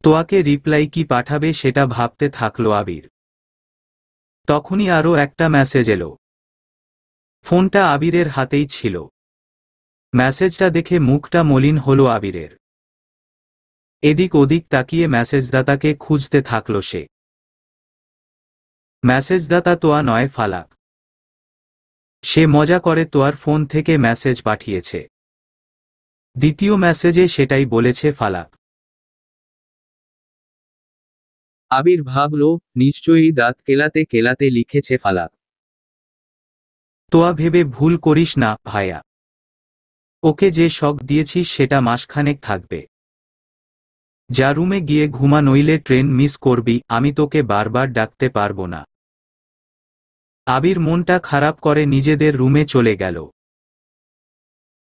তোয়াকে reply কি পাঠাবে সেটা ভাবতে থাকলো আবির। তখনই আরও একটা মেসেজ এলো। ফোনটা আবিরের হাতেই ছিল। মেসেজটা দেখে মুখটা মলিন হলো আবিরের। এদিক ওদিক তাকিয়ে মেসেজদাতাকে খুঁজতে থাকল সে। মেসেজদাতা তোয়া নয়, ফালাক। সে মজা করে তোয়ার ফোন থেকে মেসেজ পাঠিয়েছে। দ্বিতীয় মেসেজে সেটাই বলেছে ফালাক। আবির ভাবল, নিশ্চয়ই দাঁত কেলাতে কেলাতে লিখেছে ফালাক। তোয়া ভেবে, ভুল করিস না ভাইয়া। ওকে যে শক দিয়েছিস সেটা মাসখানেক থাকবে। যা রুমে গিয়ে ঘুমা, নইলে ট্রেন মিস করবি, আমি তোকে বারবার ডাকতে পারবো না। আবির মনটা খারাপ করে নিজেদের রুমে চলে গেল।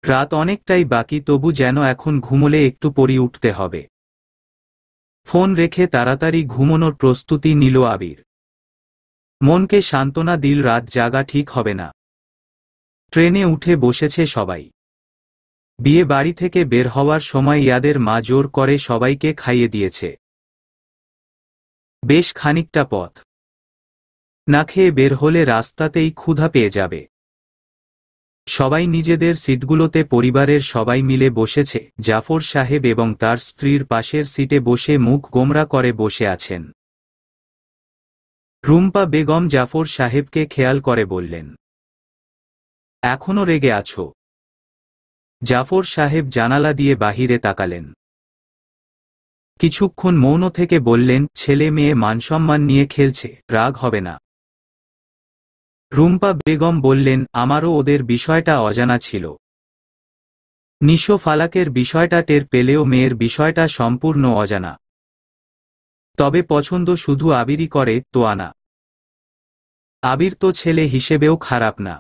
রাত অনেকটাই বাকি, তবু যেন এখন ঘুমোলে একটু পরই উঠতে হবে। ফোন রেখে তাড়াতাড়ি ঘুমোনোর প্রস্তুতি নিল আবির। মনকে সান্ত্বনা দিল, রাত জাগা ঠিক হবে না। ট্রেনে উঠে বসেছে সবাই। বিয়ে বাড়ি থেকে বের হওয়ার সময় ইয়াদের মা জোর করে সবাইকে খাইয়ে দিয়েছে। বেশ খানিকটা পথ না খেয়ে বের হলে রাস্তাতেই ক্ষুধা পেয়ে যাবে। সবাই নিজেদের সিটগুলোতে পরিবারের সবাই মিলে বসেছে। জাফর সাহেব এবং তার স্ত্রীর পাশের সিটে বসে মুখ গোমরা করে বসে আছেন। রুম্পা বেগম জাফর সাহেবকে খেয়াল করে বললেন, এখনো রেগে আছো? জাফর সাহেব জানালা দিয়ে বাহিরে তাকালেন। কিছুক্ষণ মৌন থেকে বললেন, ছেলে মেয়ে মানসম্মান নিয়ে খেলছে, রাগ হবে না। রুম্পা বেগম বললেন, আমারও ওদের বিষয়টা অজানা ছিল। নিশো ফালাকের বিষয়টা টের পেলেও মেয়ের বিষয়টা সম্পূর্ণ অজানা। তবে পছন্দ শুধু আবিরই করে, তোয়া না। আবির তো ছেলে হিসেবেও খারাপ না।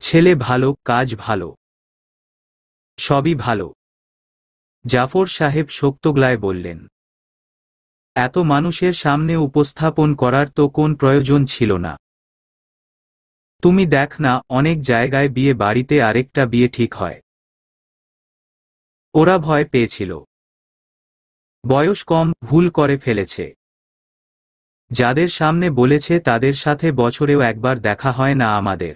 ছেলে ভালো, কাজ ভালো, সবই ভালো। জাফর সাহেব শোকতগলায় বললেন, এত মানুষের সামনে উপস্থাপন করার তো কোন প্রয়োজন ছিল না। তুমি দেখ না, অনেক জায়গায় বিয়ে বাড়িতে আরেকটা বিয়ে ঠিক হয়। ওরা ভয় পেয়েছিল। বয়স কম, ভুল করে ফেলেছে। যাদের সামনে বলেছে তাদের সাথে বছরেও একবার দেখা হয় না আমাদের।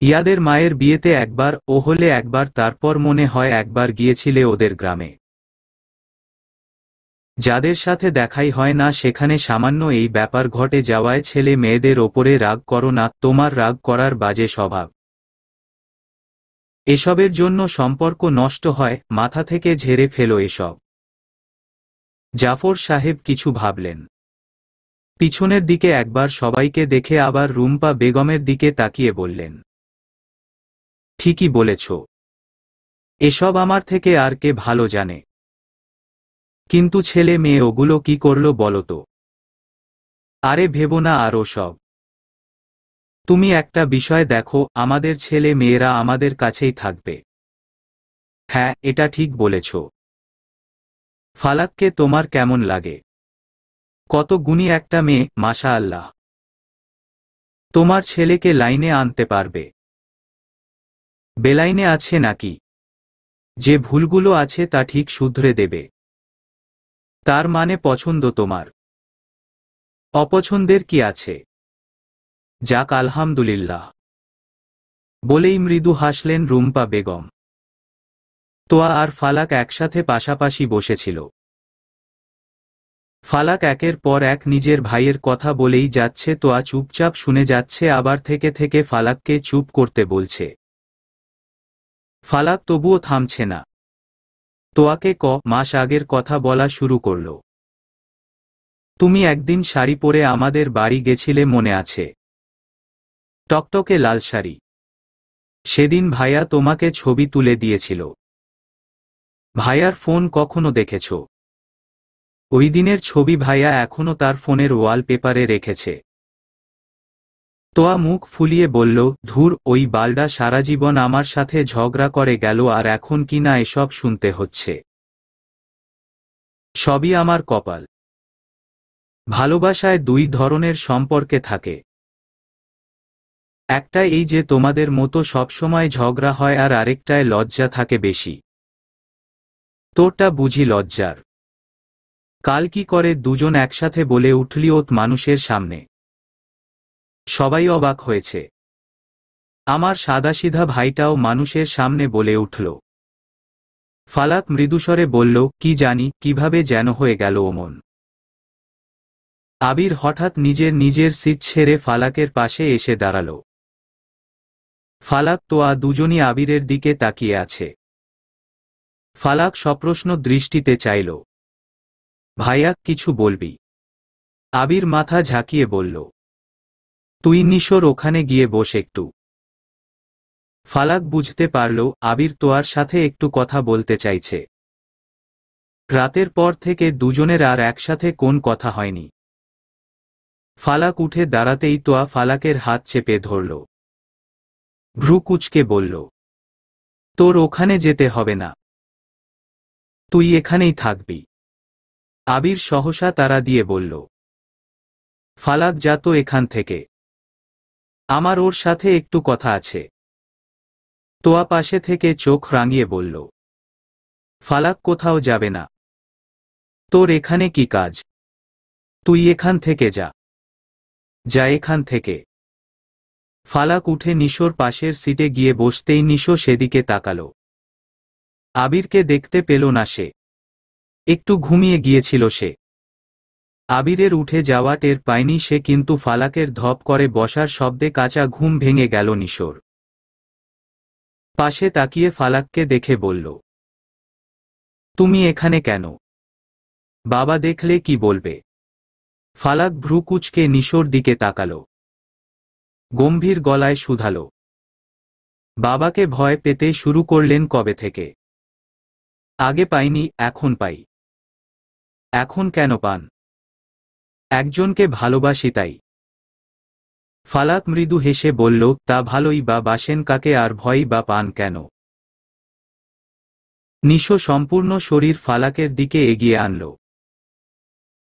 ইয়াদের মায়ের বিয়েতে একবার, ও হলে একবার, তারপর মনে হয় একবার গিয়েছিলে ওদের গ্রামে। যাদের সাথে দেখাই হয় না সেখানে সামান্য এই ব্যাপার ঘটে যাওয়ায় ছেলে মেয়েদের ওপরে রাগ করো না, তোমার রাগ করার বাজে স্বভাব। এসবের জন্য সম্পর্ক নষ্ট হয়, মাথা থেকে ঝেড়ে ফেলো এসব। জাফর সাহেব কিছু ভাবলেন। পিছনের দিকে একবার সবাইকে দেখে আবার রুম্পা বেগমের দিকে তাকিয়ে বললেন, ঠিকই বলেছ। এসব আমার থেকে আর কে ভালো জানে। কিন্তু ছেলে মেয়ে ওগুলো কি করলো বলো তো? আরে ভেবো না আর ওসব। তুমি একটা বিষয় দেখো, আমাদের ছেলে মেয়েরা আমাদের কাছেই থাকবে। হ্যাঁ, এটা ঠিক বলেছ। ফালাককে তোমার কেমন লাগে? কত গুণী একটা মেয়ে, মাশাআল্লাহ। তোমার ছেলেকে লাইনে আনতে পারবে? বেলাইনে আছে নাকি? যে ভুলগুলো আছে তা ঠিক শুধরে দেবে। তার মানে পছন্দ তোমার? অপছন্দের কি আছে? যাক, আলহামদুলিল্লাহ বলেই মৃদু হাসলেন রুম্পা বেগম। তোয়া আর ফালাক একসাথে পাশাপাশি বসেছিল। ফালাক একের পর এক নিজের ভাইয়ের কথা বলেই যাচ্ছে, তোয়া চুপচাপ শুনে যাচ্ছে, আবার থেকে থেকে ফালাককে চুপ করতে বলছে। ফালাক তবুও থামছে না। তোয়াকে মাস আগের কথা বলা শুরু করল। তুমি একদিন শাড়ি পরে আমাদের বাড়ি গেছিলে, মনে আছে? টকটকে লাল শাড়ি। সেদিন ভাইয়া তোমাকে ছবি তুলে দিয়েছিল। ভাইয়ার ফোন কখনো দেখেছ? ওই দিনের ছবি ভাইয়া এখনো তার ফোনের ওয়ালপেপারে রেখেছে। তোয়া মুখ ফুলিয়ে বলল, ধুর, ওই বালডা সারা জীবন আমার সাথে ঝগড়া করে গেল, আর এখন কি না এসব শুনতে হচ্ছে। সবই আমার কপাল। ভালোবাসায় দুই ধরনের সম্পর্কে থাকে। একটা এই যে তোমাদের মতো সবসময় ঝগড়া হয়, আর আরেকটায় লজ্জা থাকে বেশি। তোরটা বুঝি লজ্জার। কাল কি করে দুজন একসাথে বলে উঠলি ওত মানুষের সামনে। সবাই অবাক হয়েছে। আমার সাদাসিধা ভাইটাও মানুষের সামনে বলে উঠল। ফালাক মৃদুস্বরে বলল, কি জানি কিভাবে যেন হয়ে গেল অমন। আবির হঠাৎ নিজের সিট ছেড়ে ফালাকের পাশে এসে দাঁড়াল। ফালাক তোয়া দুজনই আবিরের দিকে তাকিয়ে আছে। ফালাক সপ্রশ্ন দৃষ্টিতে চাইল। ভাইয়া, কিছু বলবি? আবির মাথা ঝাঁকিয়ে বলল, তুই নিশোর ওখানে গিয়ে বস একটু। ফালাক বুঝতে পারল আবির তোয়ার সাথে একটু কথা বলতে চাইছে। রাতের পর থেকে দুজনের আর একসাথে কোন কথা হয়নি। ফালাক উঠে দাঁড়াতেই তোয়া ফালাকের হাত চেপে ধরল। ভ্রু কুঁচকে বলল, তোর ওখানে যেতে হবে না, তুই এখানেই থাকবি। আবির সহসা তাড়া দিয়ে বলল, ফালাক, যা তো এখান থেকে, আমার ওর সাথে একটু কথা আছে। তোয়া পাশে থেকে চোখ রাঙিয়ে বলল, ফালাক কোথাও যাবে না, তোর এখানে কি কাজ? তুই এখান থেকে যা, যা এখান থেকে। ফালাক উঠে নিশোর পাশের সিটে গিয়ে বসতেই নিশো সেদিকে তাকাল। আবিরকে দেখতে পেল না সে। একটু ঘুমিয়ে গিয়েছিল সে। আবিরের উঠে যাওয়া টের পায়নি সে, কিন্তু ফালাকের ধপ করে বসার শব্দে কাঁচা ঘুম ভেঙে গেল নিশোর। পাশে তাকিয়ে ফালাককে দেখে বলল, তুমি এখানে কেন? বাবা দেখলে কি বলবে? ফালাক ভ্রু কুঁচকে নিশোর দিকে তাকাল। গম্ভীর গলায় শুধাল, বাবাকে ভয় পেতে শুরু করলেন কবে থেকে? আগে পাইনি, এখন পাই। এখন কেন পান? একজনকে ভালোবাসি তাই। ফালাক মৃদু হেসে বলল, তা ভালোই বা বাসেন কাকে, আর ভয়ই বা পান কেন? নিশো সম্পূর্ণ শরীর ফালাকের দিকে এগিয়ে আনল।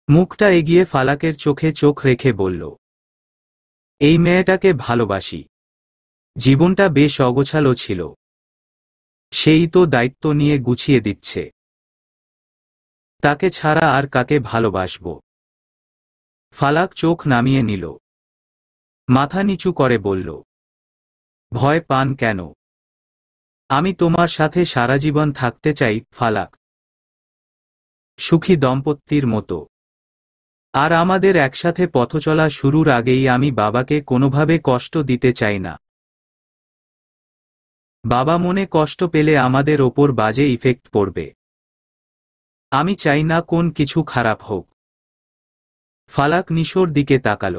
মুখটা এগিয়ে ফালাকের চোখে চোখ রেখে বলল, এই মেয়েটাকে ভালোবাসি। জীবনটা বেশ অগোছালো ছিল, সেই তো দায়িত্ব নিয়ে গুছিয়ে দিচ্ছে। তাকে ছাড়া আর কাকে ভালোবাসব? ফালাক চোখ নামিয়ে নিল, মাথা নিচু করে বলল, ভয় পান কেন? আমি তোমার সাথে সারা জীবন থাকতে চাই ফালাক, সুখী দম্পতির মতো। আর আমাদের একসাথে পথচলা শুরুর আগেই আমি বাবাকে কোনোভাবে কষ্ট দিতে চাই না। বাবা মনে কষ্ট পেলে আমাদের ওপর বাজে ইফেক্ট পড়বে। আমি চাই না কোন কিছু খারাপ হোক। ফালাক নিশোর দিকে তাকাল।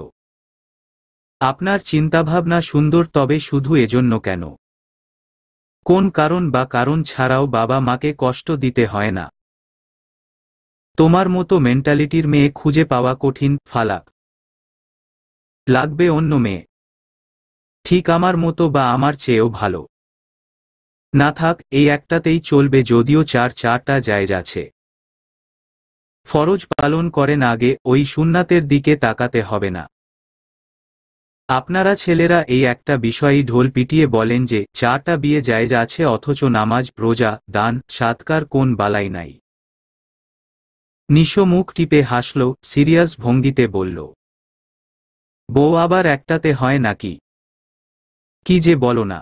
আপনার চিন্তাভাবনা সুন্দর, তবে শুধু এজন্য কেন? কোন কারণ বা কারণ ছাড়াও বাবা মাকে কষ্ট দিতে হয় না। তোমার মতো মেন্টালিটির মেয়ে খুঁজে পাওয়া কঠিন ফালাক। লাগবে অন্য মেয়ে, ঠিক আমার মতো বা আমার চেয়েও ভালো। না থাক, এই একটাতেই চলবে, যদিও চারটা জায়েজ আছে। ফরজ পালন করেন আগে, ওই সুন্নাতের দিকে তাকাতে হবে না। আপনারা ছেলেরা এই একটা বিষয়ই ঢোল পিটিয়ে বলেন যে চারটা বিয়ে জায়েজ আছে, অথচ নামাজ, রোজা, দান, সাদকার কোন বালাই নাই। নিশো মুখ টিপে হাসল, সিরিয়াস ভঙ্গিতে বলল, বউ আবার একটাতে হয় নাকি? কি যে বলো না।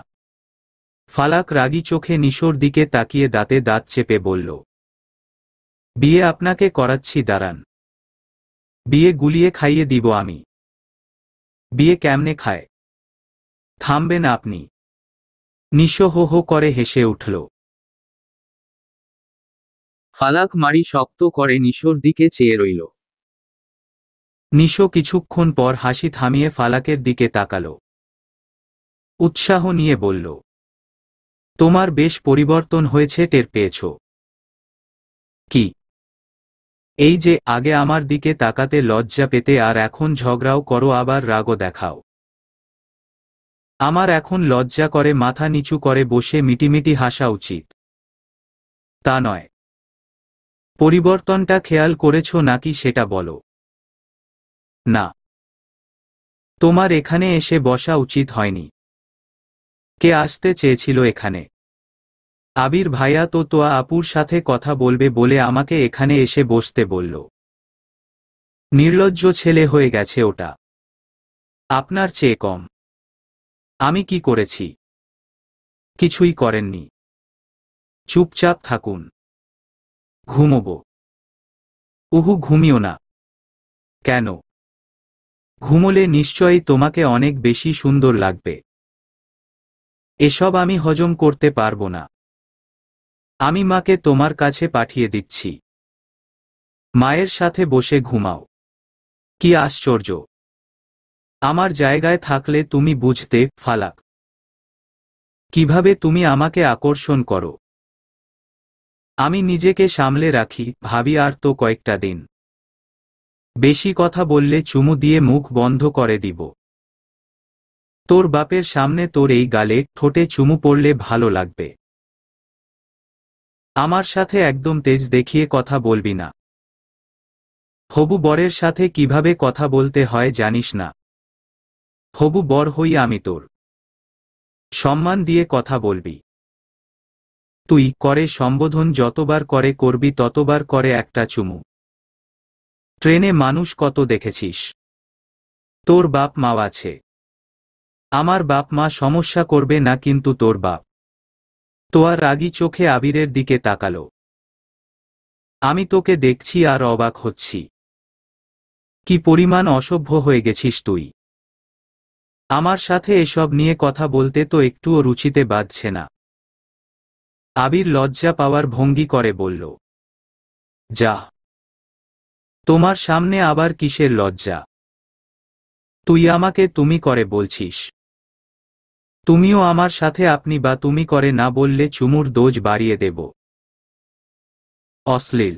ফালাক রাগী চোখে নিশোর দিকে তাকিয়ে দাঁতে দাঁত চেপে বলল, বিয়ে আপনাকে করাচ্ছি, দাঁড়ান। বিয়ে গুলিয়ে খাইয়ে দিব আমি। বিয়ে কেমনে খায়? থামবেন আপনি? নিশো হো হো করে হেসে উঠল। ফালাক মারি শক্ত করে নিশোর দিকে চেয়ে রইল। নিশো কিছুক্ষণ পর হাসি থামিয়ে ফালাকের দিকে তাকাল। উৎসাহ নিয়ে বলল, তোমার বেশ পরিবর্তন হয়েছে, টের পেয়েছ? কি? এই যে আগে আমার দিকে তাকাতে লজ্জা পেতে, আর এখন ঝগড়াও করো, আবার রাগও দেখাও। আমার এখন লজ্জা করে মাথা নিচু করে বসে মিটিমিটি হাসা উচিত। তা নয়। পরিবর্তনটা খেয়াল করেছ নাকি সেটা বলো। না। তোমার এখানে এসে বসা উচিত হয়নি। কে আসতে চেয়েছিল এখানে? আবির ভাইয়া তো তোয়া আপুর সাথে কথা বলবে বলে আমাকে এখানে এসে বসতে বলল। নির্লজ্জ ছেলে হয়ে গেছে ওটা। আপনার চেয়ে কম। আমি কি করেছি? কিছুই করেননি। চুপচাপ থাকুন। ঘুমোবো। উহু, ঘুমিও না। কেন? ঘুমোলে নিশ্চয়ই তোমাকে অনেক বেশি সুন্দর লাগবে। এসব আমি হজম করতে পারবো না। আমি মাকে তোমার কাছে পাঠিয়ে দিচ্ছি। মায়ের সাথে বসে ঘুমাও। কি আশ্চর্য! আমার জায়গায় থাকলে তুমি বুঝতে, ফালাক। কিভাবে তুমি আমাকে আকর্ষণ করো। আমি নিজেকে সামলে রাখি, ভাবি আর তো কয়েকটা দিন। বেশি কথা বললে চুমু দিয়ে মুখ বন্ধ করে দিব। তোর বাপের সামনে তোর এই গালে, ঠোঁটে চুমু পড়লে ভালো লাগবে। আমার সাথে একদম তেজ দেখিয়ে কথা বলবি না। হবু বরের সাথে কিভাবে কথা বলতে হয় জানিস না। হবু বর হই আমি তোর। সম্মান দিয়ে কথা বলবি। তুই করে সম্বোধন যতবার করে করবি ততবার করে একটা চুমু। ট্রেনে মানুষ কত দেখেছিস। তোর বাপ মাও আছে। আমার বাপ মা সমস্যা করবে না, কিন্তু তোর বাপ। তোয়ার রাগী চোখে আবিরের দিকে তাকালো। আমি তোকে দেখছি আর অবাক হচ্ছি। কি পরিমাণ অসভ্য হয়ে গেছিস তুই। আমার সাথে এসব নিয়ে কথা বলতে তো একটুও রুচিতে বাজছে না। আবির লজ্জা পাওয়ার ভঙ্গি করে বলল, যা। তোমার সামনে আবার কিসের লজ্জা? তুই আমাকে তুমি করে বলছিস। তুমিও আমার সাথে আপনি বা তুমি করে না বললে চুমুর ডোজ বাড়িয়ে দেব। অশ্লীল।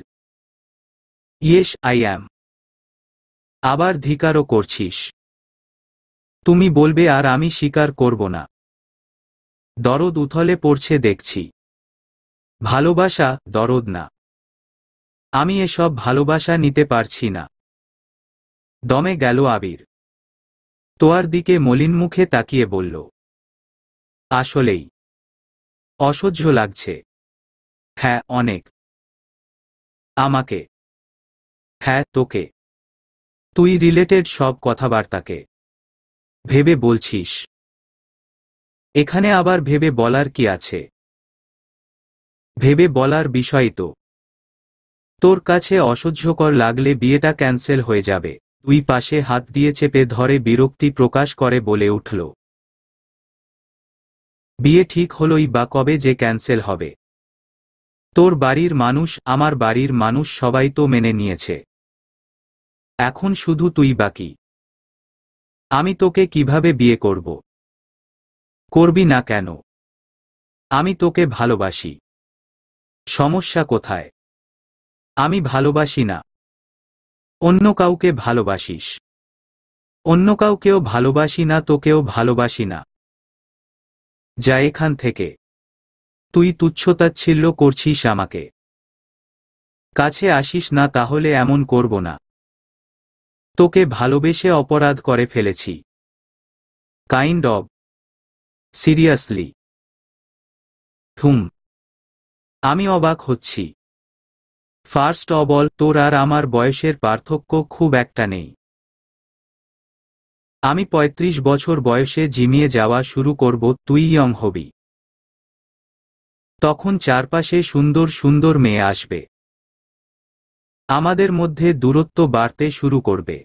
Yes I am. আবার ধিকারও করছিস। তুমি বলবে আর আমি স্বীকার করব না। দরদ উথলে পড়ছে দেখছি। ভালোবাসা, দরদ না। আমি এসব ভালোবাসা নিতে পারছি না। দমে গেল আবির। তোয়ার দিকে মলিন মুখে তাকিয়ে বলল, আসলেই অসহ্য লাগছে। হ্যাঁ, অনেক। আমাকে? হ্যাঁ, তোকে। তুই রিলেটেড সব কথাবার্তাকে ভেবে বলছিস। এখানে আবার ভেবে বলার কি আছে? ভেবে বলার বিষয় তো। তোর কাছে অসহ্যকর লাগলে বিয়েটা ক্যান্সেল হয়ে যাবে। দুই পাশে হাত দিয়ে চেপে ধরে বিরক্তি প্রকাশ করে বলে উঠল, বিয়ে ঠিক হলোই বা কবে যে ক্যান্সেল হবে? তোর বাড়ির মানুষ, আমার বাড়ির মানুষ সবাই তো মেনে নিয়েছে। এখন শুধু তুই বাকি। আমি তোকে কিভাবে বিয়ে করব? করবি না কেন? আমি তোকে ভালোবাসি। সমস্যা কোথায়? আমি ভালোবাসি না। অন্য কাউকে ভালোবাসিস। অন্য কাউকেও ভালোবাসি না, তোকেও ভালোবাসি না। যা এখান থেকে। তুই তুচ্ছতাচ্ছিল্য করছিস আমাকে। কাছে আসিস না, তাহলে এমন করব না। তোকে ভালোবেসে অপরাধ করে ফেলেছি। Kind of. সিরিয়াসলি? হুম। আমি অবাক হচ্ছি। ফার্স্ট অব অল, তোর আর আমার বয়সের পার্থক্য খুব একটা নেই। আমি ৩৫ বছর বয়সে জিমিয়ে যাওয়া শুরু করব, তুই ইয়ং হবি। তখন চারপাশে সুন্দর সুন্দর মেয়ে আসবে। আমাদের মধ্যে দূরত্ব বাড়তে শুরু করবে।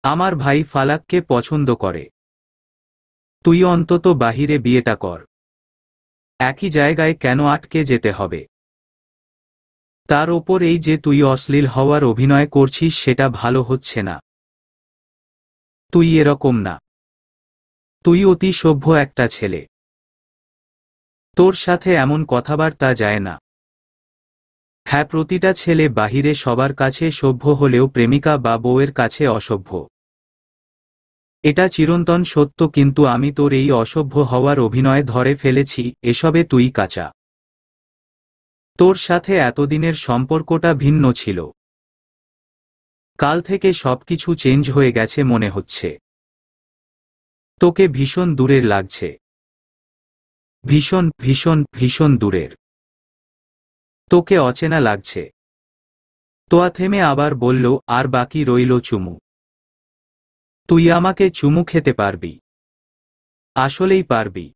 আমার ভাই ফালাককে পছন্দ করে। তুই অন্তত বাহিরে বিয়েটা কর। একই জায়গায় কেন আটকে যেতে হবে? তার ওপর এই যে তুই অশ্লীল হওয়ার অভিনয় করছিস, সেটা ভালো হচ্ছে না। তুই এরকম না। তুই অতি সভ্য একটা ছেলে। তোর সাথে এমন কথাবার্তা যায় না। হ্যাঁ, প্রতিটা ছেলে বাহিরে সবার কাছে সভ্য হলেও প্রেমিকা বা বউয়ের কাছে অসভ্য। এটা চিরন্তন সত্য, কিন্তু আমি তোর এই অসভ্য হওয়ার অভিনয় ধরে ফেলেছি। এসবে তুই কাঁচা। তোর সাথে এতদিনের সম্পর্কটা ভিন্ন ছিল। কাল থেকে সবকিছু চেঞ্জ হয়ে গেছে মনে হচ্ছে। তোকে ভীষণ দূরের লাগছে। ভীষণ ভীষণ ভীষণ দূরের। তোকে অচেনা লাগছে। তোয়া থেমে আবার বলল, আর বাকি রইল চুমু। তুই আমাকে চুমু খেতে পারবি? আসলেই পারবি?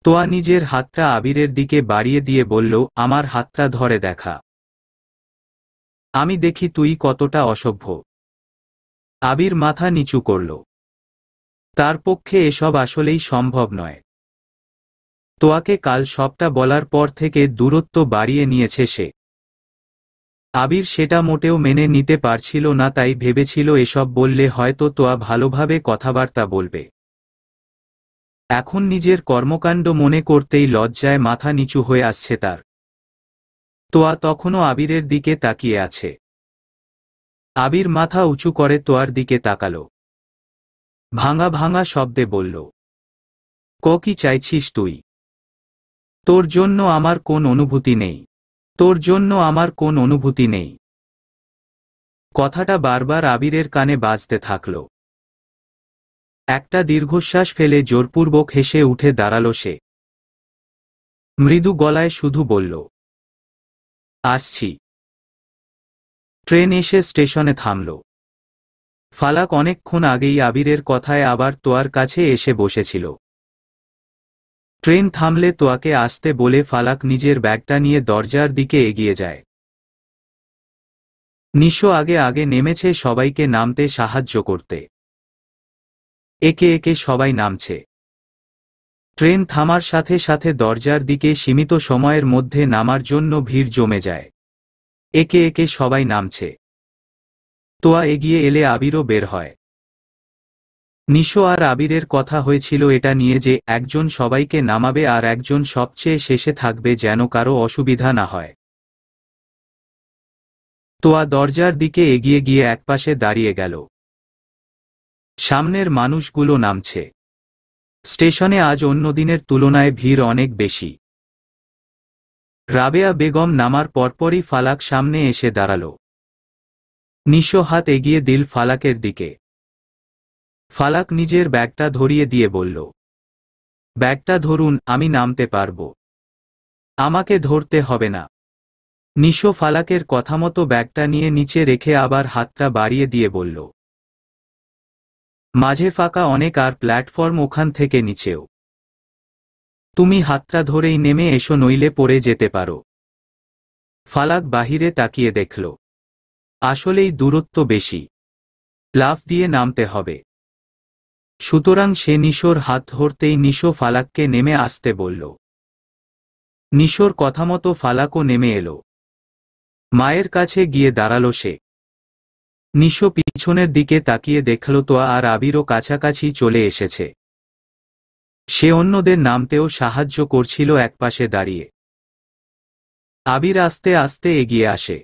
তোয়া নিজের হাতটা আবিরের দিকে বাড়িয়ে দিয়ে বলল, আমার হাতটা ধরে দেখা। আমি দেখি তুই কতটা অসভ্য। আবির মাথা নিচু করল। তার পক্ষে এসব আসলেই সম্ভব নয়। তোয়াকে কাল সবটা বলার পর থেকে দূরত্ব বাড়িয়ে নিয়েছে সে। আবির সেটা মোটেও মেনে নিতে পারছিল না, তাই ভেবেছিল এসব বললে হয়তো তোয়া ভালোভাবে কথাবার্তা বলবে। এখন নিজের কর্মকাণ্ড মনে করতেই লজ্জায় মাথা নিচু হয়ে আসছে তার। তোয়া তখনও আবিরের দিকে তাকিয়ে আছে। আবির মাথা উঁচু করে তোয়ার দিকে তাকালো। ভাঙা ভাঙা শব্দে বলল, কি চাইছিস তুই? তোর জন্য আমার কোন অনুভূতি নেই। তোর জন্য আমার কোন অনুভূতি নেই। কথাটা বারবার আবিরের কানে বাজতে থাকল। একটা দীর্ঘশ্বাস ফেলে জোরপূর্বক হেসে উঠে দাঁড়াল সে। মৃদু গলায় শুধু বলল, আসছি। ট্রেন এসে স্টেশনে থামল। ফালাক অনেকক্ষণ আগেই আবিরের কথায় আবার তোয়ার কাছে এসে বসেছিল। ট্রেন থামলে তোয়াকে আসতে বলে ফালাক নিজের ব্যাগটা নিয়ে দরজার দিকে এগিয়ে যায়। নিশো আগে আগে নেমেছে সবাইকে নামতে সাহায্য করতে। একে একে সবাই নামছে। ট্রেন থামার সাথে সাথে দরজার দিকে সীমিত সময়ের মধ্যে নামার জন্য ভিড় জমে যায়। একে একে সবাই নামছে। তোয়া এগিয়ে এলে আবিরও বের হয়। নিশো আর আবিরের কথা হয়েছিল এটা নিয়ে যে একজন সবাইকে নামাবে আর একজন সবচেয়ে শেষে থাকবে, যেন কারো অসুবিধা না হয়। তোয়া দরজার দিকে এগিয়ে গিয়ে একপাশে দাঁড়িয়ে গেল। সামনের মানুষগুলো নামছে। স্টেশনে আজ অন্য দিনের তুলনায় ভিড় অনেক বেশি। রাবেয়া বেগম নামার পরপরই ফালাক সামনে এসে দাঁড়াল। নিশো হাত এগিয়ে দিল ফালাকের দিকে। ফালাক নিজের ব্যাগটা ধরিয়ে দিয়ে বলল, ব্যাগটা ধরুন, আমি নামতে পারব। আমাকে ধরতে হবে না। নিশো ফালাকের কথামতো ব্যাগটা নিয়ে নিচে রেখে আবার হাতটা বাড়িয়ে দিয়ে বলল, মাঝে ফাঁকা অনেক আর প্ল্যাটফর্ম ওখান থেকে নিচেও। তুমি হাতটা ধরেই নেমে এসো, নইলে পড়ে যেতে পারো। ফালাক বাহিরে তাকিয়ে দেখল। আসলেই দূরত্ব বেশি। লাফ দিয়ে নামতে হবে। সুতরাং সে নিশোর হাত ধরতেই নিশো ফালাককে নেমে আসতে বলল। নিশোর কথামতো ফালাকও নেমে এলো। মায়ের কাছে গিয়ে দাঁড়ালো সে। নিশো পিছনের দিকে তাকিয়ে দেখল তোয়া আর আবিরও কাছাকাছি চলে এসেছে। সে অন্যদের নামতেও সাহায্য করছিল একপাশে দাঁড়িয়ে। আবির আস্তে আস্তে এগিয়ে আসে।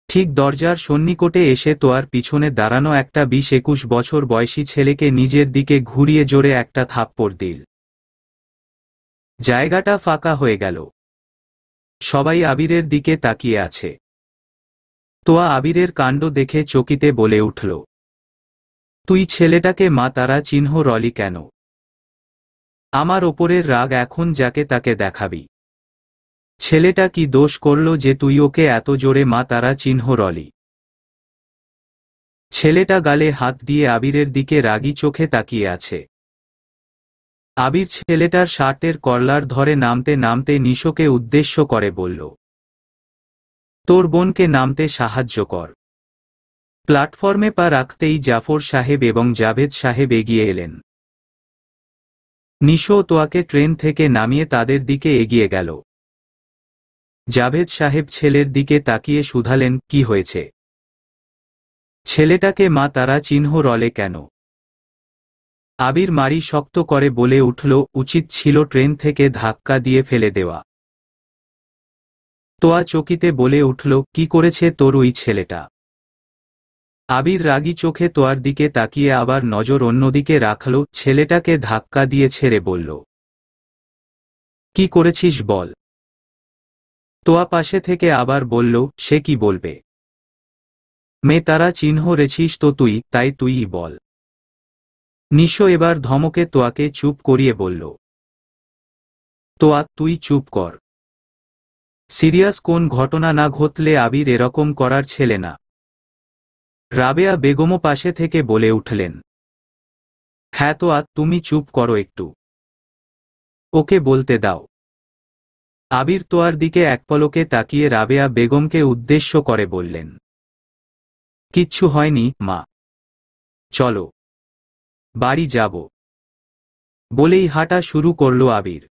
ঠিক দরজার সন্নিকটে এসে তোয়ার পিছনে দাঁড়ানো একটা 20-21 বছর বয়সী ছেলেকে নিজের দিকে ঘুরিয়ে জোরে একটা থাপ্পড় দিল। জায়গাটা ফাঁকা হয়ে গেল। সবাই আবিরের দিকে তাকিয়ে আছে। তোয়া আবিরের কাণ্ড দেখে চকিতে বলে উঠল, তুই ছেলেটাকে মা তারা চিহ্ন রলি কেন? আমার ওপরের রাগ এখন যাকে তাকে দেখাবি? ছেলেটা কি দোষ করল যে তুই ওকে এত জোরে মা তারা চিহ্ন রলি? ছেলেটা গালে হাত দিয়ে আবিরের দিকে রাগী চোখে তাকিয়ে আছে। আবির ছেলেটার শার্টের কলার ধরে নামতে নামতে নিশোকে উদ্দেশ্য করে বলল, তোর বোনকে নামতে সাহায্য কর। প্ল্যাটফর্মে পা রাখতেই জাফর সাহেব এবং জাভেদ সাহেব এগিয়ে এলেন। নিশো তোয়াকে ট্রেন থেকে নামিয়ে তাদের দিকে এগিয়ে গেল। জাভেদ সাহেব ছেলের দিকে তাকিয়ে শুধালেন, কি হয়েছে? ছেলেটাকে মা তারা চিহ্ন রলে কেন? আবির মারি শক্ত করে বলে উঠল, উচিত ছিল ট্রেন থেকে ধাক্কা দিয়ে ফেলে দেওয়া। তোয়া চকিতে বলে উঠল, কি করেছে তোর ওই ছেলেটা? আবির রাগী চোখে তোয়ার দিকে তাকিয়ে আবার নজর অন্যদিকে রাখল। ছেলেটাকে ধাক্কা দিয়ে ছেড়ে বলল, কি করেছিস বল। তোয়া পাশে থেকে আবার বলল, সে কি বলবে? মেয়ে তারা চিহ্ন রেছিস তো তুই, তাই তুইই বল। নিশো এবার ধমকে তোয়াকে চুপ করিয়ে বলল, তোয়া তুই চুপ কর। সিরিয়াস কোন ঘটনা না ঘটলে আবির এরকম করার ছেলে না। রাবেয়া বেগমও পাশে থেকে বলে উঠলেন, হ্যাঁ তো তুমি চুপ করো একটু, ওকে বলতে দাও। আবির তোয়ার দিকে এক পলকে তাকিয়ে রাবেয়া বেগমকে উদ্দেশ্য করে বললেন, কিচ্ছু হয়নি মা, চলো বাড়ি যাব। বলেই হাঁটা শুরু করল আবির।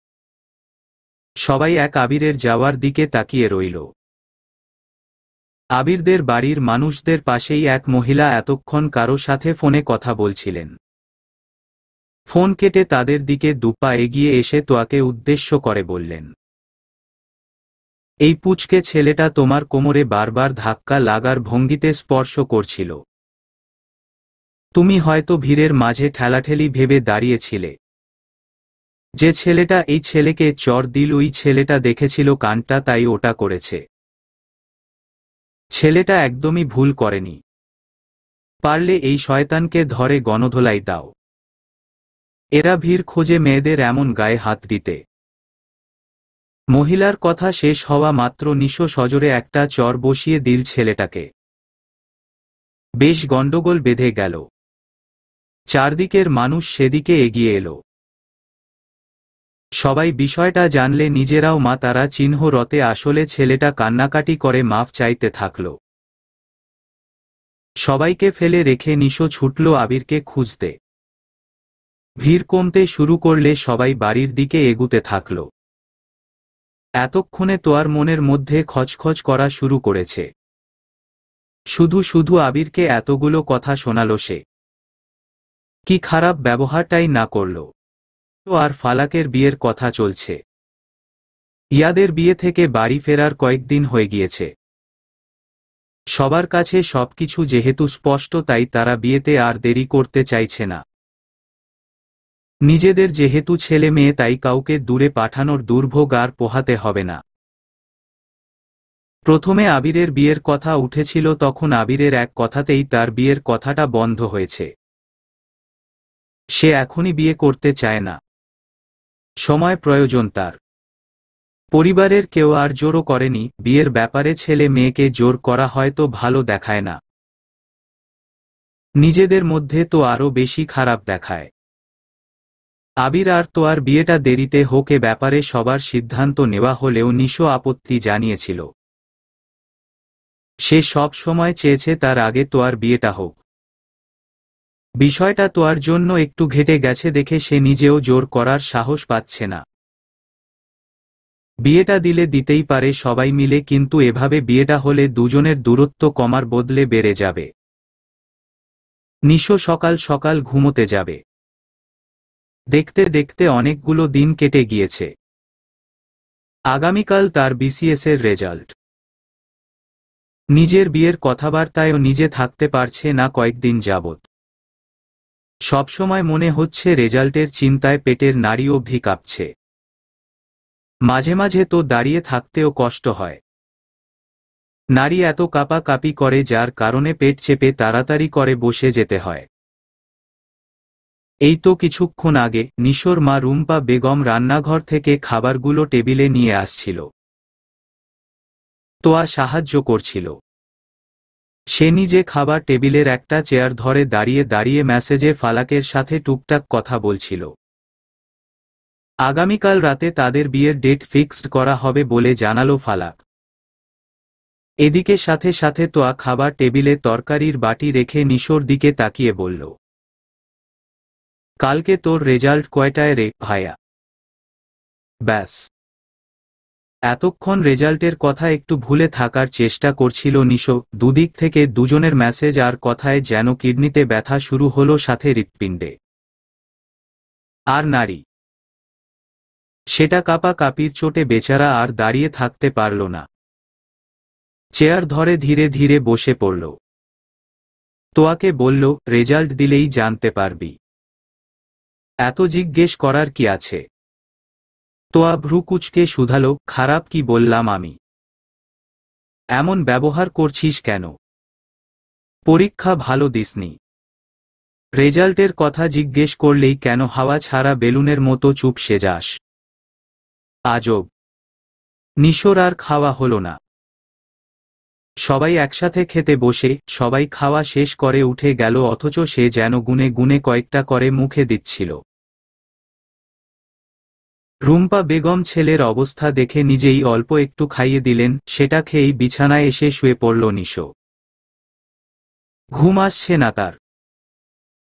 সবাই এক আবিরের যাওয়ার দিকে তাকিয়ে রইল। আবিরদের বাড়ির মানুষদের পাশেই এক মহিলা এতক্ষণ কারো সাথে ফোনে কথা বলছিলেন। ফোন কেটে তাদের দিকে দুপা এগিয়ে এসে তোয়াকে উদ্দেশ্য করে বললেন, এই পুচকে ছেলেটা তোমার কোমরে বারবার ধাক্কা লাগার ভঙ্গিতে স্পর্শ করছিল। তুমি হয়তো ভিড়ের মাঝে ঠেলাঠেলি ভেবে দাঁড়িয়েছিলে। যে ছেলেটা এই ছেলেকে চড় দিল ওই ছেলেটা দেখেছিল কানটা, তাই ওটা করেছে। ছেলেটা একদমই ভুল করেনি। পারলে এই শয়তানকে ধরে গণধোলাই দাও। এরা ভিড় খোঁজে মেয়েদের এমন গায়ে হাত দিতে। মহিলার কথা শেষ হওয়া মাত্র নিশো সজোরে একটা চর বসিয়ে দিল ছেলেটাকে। বেশ গণ্ডগোল বেঁধে গেল। চারদিকের মানুষ সেদিকে এগিয়ে এলো। সবাই বিষয়টা জানলে নিজেরাও মা তারা চিহ্ন রতে আসলে ছেলেটা কান্নাকাটি করে মাফ চাইতে থাকল। সবাইকে ফেলে রেখে নিশো ছুটল আবিরকে খুঁজতে। ভিড় কমতে শুরু করলে সবাই বাড়ির দিকে এগুতে থাকল। এতক্ষণে তোয়ার মনের মধ্যে খচখচ করা শুরু করেছে। শুধু শুধু আবিরকে এতগুলো কথা শোনালো সে। কি খারাপ ব্যবহারটাই না করল। তো আর ফালাকের বিয়ের কথা চলছে। ইয়াদের বিয়ে থেকে বাড়ি ফেরার কয়েকদিন হয়ে গিয়েছে। সবার কাছে সবকিছু যেহেতু স্পষ্ট, তাই তারা বিয়েতে আর দেরি করতে চাইছে না। নিজেদের যেহেতু ছেলে মেয়ে, তাই কাউকে দূরে পাঠানোর দুর্ভোগ আর পোহাতে হবে না। প্রথমে আবিরের বিয়ের কথা উঠেছিল, তখন আবিরের এক কথাতেই তার বিয়ের কথাটা বন্ধ হয়েছে। সে এখনই বিয়ে করতে চায় না। সময় প্রয়োজন তার। পরিবারের কেউ আর জোরও করেনি বিয়ের ব্যাপারে। ছেলে মেয়েকে জোর করা হয়তো ভালো দেখায় না, নিজেদের মধ্যে তো আরও বেশি খারাপ দেখায়। আবির আর তোয়ার বিয়েটা দেরিতে হোক এ ব্যাপারে সবার সিদ্ধান্ত নেওয়া হলেও নিশো আপত্তি জানিয়েছিল। সে সব সময় চেয়েছে তার আগে তোয়ার বিয়েটা হোক। বিষয়টা তোয়ার জন্য একটু ঘেটে গেছে দেখে সে নিজেও জোর করার সাহস পাচ্ছে না। বিয়েটা দিলে দিতেই পারে সবাই মিলে, কিন্তু এভাবে বিয়েটা হলে দুজনের দূরত্ব কমার বদলে বেড়ে যাবে। নিশো সকাল সকাল ঘুমোতে যাবে। দেখতে দেখতে অনেকগুলো দিন কেটে গিয়েছে। আগামীকাল তার বিসিএসের রেজাল্ট। নিজের বিয়ের কথাবার্তায়ও নিজে থাকতে পারছে না কয়েকদিন যাবৎ। সবসময় মনে হচ্ছে রেজাল্টের চিন্তায় পেটের নাড়ি অবধি কাঁপছে। মাঝে মাঝে তো দাঁড়িয়ে থাকতেও কষ্ট হয়। নারী এত কাঁপাকাঁপি করে যার কারণে পেট চেপে তাড়াতাড়ি করে বসে যেতে হয়। এই তো কিছুক্ষণ আগে নিশোর মা রুম্পা বেগম রান্নাঘর থেকে খাবারগুলো টেবিলে নিয়ে আসছিল। তোয়া সাহায্য করছিল। সে নিজে খাবার টেবিলের একটা চেয়ার ধরে দাঁড়িয়ে দাঁড়িয়ে মেসেজে ফালাকের সাথে টুকটাক কথা বলছিল। আগামীকাল রাতে তাদের বিয়ের ডেট ফিক্সড করা হবে বলে জানালো ফালাক। এদিকে সাথে সাথে তোয়া খাবার টেবিলে তরকারির বাটি রেখে নিশোর দিকে তাকিয়ে বলল, কালকে তোর রেজাল্ট কয়টায় রে ভাইয়া? ব্যাস। এতক্ষণ রেজাল্টের কথা একটু ভুলে থাকার চেষ্টা করছিল নিশো। দুদিক থেকে দুজনের মেসেজ আর কথায় যেন কিডনিতে ব্যথা শুরু হলো, সাথে হৃৎপিণ্ডে। আর নারী, সেটা কাঁপাকাঁপির চোটে বেচারা আর দাঁড়িয়ে থাকতে পারল না। চেয়ার ধরে ধীরে ধীরে বসে পড়ল। তোয়াকে বলল, রেজাল্ট দিলেই জানতে পারবি। এত জিজ্ঞেস করার কি আছে? তোয়া ভ্রু কুঁচকে শুধালো, খারাপ কি বললাম আমি? এমন ব্যবহার করছিস কেন? পরীক্ষা ভালো দিসনি? রেজাল্টের কথা জিজ্ঞেস করলেই কেন হাওয়া ছাড়া বেলুনের মতো চুপ সে যাস? আজব। নিশোর আর খাওয়া হলো না। সবাই একসাথে খেতে বসে সবাই খাওয়া শেষ করে উঠে গেল, অথচ সে যেন গুনে গুনে কয়েকটা করে মুখে দিচ্ছিল। রুম্পা বেগম ছেলের অবস্থা দেখে নিজেই অল্প একটু খাইয়ে দিলেন, সেটা খেয়েই বিছানায় এসে শুয়ে পড়ল নিশো। ঘুম আসছে না তার।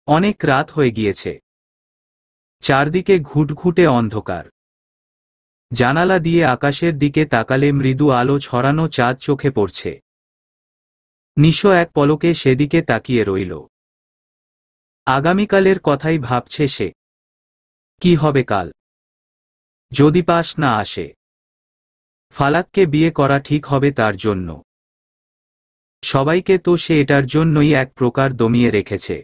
অনেক রাত হয়ে গিয়েছে। চারদিকে ঘুটঘুটে অন্ধকার। জানালা দিয়ে আকাশের দিকে তাকালে মৃদু আলো ছড়ানো চাঁদ চোখে পড়ছে। নিশো এক পলকে সেদিকে তাকিয়ে রইল। আগামীকালের কথাই ভাবছে সে। কি হবে কাল? যদি পাশ না আসে? ফালাককে বিয়ে করা ঠিক হবে তার জন্য। সবাইকে তো সে এটার জন্যই এক প্রকার দমিয়ে রেখেছে।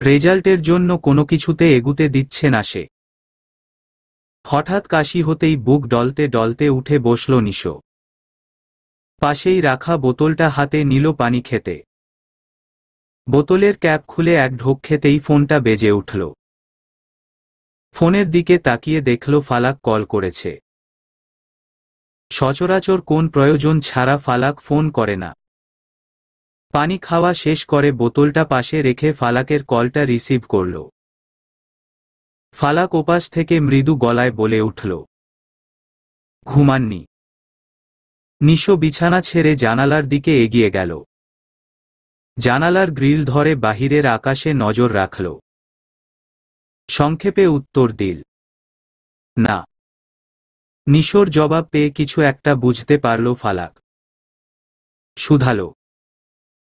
রেজাল্টের জন্য কোনো কিছুতে এগুতে দিচ্ছে না সে। হঠাৎ কাশি হতেই বুক ডলতে ডলতে উঠে বসল নিশো। পাশেই রাখা বোতলটা হাতে নিল পানি খেতে। বোতলের ক্যাপ খুলে এক ঢোক খেতেই ফোনটা বেজে উঠল। ফোনের দিকে তাকিয়ে দেখল ফালাক কল করেছে। সচরাচর কোন প্রয়োজন ছাড়া ফালাক ফোন করে না। পানি খাওয়া শেষ করে বোতলটা পাশে রেখে ফালাকের কলটা রিসিভ করল। ফালাক ওপাশ থেকে মৃদু গলায় বলে উঠল, ঘুমাননি? নিশো বিছানা ছেড়ে জানালার দিকে এগিয়ে গেল। জানালার গ্রিল ধরে বাহিরের আকাশে নজর রাখল। সংক্ষেপে উত্তর দিল, না। নিশোর জবাব পেয়ে কিছু একটা বুঝতে পারল ফালাক। শুধালো,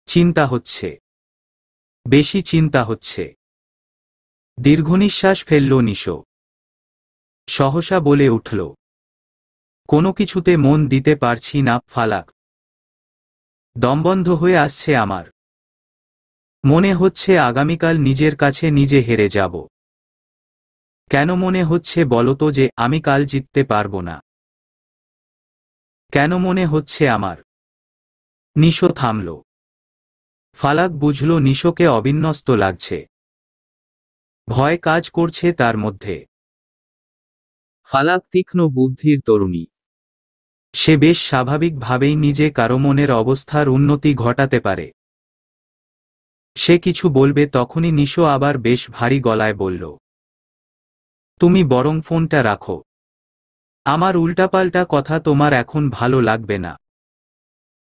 চিন্তা হচ্ছে? বেশি চিন্তা হচ্ছে? দীর্ঘনিশ্বাস ফেলল নিশো। সহসা বলে উঠল, কোনো কিছুতে মন দিতে পারছি না ফালাক। দমবন্ধ হয়ে আসছে আমার। মনে হচ্ছে আগামীকাল নিজের কাছে নিজে হেরে যাব। কেন মনে হচ্ছে বলতো যে আমি কাল জিততে পারবো না? কেন মনে হচ্ছে আমার? নিশো থামল। ফালাক বুঝল নিশোকে অবিন্যস্ত লাগছে। ভয় কাজ করছে তার মধ্যে। ফালাক তীক্ষ্ণ বুদ্ধির তরুণী। সে বেশ স্বাভাবিকভাবেই নিজে কারো মনের অবস্থার উন্নতি ঘটাতে পারে। সে কিছু বলবে তখনই নিশো আবার বেশ ভারী গলায় বলল, তুমি বরং ফোনটা রাখো। আমার উল্টাপাল্টা কথা তোমার এখন ভালো লাগবে না।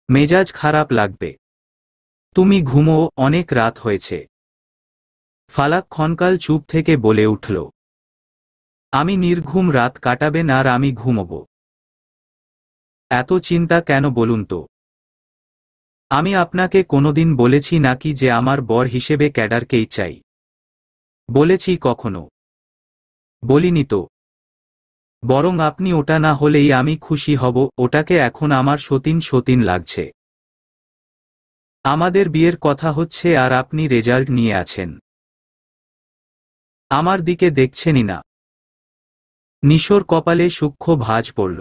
মেজাজ খারাপ লাগবে। তুমি ঘুমো, অনেক রাত হয়েছে। ফালাক ক্ষণকাল চুপ থেকে বলে উঠল, আমি নির্ঘুম রাত কাটাবেন আর আমি ঘুমোব? এত চিন্তা কেন বলুন তো? আমি আপনাকে কোনোদিন বলেছি নাকি যে আমার বর হিসেবে ক্যাডারকেই চাই? বলেছি কখনো? বলিনি তো। বরং আপনি ওটা না হলেই আমি খুশি হব, ওটাকে এখন আমার সতীন সতীন লাগছে। আমাদের বিয়ের কথা হচ্ছে আর আপনি রেজাল্ট নিয়ে আছেন। আমার দিকে দেখছেনই না। নিশোর কপালে সূক্ষ্ম ভাঁজ পড়ল।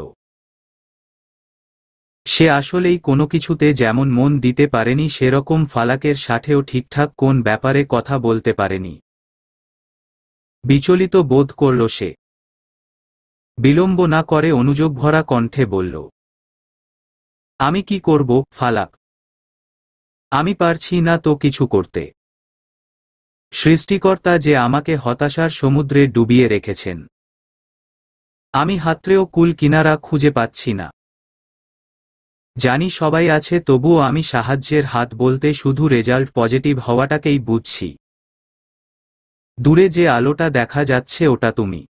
সে আসলেই কোনো কিছুতে যেমন মন দিতে পারেনি, সেরকম ফালাকের সাথেও ঠিকঠাক কোন ব্যাপারে কথা বলতে পারেনি। বিচলিত বোধ করল সে। বিলম্ব না করে অনুযোগভরা কণ্ঠে বলল, আমি কি করব ফালাক? আমি পারছি না তো কিছু করতে। সৃষ্টিকর্তা যে আমাকে হতাশার সমুদ্রে ডুবিয়ে রেখেছেন। আমি হাতড়েও কুল কিনারা খুঁজে পাচ্ছি না। জানি সবাই আছে, তবুও আমি সাহায্যের হাত বলতে শুধু রেজাল্ট পজিটিভ হওয়াটাকেই বুঝছি। দূরে যে আলোটা দেখা যাচ্ছে ওটা তুমি।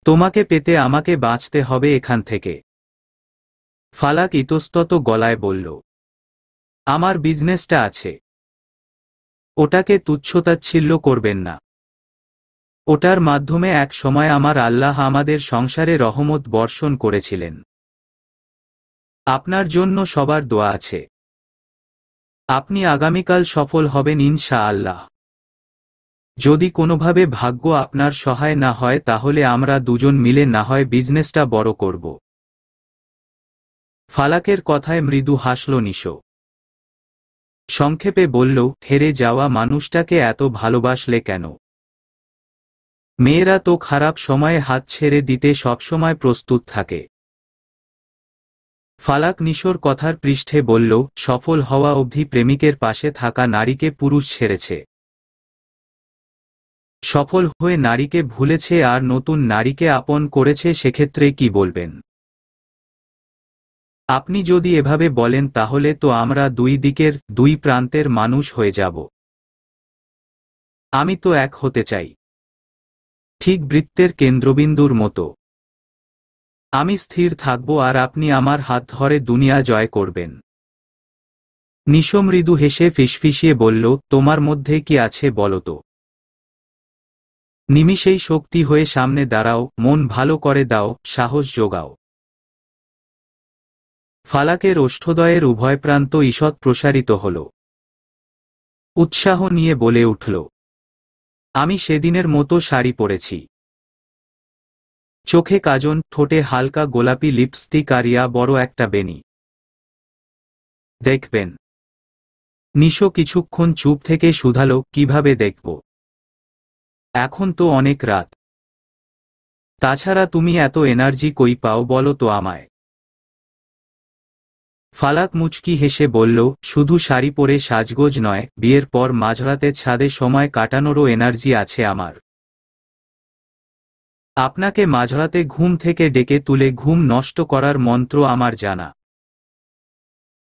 তোমাকে পেতে আমাকে বাঁচতে হবে এখান থেকে। ফালাক ইতস্তত গলায় বলল, আমার বিজনেসটা আছে। ওটাকে তুচ্ছতাচ্ছিল্য করবেন না। ওটার মাধ্যমে এক সময় আমার আল্লাহ আমাদের সংসারে রহমত বর্ষণ করেছিলেন। আপনার জন্য সবার দোয়া আছে। আপনি আগামীকাল সফল হবেন ইনশাআল্লাহ। যদি কোনোভাবে ভাগ্য আপনার সহায় না হয় তাহলে আমরা দুজন মিলে না হয় বিজনেসটা বড় করব। ফালাকের কথায় মৃদু হাসল নিশো। সংক্ষেপে বলল, হেরে যাওয়া মানুষটাকে এত ভালোবাসলে কেন? মেয়েরা তো খারাপ সময়ে হাত ছেড়ে দিতে সবসময় প্রস্তুত থাকে। ফালাক নিশোর কথার পৃষ্ঠে বলল, সফল হওয়া অবধি প্রেমিকের পাশে থাকা নারীকে পুরুষ ছেড়েছে। সফল হয়ে নারীকে ভুলেছে আর নতুন নারীকে আপন করেছে, সেক্ষেত্রে কি বলবেন? আপনি যদি এভাবে বলেন তাহলে তো আমরা দুই দিকের দুই প্রান্তের মানুষ হয়ে যাব। আমি তো এক হতে চাই, ঠিক বৃত্তের কেন্দ্রবিন্দুর মতো। আমি স্থির থাকব আর আপনি আমার হাত ধরে দুনিয়া জয় করবেন। নিশো মৃদু হেসে ফিসফিসিয়ে বলল, তোমার মধ্যে কি আছে বলো তো। নিমিষেই শক্তি হয়ে সামনে দাঁড়াও, মন ভালো করে দাও, সাহস যোগাও। ফালাকের ওষ্ঠদ্বয়ের উভয় প্রান্ত ঈষৎ প্রসারিত হল। উৎসাহ নিয়ে বলে উঠল, আমি সেদিনের মতো শাড়ি পরেছি। চোখে কাজল, ঠোঁটে হালকা গোলাপি লিপস্টিক আর বড় একটা বেনি। দেখবেন। নিশো কিছুক্ষণ চুপ থেকে শুধালো, কিভাবে দেখব? এখন তো অনেক রাত। তাছাড়া তুমি এত এনার্জি কই পাও বলো তো আমায়। ফালাক মুচকি হেসে বলল, শুধু শাড়ি পরে সাজগোজ নয়, বিয়ের পর মাঝরাতে ছাদে সময় কাটানোরও এনার্জি আছে আমার। আপনাকে মাঝরাতে ঘুম থেকে ডেকে তুলে ঘুম নষ্ট করার মন্ত্র আমার জানা।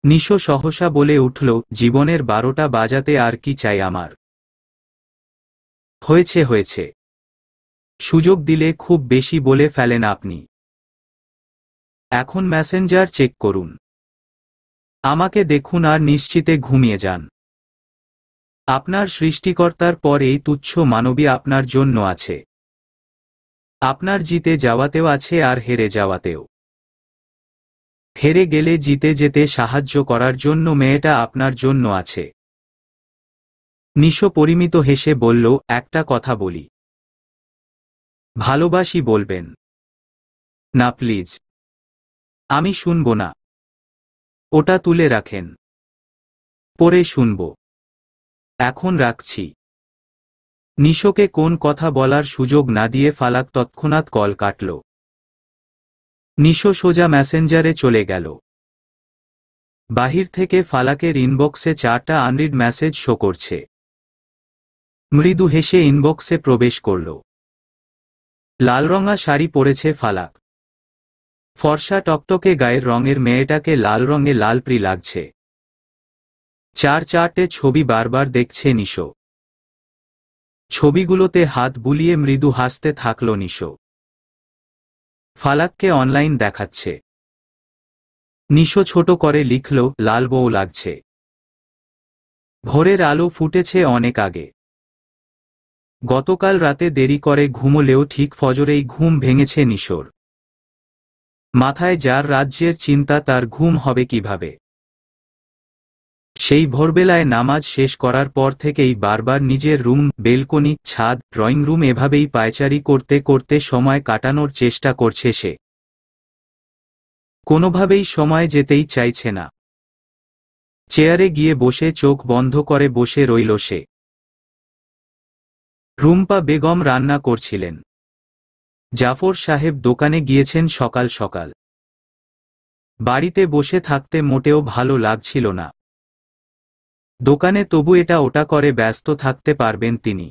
নিশো সহসা বলে উঠল, জীবনের 12টা বাজাতে আর কি চাই আমার। হয়েছে হয়েছে। সুযোগ দিলে খুব বেশি বলে ফেলেন আপনি। এখন মেসেঞ্জার চেক করুন। আমাকে দেখুন আর নিশ্চিতে ঘুমিয়ে যান। আপনার সৃষ্টিকর্তার পর এই তুচ্ছ মানবী আপনার জন্য আছে। আপনার জিতে যাওয়াতেও আছে আর হেরে যাওয়াতেও। হেরে গেলে জিতে যেতে সাহায্য করার জন্য মেয়েটা আপনার জন্য আছে। নিশো পরিমিত হেসে বলল, একটা কথা বলি। ভালোবাসি বলবেন? না প্লিজ। আমি শুনব না। ওটা তুলে রাখেন। পরে শুনব। এখন রাখছি। নিশোকে কোন কথা বলার সুযোগ না দিয়ে ফালাক তৎক্ষণাৎ কল কাটল। নিশো সোজা মেসেঞ্জারে চলে গেল। বাহির থেকে ফালাকের ইনবক্সে 4টা আনরিড মেসেজ শো করছে। মৃদু হেসে ইনবক্সে প্রবেশ করল। লালরঙা শাড়ি পরেছে ফালাক। ফর্সা টকটকে গায়ের রঙের মেয়েটাকে লাল রঙে লালপ্রি লাগছে। 4-4টে ছবি বারবার দেখছে নিশো। ছবিগুলোতে হাত বুলিয়ে মৃদু হাসতে থাকল নিশো। ফালাককে অনলাইন দেখাচ্ছে। নিশো ছোট করে লিখল, লাল বউ লাগছে। ভোরের আলো ফুটেছে অনেক আগে। গতকাল রাতে দেরি করে ঘুমোলেও ঠিক ফজরেই ঘুম ভেঙেছে নিশোর। মাথায় যার রাজ্যের চিন্তা তার ঘুম হবে কিভাবে। সেই ভোরবেলায় নামাজ শেষ করার পর থেকেই বারবার নিজের রুম, বেলকনি, ছাদ, ড্রয়িং রুম এভাবেই পায়চারি করতে করতে সময় কাটানোর চেষ্টা করছে সে। কোনোভাবেই সময় যেতেই চাইছে না। চেয়ারে গিয়ে বসে চোখ বন্ধ করে বসে রইল সে। রুম্পা বেগম রান্না করছিলেন। জাফর সাহেব দোকানে গিয়েছেন সকাল সকাল। বাড়িতে বসে থাকতে মোটেও ভালো লাগছিল না। দোকানে তবু এটা ওটা করে ব্যস্ত থাকতে পারবেন তিনি।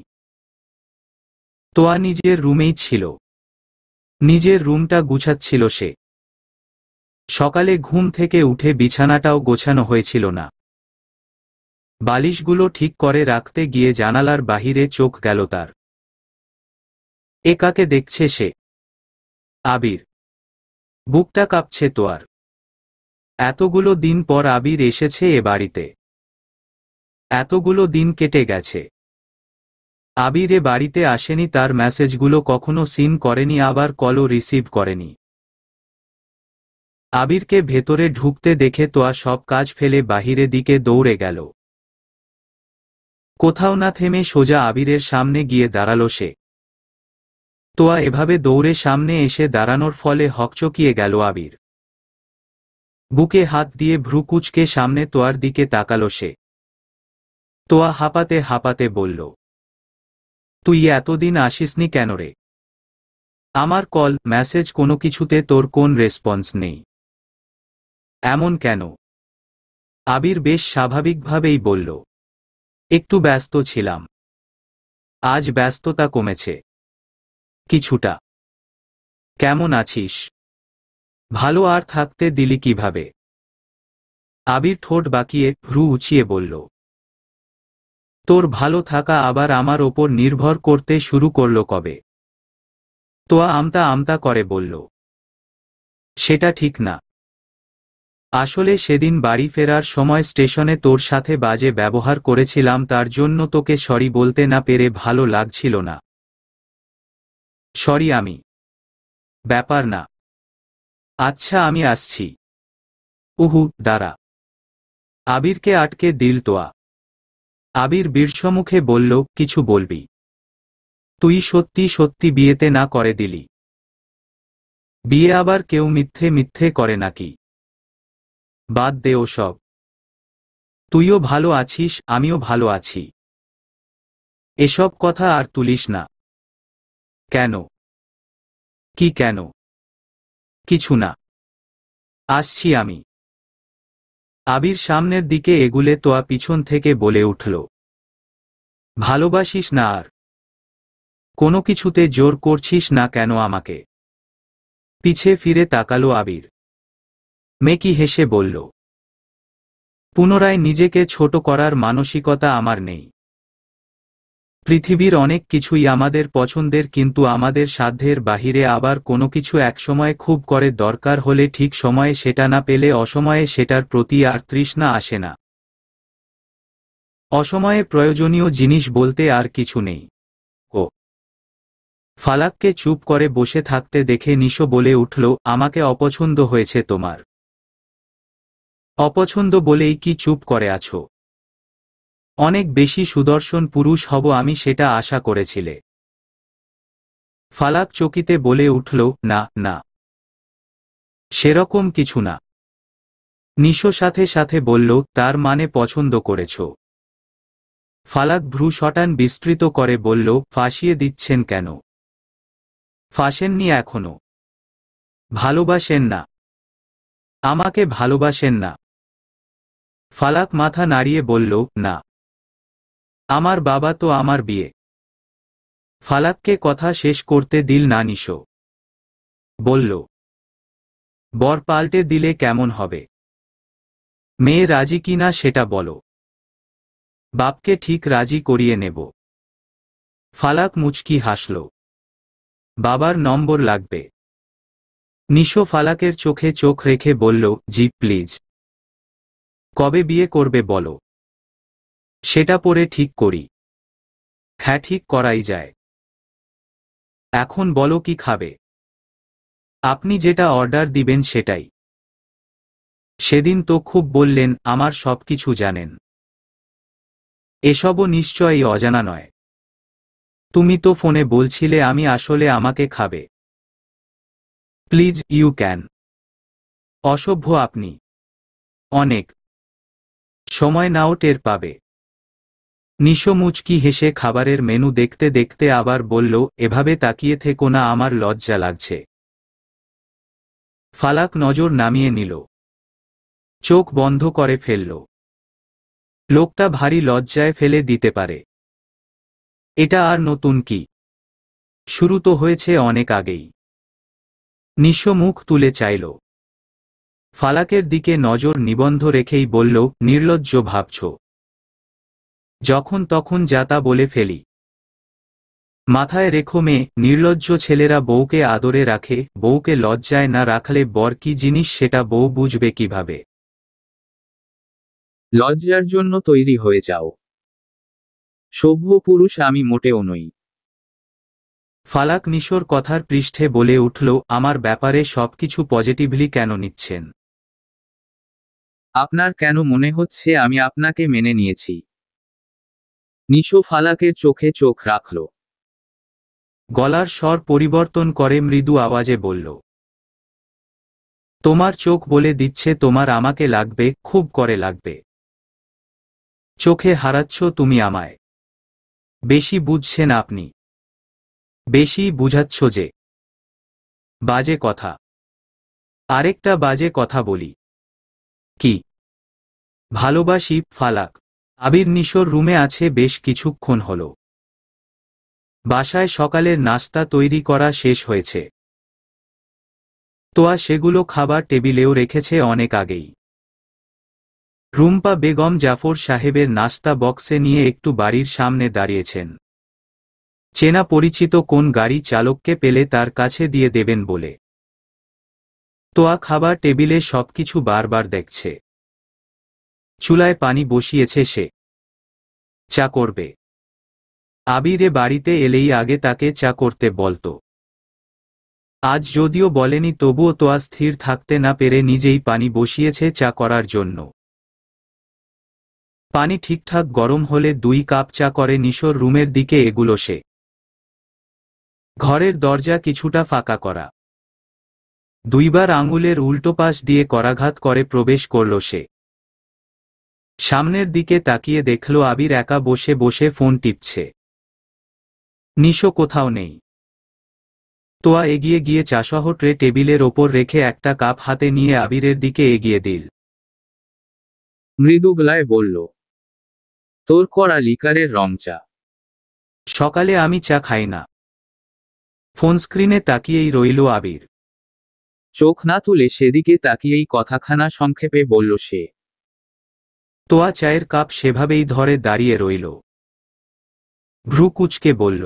তোয়া নিজের রুমেই ছিল। নিজের রুমটা গুছাচ্ছিল সে। সকালে ঘুম থেকে উঠে বিছানাটাও গোছানো হয়েছিল না। বালিশগুলো ঠিক করে রাখতে গিয়ে জানালার বাহিরে চোখ গেল তার। এ কাকে দেখছে সে? আবির। বুকটা কাঁপছে তোয়ার। এতগুলো দিন পর আবির এসেছে এ বাড়িতে। এতগুলো দিন কেটে গেছে। আবির এ বাড়িতে আসেনি, তার মেসেজগুলো কখনো সিন করেনি, আবার কলও রিসিভ করেনি। আবিরকে ভেতরে ঢুকতে দেখে তোয়া সব কাজ ফেলে বাহিরে দিকে দৌড়ে গেল। কোথাও না থেমে সোজা আবিরের সামনে গিয়ে দাঁড়ালো সে। তোয়া এভাবে দৌড়ে সামনে এসে দাঁড়ানোর ফলে হকচকিয়ে গেল আবির। বুকে হাত দিয়ে ভ্রু কুঁচকে সামনে তোয়ার দিকে তাকালো সে। তোয়া হাঁপাতে হাঁপাতে বলল, তুই এতদিন আসিসনি কেন রে? আমার কল মেসেজ কোনো কিছুতে তোর কোন রেসপন্স নেই? এমন কেন? আবির বেশ স্বাভাবিকভাবেই বলল, একটু ব্যস্ত ছিলাম। আজ ব্যস্ততা কমেছে কিছুটা। কেমন আছিস? ভালো, আর থাকতে দিলি কিভাবে? আবির ঠোঁট বাঁকিয়ে ভ্রু উঁচিয়ে বলল, তোর ভালো থাকা আবার আমার ওপর নির্ভর করতে শুরু করলো কবে? তোয়া আমতা আমতা করে বলল, সেটা ঠিক না। আসলে সেদিন বাড়ি ফেরার সময় স্টেশনে তোর সাথে বাজে ব্যবহার করেছিলাম, তার জন্য তোকে সরি বলতে না পেরে ভালো লাগছিল না। সরি আমি? ব্যাপার না। আচ্ছা আমি আসছি। উহু, দাঁড়া। আবিরকে আটকে দিল তোয়া। আবির বিরসমুখে বলল, কিছু বলবি? তুই সত্যি সত্যি বিয়েতে না করে দিলি? বিয়ে আবার কেউ মিথ্যে মিথ্যে করে নাকি? বাদ দে ওসব। তুইও ভালো আছিস, আমিও ভালো আছি। এসব কথা আর তুলিস না। কেন? কি কেন? কিছু না। আসছি আমি। আবির সামনের দিকে এগুলে তোয়া পিছন থেকে বলে উঠল, ভালোবাসিস না আর? কোনো কিছুতে জোর করছিস না কেন আমাকে? পিছে ফিরে তাকালো আবির। মেকি হেসে বলল, পুনরায় নিজেকে ছোট করার মানসিকতা আমার নেই। পৃথিবীর অনেক কিছুই আমাদের পছন্দের, কিন্তু আমাদের সাধ্যের বাহিরে। আবার কোনো কিছু একসময় খুব করে দরকার হলে ঠিক সময়ে সেটা না পেলে অসময়ে সেটার প্রতি আর তৃষ্ণা আসে না। অসময়ে প্রয়োজনীয় জিনিস বলতে আর কিছু নেই। ও ফালাককে চুপ করে বসে থাকতে দেখে নিশো বলে উঠল, আমাকে অপছন্দ হয়েছে তোমার? অপছন্দ বলেই কি চুপ করে আছো? অনেক বেশি সুদর্শন পুরুষ হব আমি, সেটা আশা করেছিলে? ফালাক চকিতে বলে উঠল, না না, সেরকম কিছু না। নিশো সাথে সাথে বলল, তার মানে পছন্দ করেছ? ফালাক ভ্রু সটান বিস্তৃত করে বলল, ফাঁসিয়ে দিচ্ছেন কেন? ফাঁসেননি এখনো? ভালোবাসেন না? আমাকে ভালোবাসেন না? ফালাক মাথা নাড়িয়ে বলল, না। আমার বাবা তো আমার বিয়ে। ফালাককে কথা শেষ করতে দিল না নিশো। বলল, বর পাল্টে দিলে কেমন হবে? মেয়ে রাজি কিনা সেটা বলো। বাপকে ঠিক রাজি করিয়ে নেব। ফালাক মুচকি হাসল। বাবার নম্বর লাগবে? নিশো ফালাকের চোখে চোখ রেখে বলল, জি প্লিজ। কবে বিয়ে করবে বলো? সেটা পরে ঠিক করি। হ্যাঁ, ঠিক করাই যায়। এখন বলো কি খাবে? আপনি যেটা অর্ডার দিবেন সেটাই। সেদিন তো খুব বললেন আমার সবকিছু জানেন। এসবও নিশ্চয়ই অজানা নয়। তুমি তো ফোনে বলছিলে আমি আসলে আমাকে খাবে। Please you can. অসভ্য আপনি। অনেক সময় নাও টের পাবে। নিশো মুচকি হেসে খাবারের মেনু দেখতে দেখতে আবার বলল, এভাবে তাকিয়ে থেকো না, আমার লজ্জা লাগছে। ফালাক নজর নামিয়ে নিল। চোখ বন্ধ করে ফেলল। লোকটা ভারী লজ্জায় ফেলে দিতে পারে। এটা আর নতুন কি? শুরু তো হয়েছে অনেক আগেই। নিশো মুখ তুলে চাইল। ফালাকের দিকে নজর নিবন্ধ রেখেই বলল, নির্লজ্জ ভাবছ? যখন তখন যা তা বলে ফেলি। মাথায় রেখো মেয়ে, নির্লজ্জ ছেলেরা বউকে আদরে রাখে, বউকে লজ্জায় না রাখলে বর কি জিনিস সেটা বউ বুঝবে কিভাবে? লজ্জার জন্য তৈরি হয়ে যাও। সভ্য পুরুষ আমি মোটেও নই। ফালাক নিশোর কথার পৃষ্ঠে বলে উঠল, আমার ব্যাপারে সবকিছু পজিটিভলি কেন নিচ্ছেন? আপনার কেন মনে হচ্ছে আমি আপনাকে মেনে নিয়েছি? নিশো ফালাকের চোখে চোখ রাখল। গলার স্বর পরিবর্তন করে মৃদু আওয়াজে বলল, তোমার চোখ বলে দিচ্ছে তোমার আমাকে লাগবে, খুব করে লাগবে। চোখে হারাচ্ছ তুমি আমায়। বেশি বুঝছেন আপনি। বেশি বুঝাচ্ছ যে। বাজে কথা। আরেকটা বাজে কথা বলি। কি? ভালোবাসি ফালাক। আবির নিশোর রুমে আছে বেশ কিছুক্ষণ হলো। বাসায় সকালের নাস্তা তৈরি করা শেষ হয়েছে। তোয়া সেগুলো খাবার টেবিলেও রেখেছে অনেক আগেই। রুম্পা বেগম জাফর সাহেবের নাস্তা বক্সে নিয়ে একটু বাড়ির সামনে দাঁড়িয়েছেন, চেনা পরিচিত কোন গাড়ি চালককে পেলে তার কাছে দিয়ে দেবেন বলে। তোয়া খাবার টেবিলে সবকিছু বারবার দেখছে। চুলায় পানি বসিয়েছে সে। চা করবে। আবিরে বাড়িতে এলেই আগে তাকে চা করতে বলতো। আজ যদিও বলেনি তবুও তোয়া স্থির থাকতে না পেরে নিজেই পানি বসিয়েছে চা করার জন্য। পানি ঠিকঠাক গরম হলে 2 কাপ চা করে নিশোর রুমের দিকে এগুলো সে। ঘরের দরজা কিছুটা ফাঁকা করা। 2 বার আঙুলের উল্টো পাশ দিয়ে করাঘাত করে প্রবেশ করল সে। সামনের দিকে তাকিয়ে দেখল আবির একা বসে বসে ফোন টিপছে। নিশো কোথাও নেই। তোয়া এগিয়ে গিয়ে চাসহ ট্রে টেবিলের ওপর রেখে একটা কাপ হাতে নিয়ে আবিরের দিকে এগিয়ে দিল। মৃদু গলায় বলল, তোর করা লিকারের রং চা। সকালে আমি চা খাই না। ফোন স্ক্রিনে তাকিয়েই রইল আবির। চোখ না তুলে সেদিকে তাকিয়েই কথাখানা সংক্ষেপে বলল সে। তোয়া চায়ের কাপ সেভাবেই ধরে দাঁড়িয়ে রইল। ভ্রু কুঁচকে বলল,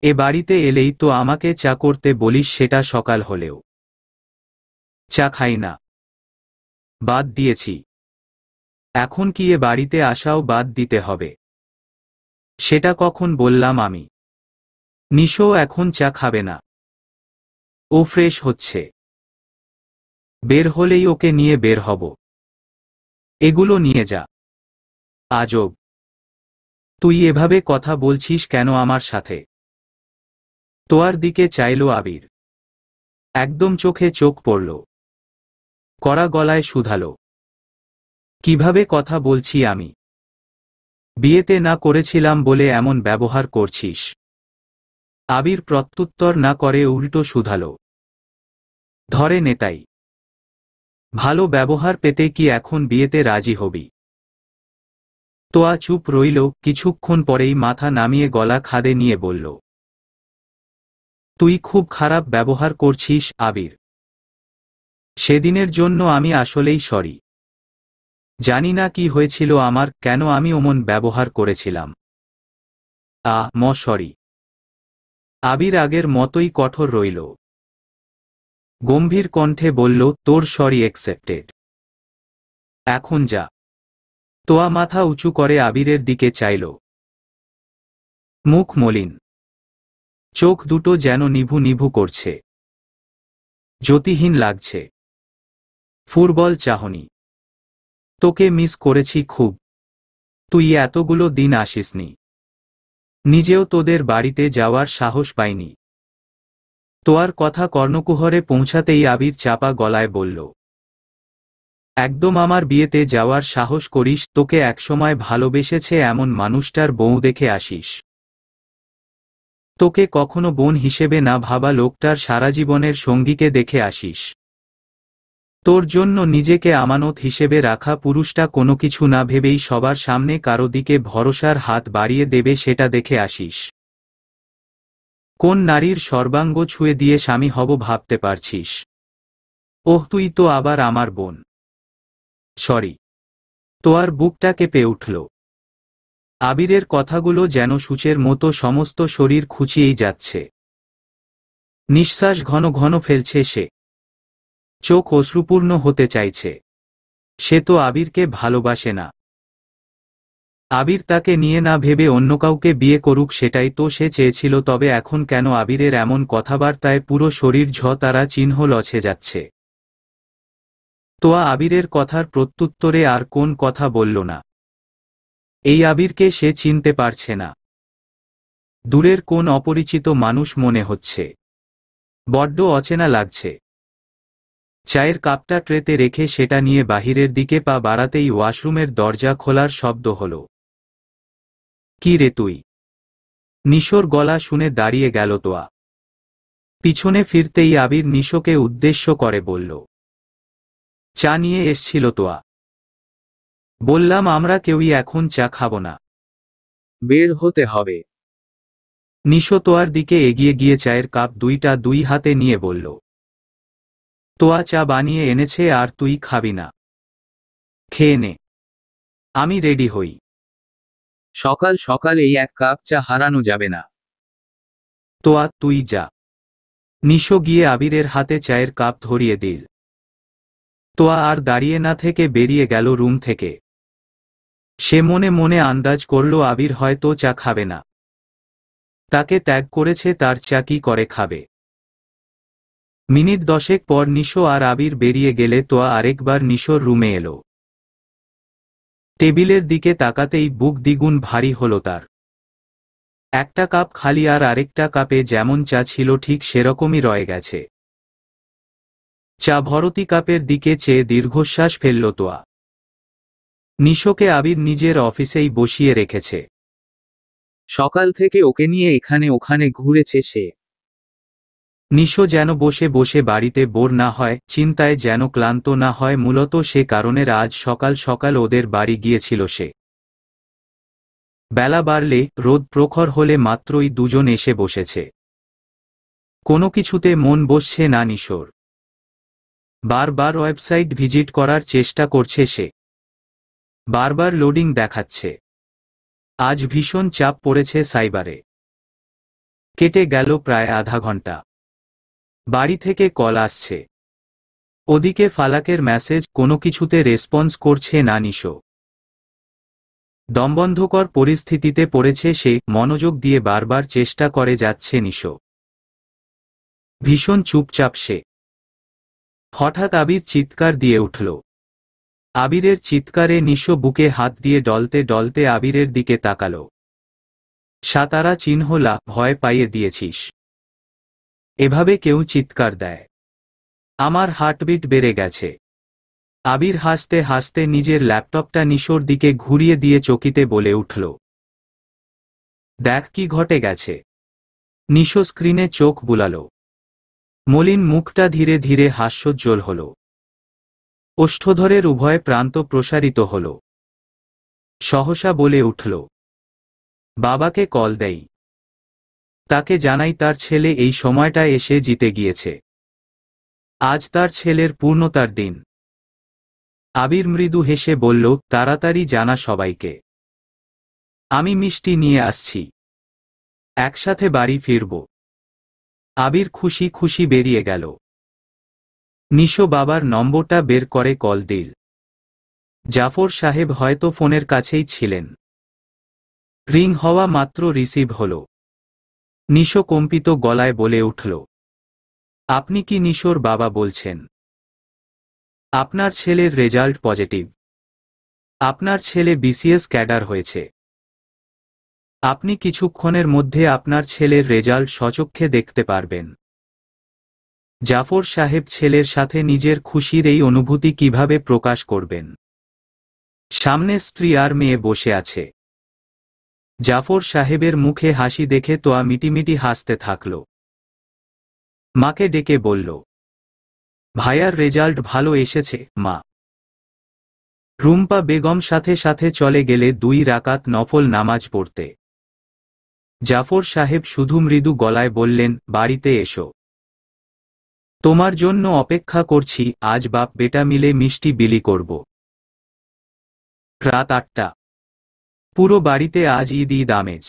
এ বাড়িতে এলেই তো আমাকে চা করতে বলিস, সেটা সকাল হলেও। চা খাই না। বাদ দিয়েছি। এখন কি এ বাড়িতে আসাও বাদ দিতে হবে? সেটা কখন বললাম আমি? নিশো এখন চা খাবে না। ও ফ্রেশ হচ্ছে। বের হলেই ওকে নিয়ে বের হব। এগুলো নিয়ে যা। আজব। তুই এভাবে কথা বলছিস কেন আমার সাথে? তোয়ার দিকে চাইল আবির। একদম চোখে চোখ পড়ল। কড়া গলায় শুধালো, কিভাবে কথা বলছি আমি? বিয়েতে না করেছিলাম বলে এমন ব্যবহার করছিস? আবির প্রত্যুত্তর না করে উল্টো শুধালো, ধরে নেতাই। ভালো ব্যবহার পেতে কি এখন বিয়েতে রাজি হবি? তোয়া চুপ রইল, কিছুক্ষণ পরেই মাথা নামিয়ে গলা খাদে নিয়ে বলল, তুই খুব খারাপ ব্যবহার করছিস আবির। সেদিনের জন্য আমি আসলেই সরি। জানি না কি হয়েছিল আমার, কেন আমি অমন ব্যবহার করেছিলাম। সরি। আবির আগের মতোই কঠোর রইল। গম্ভীর কণ্ঠে বলল, তোর সরি অ্যাকসেপ্টেড। এখন যা। তোয়া মাথা উঁচু করে আবিরের দিকে চাইল। মুখ মলিন। চোখ দুটো যেন নিভু নিভু করছে। জ্যোতিহীন লাগছে। ফুটবল চাহনি। তোকে মিস করেছি খুব। তুই এতগুলো দিন আসিসনি। নিজেও তোদের বাড়িতে যাওয়ার সাহস পাইনি। তোয়ার কথা কর্ণকুহরে পৌঁছাতেই আবির চাপা গলায় বলল, একদম আমার বিয়েতে যাওয়ার সাহস করিস? তোকে একসময় ভালোবেসেছে এমন মানুষটার বউ দেখে আসিস। তোকে কখনো বোন হিসেবে না ভাবা লোকটার সারা জীবনের সঙ্গীকে দেখে আসিস। তোর জন্য নিজেকে আমানত হিসেবে রাখা পুরুষটা কোনো কিছু না ভেবেই সবার সামনে কারো দিকে ভরসার হাত বাড়িয়ে দেবে সেটা দেখে আসিস। কোন নারীর সর্বাঙ্গ ছুঁয়ে দিয়ে স্বামী হব ভাবতে পারছিস? ওহ, তুই তো আবার আমার বোন। সরি। তোয়ার বুকটা কেঁপে উঠল। আবিরের কথাগুলো যেন সূচের মতো সমস্ত শরীর খুঁচিয়েই যাচ্ছে। নিঃশ্বাস ঘন ঘন ফেলছে সে। চোখ অশ্রুপূর্ণ হতে চাইছে। সে তো আবিরকে ভালোবাসে না। আবির তাকে নিয়ে না ভেবে অন্য কাউকে বিয়ে করুক, সেটাই তো সে চেয়েছিল। তবে এখন কেন আবিরের এমন কথাবার্তায় পুরো শরীর ঝ-তারা চিহ্ন লছে যাচ্ছে? তোয়া আবিরের কথার প্রত্যুত্তরে আর কোন কথা বলল না। এই আবিরকে সে চিনতে পারছে না। দূরের কোন অপরিচিত মানুষ মনে হচ্ছে। বড্ড অচেনা লাগছে। চায়ের কাপটা ট্রেতে রেখে সেটা নিয়ে বাহিরের দিকে পা বাড়াতেই ওয়াশরুমের দরজা খোলার শব্দ হলো। কি রে তুই? নিশোর গলা শুনে দাঁড়িয়ে গেল তোয়া। পিছনে ফিরতেই আবির নিশোকে উদ্দেশ্য করে বলল, চা নিয়ে এসছিল তোয়া। বললাম আমরা কেউই এখন চা খাবো না। বের হতে হবে। নিশো তোয়ার দিকে এগিয়ে গিয়ে চায়ের কাপ দুইটা দুই হাতে নিয়ে বলল, তোয়া চা বানিয়ে এনেছে আর তুই খাবি না? খেয়ে নে, আমি রেডি হই। সকাল সকাল এই এক কাপ চা হারানো যাবে না। তোয়া তুই যা। নিশো গিয়ে আবিরের হাতে চায়ের কাপ ধরিয়ে দিল। তোয়া আর দাঁড়িয়ে না থেকে বেরিয়ে গেল রুম থেকে। সে মনে মনে আন্দাজ করল আবির হয়তো চা খাবে না। তাকে ত্যাগ করেছে, তার চা কি করে খাবে। মিনিট 10 পর নিশো আর আবির বেরিয়ে গেলে তোয়া আরেকবার নিশোর রুমে এলো। টেবিলের দিকে তাকাতেই বুক দ্বিগুণ ভারী হলো তার। একটা কাপ খালি আর আরেকটা কাপে যেমন চা ছিল ঠিক সেরকমই রয়ে গেছে। চা ভরতি কাপের দিকে চেয়ে দীর্ঘশ্বাস ফেলল তোয়া। নিশোকে আবির নিজের অফিসেই বসিয়ে রেখেছে। সকাল থেকে ওকে নিয়ে এখানে ওখানে ঘুরেছে সে। নিশো যেন বসে বসে বাড়িতে বোর না হয়, চিন্তায় যেন ক্লান্ত না হয়, মূলত সে কারণের আজ সকাল সকাল ওদের বাড়ি গিয়েছিল সে। বেলা বাড়লে, রোদ প্রখর হলে মাত্রই দুজন এসে বসেছে। কোনো কিছুতে মন বসছে না নিশোর। বারবার ওয়েবসাইট ভিজিট করার চেষ্টা করছে সে। বারবার লোডিং দেখাচ্ছে। আজ ভীষণ চাপ পড়েছে সাইবারে। কেটে গেল প্রায় আধা ঘন্টা। বাড়ি থেকে কল আসছে। ওদিকে ফালাকের মেসেজ, কোনো কিছুতে রেসপন্স করছে না নিশো। দমবন্ধকর পরিস্থিতিতে পড়েছে সে, মনোযোগ দিয়ে বারবার চেষ্টা করে যাচ্ছে নিশো। ভীষণ চুপচাপ সে। হঠাৎ আবির চিৎকার দিয়ে উঠল। আবিরের চিৎকারে নিশো বুকে হাত দিয়ে ডলতে ডলতে আবিরের দিকে তাকালো। সাতারা চিহ্নলা, ভয় পাইয়ে দিয়েছিস। এভাবে কেউ চিৎকার দেয়? আমার হার্টবিট বেড়ে গেছে। আবির হাসতে হাসতে নিজের ল্যাপটপটা নিশোর দিকে ঘুরিয়ে দিয়ে চকিতে বলে উঠল, দেখ কি ঘটে গেছে। নিশো স্ক্রিনে চোখ বুলালো। মলিন মুখটা ধীরে ধীরে হাস্যোজ্জ্বল হল। ওষ্ঠধরের উভয় প্রান্ত প্রসারিত হল। সহসা বলে উঠল, বাবাকে কল দেই। তাকে জানাই তার ছেলে এই সময়টা এসে জিতে গিয়েছে। আজ তার ছেলের পূর্ণতার দিন। আবির মৃদু হেসে বলল, তাড়াতাড়ি জানা সবাইকে। আমি মিষ্টি নিয়ে আসছি। একসাথে বাড়ি ফিরব। আবির খুশি খুশি বেরিয়ে গেল। নিশো বাবার নম্বরটা বের করে কল দিল। জাফর সাহেব হয়তো ফোনের কাছেই ছিলেন। রিং হওয়া মাত্র রিসিভ হল। নিশো কম্পিত গলায় বলে উঠল, আপনি কি নিশোর বাবা বলছেন? আপনার ছেলের রেজাল্ট পজিটিভ। আপনার ছেলে বিসিএস ক্যাডার হয়েছে। আপনি কিছুক্ষণের মধ্যে আপনার ছেলের রেজাল্ট স্বচক্ষে দেখতে পারবেন। জাফর সাহেব ছেলের সাথে নিজের খুশির এই অনুভূতি কিভাবে প্রকাশ করবেন? সামনে স্ত্রী আর মেয়ে বসে আছে। জাফর সাহেবের মুখে হাসি দেখে তোয়া মিটিমিটি হাসতে থাকল। মাকে ডেকে বলল, ভাইয়ার রেজাল্ট ভালো এসেছে মা। রুম্পা বেগম সাথে সাথে চলে গেলে 2 রাকাত নফল নামাজ পড়তে। জাফর সাহেব শুধু মৃদু গলায় বললেন, বাড়িতে এসো। তোমার জন্য অপেক্ষা করছি, আজ বাপ বেটা মিলে মিষ্টি বিলি করব। রাত 8টা। পুরো বাড়িতে আজ ঈদ ঈদ আমেজ।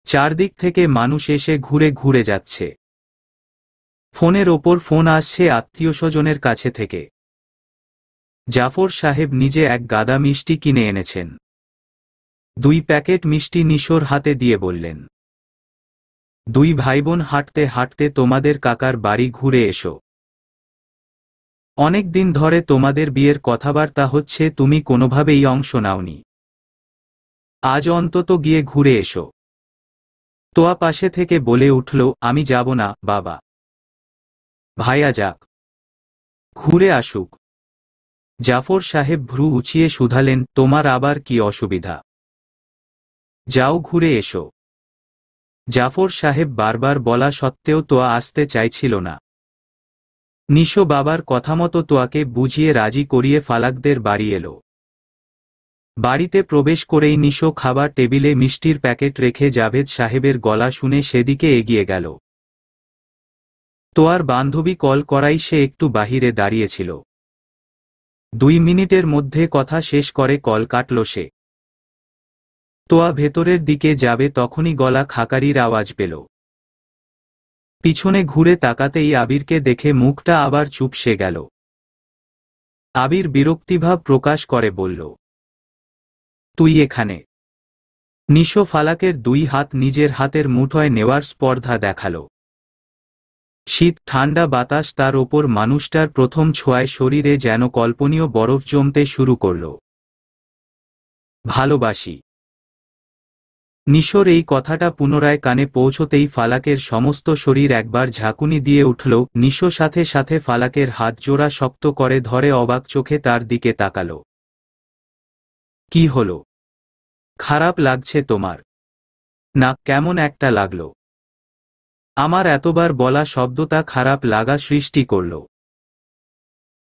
চারদিক থেকে মানুষ এসে ঘুরে ঘুরে যাচ্ছে। ফোনের ওপর ফোন আসছে আত্মীয়স্বজনের কাছে থেকে। জাফর সাহেব নিজে এক গাদা মিষ্টি কিনে এনেছেন। 2 প্যাকেট মিষ্টি নিশোর হাতে দিয়ে বললেন, 2 ভাইবোন হাঁটতে হাঁটতে তোমাদের কাকার বাড়ি ঘুরে এসো। অনেক দিন ধরে তোমাদের বিয়ের কথাবার্তা হচ্ছে, তুমি কোনোভাবেই অংশ নাওনি। আজ অন্তত গিয়ে ঘুরে এসো। তোয়া পাশে থেকে বলে উঠল, আমি যাব না বাবা। ভাইয়া যাক, ঘুরে আসুক। জাফর সাহেব ভ্রু উঁচিয়ে শুধালেন, তোমার আবার কি অসুবিধা? যাও ঘুরে এসো। জাফর সাহেব বারবার বলা সত্ত্বেও তোয়া আসতে চাইছিল না। নিশো বাবার কথামতো তোয়াকে বুঝিয়ে রাজি করিয়ে ফালাকদের বাড়ি এলো। বাড়িতে প্রবেশ করেই নিশো খাবার টেবিলে মিষ্টির প্যাকেট রেখে জাভেদ সাহেবের গলা শুনে সেদিকে এগিয়ে গেল। তোয়ার বান্ধবী কল করাই সে একটু বাহিরে দাঁড়িয়েছিল। 2 মিনিটের মধ্যে কথা শেষ করে কল কাটল সে। তোয়া ভেতরের দিকে যাবে তখনই গলা খাকারির আওয়াজ পেল। পিছনে ঘুরে তাকাতেই আবিরকে দেখে মুখটা আবার চুপসে গেল। আবির বিরক্তিভাব প্রকাশ করে বলল, তুই এখানে? নিশো ফালাকের 2 হাত নিজের হাতের মুঠোয় নেওয়ার স্পর্ধা দেখাল। শীত ঠান্ডা বাতাস তার ওপর মানুষটার প্রথম ছোঁয়ায় শরীরে যেন কল্পনীয় বরফ জমতে শুরু করল। ভালোবাসি। নিশোর এই কথাটা পুনরায় কানে পৌঁছতেই ফালাকের সমস্ত শরীর একবার ঝাঁকুনি দিয়ে উঠল। নিশো সাথে সাথে ফালাকের হাত জোড়া শক্ত করে ধরে অবাক চোখে তার দিকে তাকাল। কি হলো? খারাপ লাগছে তোমার? না, কেমন একটা লাগলো। আমার এতবার বলা শব্দটা খারাপ লাগা সৃষ্টি করল।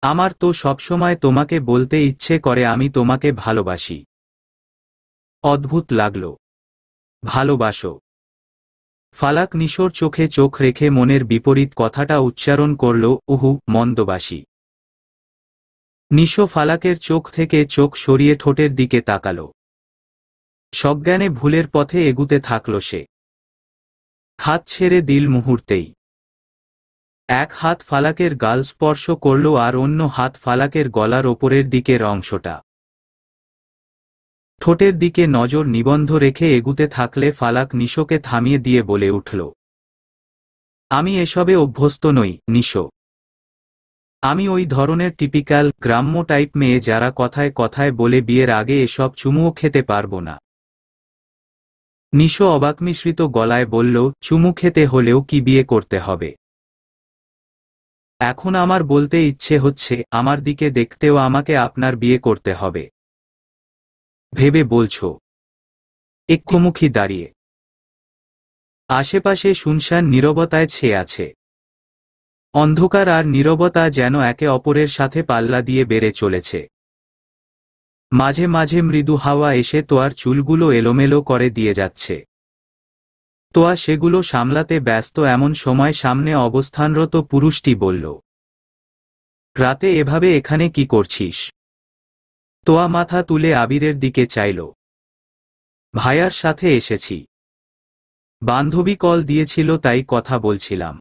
আমার তো সবসময় তোমাকে বলতে ইচ্ছে করে আমি তোমাকে ভালোবাসি। অদ্ভুত লাগলো। ভালোবাসো? ফালাক নিশোর চোখে চোখ রেখে মনের বিপরীত কথাটা উচ্চারণ করল, উহু, মন্দবাসী। নিশো ফালাকের চোখ থেকে চোখ সরিয়ে ঠোঁটের দিকে তাকাল। সজ্ঞানে ভুলের পথে এগুতে থাকল সে। হাত ছেড়ে দিল মুহূর্তেই। এক হাত ফালাকের গাল স্পর্শ করল আর অন্য হাত ফালাকের গলার ওপরের দিকের অংশটা। ঠোঁটের দিকে নজর নিবন্ধ রেখে এগুতে থাকলে ফালাক নিশোকে থামিয়ে দিয়ে বলে উঠল, আমি এসবে অভ্যস্ত নই, নিশো। আমি ওই ধরনের টিপিক্যাল গ্রাম্য টাইপ মেয়ে যারা কথায় কথায় বলে বিয়ের আগে এসব চুমুও খেতে পারবো না। নিশো অবাক মিশ্রিত গলায় বলল, চুমু খেতে হলেও কি বিয়ে করতে হবে? এখন আমার বলতে ইচ্ছে হচ্ছে আমার দিকে দেখতেও আমাকে আপনার বিয়ে করতে হবে। ভেবে বলছো? একমুখী দাঁড়িয়ে। আশেপাশে শুনশান নীরবতায় ছেয়ে আছে। অন্ধকার আর নীরবতা যেন একে অপরের সাথে পাল্লা দিয়ে বেড়ে চলেছে। মাঝে মাঝে মৃদু হাওয়া এসে তোয়ার চুলগুলো এলোমেলো করে দিয়ে যাচ্ছে। তোয়া সেগুলো সামলাতে ব্যস্ত এমন সময় সামনে অবস্থানরত পুরুষটি বলল, রাতে এভাবে এখানে কি করছিস? তোয়া মাথা তুলে আবিরের দিকে চাইল। ভাইয়ার সাথে এসেছি। বান্ধবী কল দিয়েছিল তাই কথা বলছিলাম।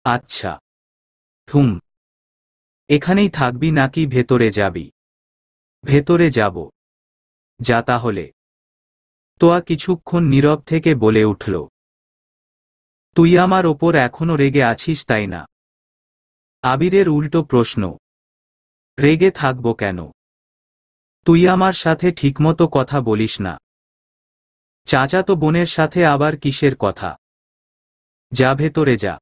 আচ্ছা। হুম। এখানেই থাকবি নাকি ভেতরে যাবি? ভেতরে যাব। যা তাহলে। তোয়া কিছুক্ষণ নীরব থেকে বলে উঠল, তুই আমার ওপর এখনো রেগে আছিস তাই না? আবিরের উল্টো প্রশ্ন। রেগে থাকব কেন? তুই আমার সাথে ঠিকমতো কথা বলিস না। চাচাতো বোনের সাথে আবার কিসের কথা? যা ভেতরে যা।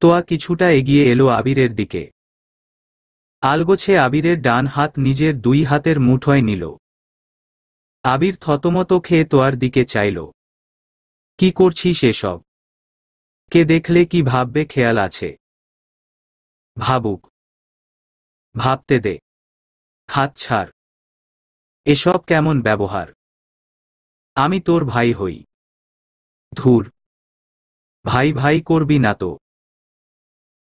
তোয়া কিছুটা এগিয়ে এলো আবিরের দিকে। আলগোছে আবিরের ডান হাত নিজের 2 হাতের মুঠোয় নিল। আবির থতমত খেয়ে তোয়ার দিকে চাইল। কি করছিস এসব? কে দেখলে কি ভাববে খেয়াল আছে? ভাবুক। ভাবতে দে। হাত ছাড়। এসব কেমন ব্যবহার? আমি তোর ভাই হই। ধুর। ভাই ভাই করবি না তো।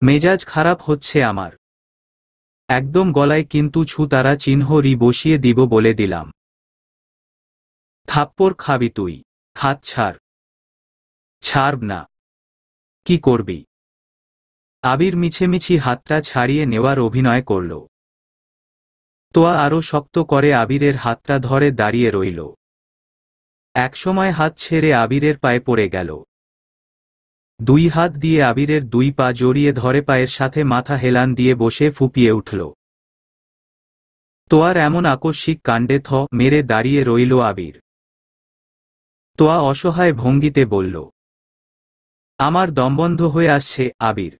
মেজাজ খারাপ হচ্ছে আমার। একদম গলায় কিন্তু ছুতারা চিহ্ন রি বসিয়ে দিব বলে দিলাম। থাপ্পড় খাবি তুই। হাত ছাড়। ছাড়ব না। কি করবি? আবির মিছেমিছি হাতটা ছাড়িয়ে নেওয়ার অভিনয় করল। তোয়া আরো শক্ত করে আবিরের হাতটা ধরে দাঁড়িয়ে রইল। একসময় হাত ছেড়ে আবিরের পায়ে পড়ে গেল। 2 হাত দিয়ে আবিরের 2 পা জড়িয়ে ধরে পায়ের সাথে মাথা হেলান দিয়ে বসে ফুঁপিয়ে উঠল। তোয়ার এমন আকস্মিক কাণ্ডে থ মেরে দাঁড়িয়ে রইল আবির। তোয়া অসহায় ভঙ্গিতে বলল, আমার দমবন্ধ হয়ে আসছে আবির।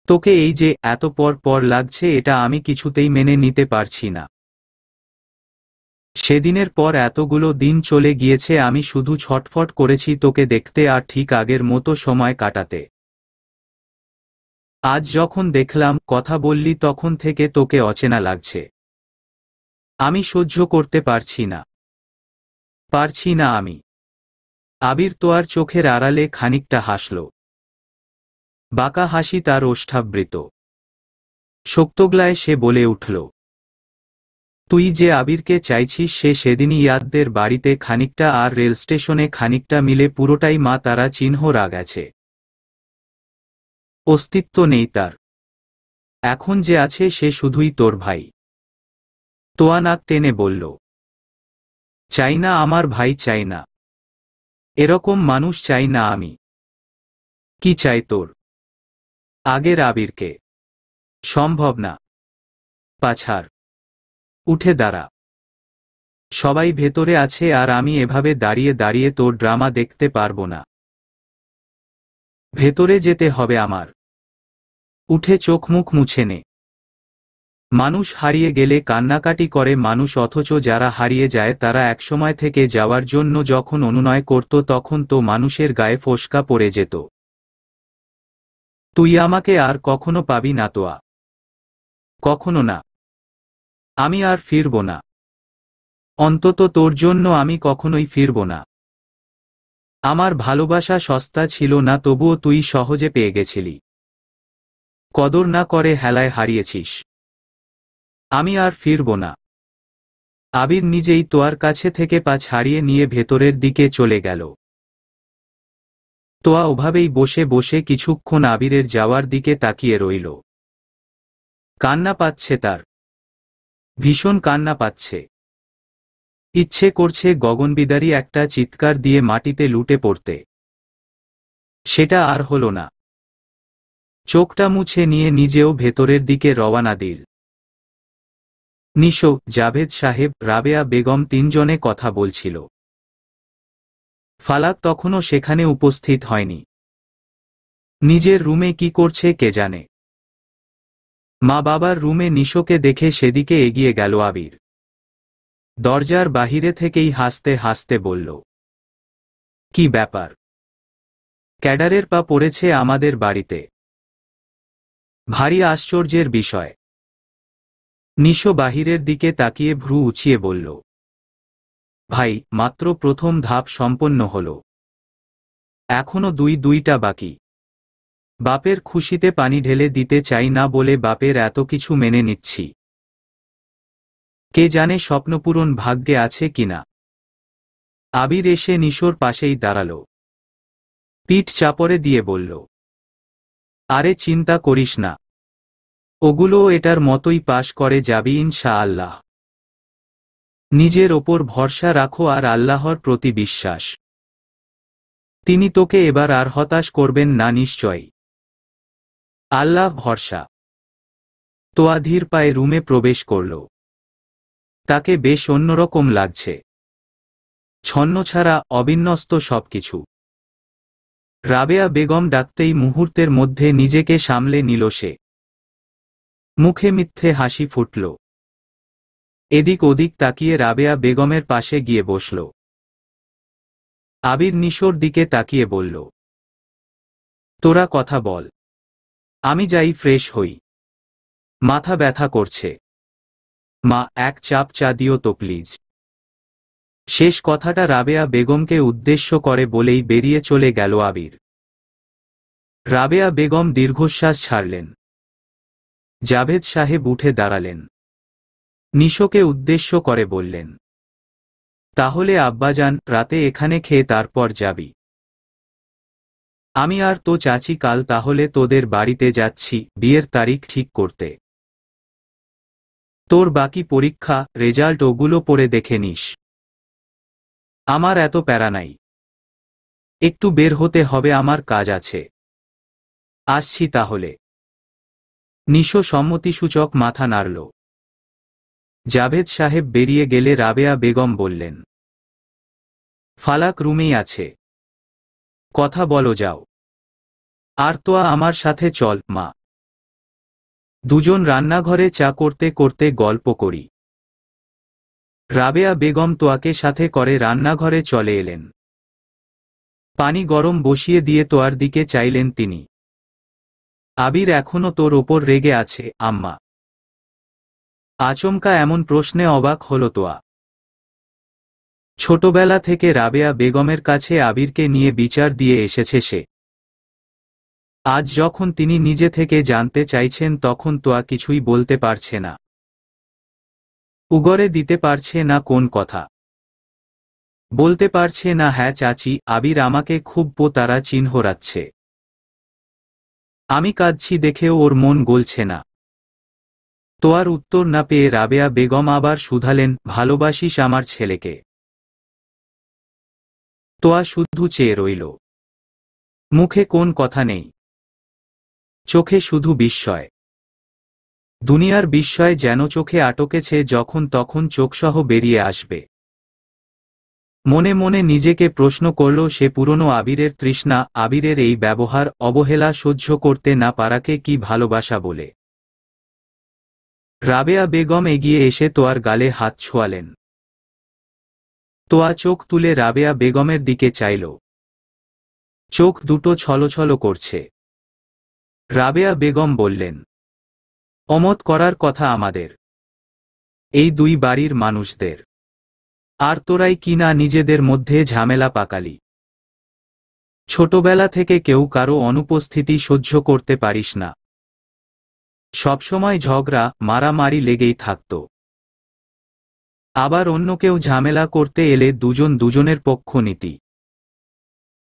তোকে এই যে এত পর পর লাগছে এটা আমি কিছুতেই মেনে নিতে পারছি না। সেদিনের পর এতগুলো দিন চলে গিয়েছে, আমি শুধু ছটফট করেছি তোকে দেখতে আর ঠিক আগের মতো সময় কাটাতে। আজ যখন দেখলাম, কথা বললি, তখন থেকে তোকে অচেনা লাগছে। আমি সহ্য করতে পারছি না। আমি। আবির তোয়ার চোখের আড়ালে খানিকটা হাসল। বাঁকা হাসি তার ওষ্ঠাবৃত। শক্তগলায় সে বলে উঠল, তুই যে আবিরকে চাইছিস সে সেদিনই ইয়াদদের বাড়িতে খানিকটা আর রেল স্টেশনে খানিকটা মিলে পুরোটাই মা তারা চিহ্ন গেছে। অস্তিত্ব নেই তার। এখন যে আছে সে শুধুই তোর ভাই। তোয়া নাক টেনে বলল, চাই না আমার ভাই, চাই না। এরকম মানুষ চাই না আমি। কি চাই তোর? আগের আবিরকে। সম্ভব না। পাছাড়। উঠে দাঁড়া। সবাই ভেতরে আছে আর আমি এভাবে দাঁড়িয়ে দাঁড়িয়ে তোর ড্রামা দেখতে পারবো না। ভেতরে যেতে হবে আমার। উঠে চোখ মুখ মুছে নে। মানুষ হারিয়ে গেলে কান্নাকাটি করে মানুষ, অথচ যারা হারিয়ে যায় তারা একসময় থেকে যাওয়ার জন্য যখন অনুনয় করত তখন তো মানুষের গায়ে ফোস্কা পড়ে যেত। তুই আমাকে আর কখনো পাবি না তোয়া। কখনো না। আমি আর ফিরব না। অন্তত তোর জন্য আমি কখনোই ফিরব না। আমার ভালোবাসা সস্তা ছিল না, তবুও তুই সহজে পেয়ে গেছিলি। কদর না করে হেলায় হারিয়েছিস। আমি আর ফিরব না। আবির নিজেই তোয়ার কাছে থেকে পা ছাড়িয়ে নিয়ে ভেতরের দিকে চলে গেল। তোয়া ওভাবেই বসে বসে কিছুক্ষণ আবিরের যাওয়ার দিকে তাকিয়ে রইল। কান্না পাচ্ছে তার। ভীষণ কান্না পাচ্ছে। ইচ্ছে করছে গগনবিদারী একটা চিৎকার দিয়ে মাটিতে লুটে পড়তে। সেটা আর হল না। চোখটা মুছে নিয়ে নিজেও ভেতরের দিকে রওয়ানা দিল। নিশো, জাভেদ সাহেব, রাবেয়া বেগম তিনজনে কথা বলছিল। ফালাক তখনও সেখানে উপস্থিত হয়নি। নিজের রুমে কি করছে কে জানে। মা বাবার রুমে নিশোকে দেখে সেদিকে এগিয়ে গেল আবির। দরজার বাহিরে থেকেই হাসতে হাসতে বলল, কি ব্যাপার? ক্যাডারের পা পড়েছে আমাদের বাড়িতে। ভারী আশ্চর্যের বিষয়। নিশো বাহিরের দিকে তাকিয়ে ভ্রু উঁচিয়ে বলল, ভাই, মাত্র প্রথম ধাপ সম্পন্ন হল। এখনো দুইটা বাকি। বাপের খুশিতে পানি ঢেলে দিতে চাই না বলে বাপের এত কিছু মেনে নিচ্ছি। কে জানে স্বপ্নপূরণ ভাগ্যে আছে কিনা। আবির এসে নিশোর পাশেই দাঁড়াল। পিঠ চাপড়ে দিয়ে বলল, আরে চিন্তা করিস না। ওগুলো এটার মতোই পাশ করে যাবি ইনশাআল্লাহ। নিজের ওপর ভরসা রাখো আর আল্লাহর প্রতি বিশ্বাস। তিনি তোকে এবার আর হতাশ করবেন না নিশ্চয়ই। আল্লাহ ভরসা। তোয়া ধীর পায়ে রুমে প্রবেশ করল। তাকে বেশ অন্যরকম লাগছে। ছন্নছাড়া, অবিন্যস্ত সবকিছু। রাবেয়া বেগম ডাকতেই মুহূর্তের মধ্যে নিজেকে সামলে নিল সে। মুখে মিথ্যে হাসি ফুটল। এদিক ওদিক তাকিয়ে রাবেয়া বেগমের পাশে গিয়ে বসল। আবির নিশোর দিকে তাকিয়ে বলল, তোরা কথা বল। আমি যাই ফ্রেশ হই। মাথা ব্যথা করছে। মা, এক চাপ চা দিও তো প্লিজ। শেষ কথাটা রাবেয়া বেগমকে উদ্দেশ্য করে বলেই বেরিয়ে চলে গেল আবির। রাবেয়া বেগম দীর্ঘশ্বাস ছাড়লেন। জাভেদ সাহেব উঠে দাঁড়ালেন। নিশোকে উদ্দেশ্য করে বললেন, তাহলে আব্বাজান, রাতে এখানে খেয়ে তারপর যাবি। আমি আর তো চাচি কাল তাহলে তোদের বাড়িতে যাচ্ছি বিয়ের তারিখ ঠিক করতে। তোর বাকি পরীক্ষা, রেজাল্ট ওগুলো পড়ে দেখে নিস। আমার এত প্যারা নাই। একটু বের হতে হবে, আমার কাজ আছে। আসছি তাহলে। নিশো সম্মতিসূচক মাথা নাড়ল। জাভেদ সাহেব বেরিয়ে গেলে রাবেয়া বেগম বললেন, ফালাক রুমেই আছে। কথা বলো যাও। আর তোয়া আমার সাথে চল মা। দুজন রান্নাঘরে চা করতে করতে গল্প করি। রাবেয়া বেগম তোয়াকে সাথে করে রান্নাঘরে চলে এলেন। পানি গরম বসিয়ে দিয়ে তোয়ার দিকে চাইলেন তিনি। আবির এখনো তোর ওপর রেগে আছে আম্মা? আচমকা এমন প্রশ্নে অবাক হল তোয়া। ছোটবেলা থেকে রাবেয়া বেগমের কাছে আবিরকে নিয়ে বিচার দিয়ে এসেছে সে। আজ যখন তিনি নিজে থেকে জানতে চাইছেন তখন তোয়া কিছুই বলতে পারছে না, উগরে দিতে পারছে না কোন কথা। বলতে পারছে না, হ্যাঁ চাচি, আবির আমাকে খুব তারা চিহ্নরাচ্ছে। আমি কাঁদছি দেখেও ওর মন গলছে না। তোয়ার উত্তর না পেয়ে রাবেয়া বেগম আবার শুধালেন, ভালোবাসিস আমার ছেলেকে? তোয়া শুধু চেয়ে রইল, মুখে কোন কথা নেই, চোখে শুধু বিস্ময়। দুনিয়ার বিস্ময় যেন চোখে আটকেছে, যখন তখন চোখসহ বেরিয়ে আসবে। মনে মনে নিজেকে প্রশ্ন করল সে পুরনো আবিরের তৃষ্ণা, আবিরের এই ব্যবহার, অবহেলা সহ্য করতে না পারাকে কি ভালোবাসা বলে। রাবেয়া বেগম এগিয়ে এসে তোয়ার গালে হাত ছোঁয়ালেন। তোয়া চোখ তুলে রাবেয়া বেগমের দিকে চাইল। চোখ দুটো ছলছল করছে। রাবেয়া বেগম বললেন, অমত করার কথা আমাদের, এই দুই বাড়ির মানুষদের। আর তোরাই কিনা নিজেদের মধ্যে ঝামেলা পাকালি। ছোটবেলা থেকে কেউ কারো অনুপস্থিতি সহ্য করতে পারিস না। সবসময় ঝগড়া মারামারি লেগেই থাকত। আবার অন্য কেউ ঝামেলা করতে এলে দুজন দুজনের পক্ষ নিতি।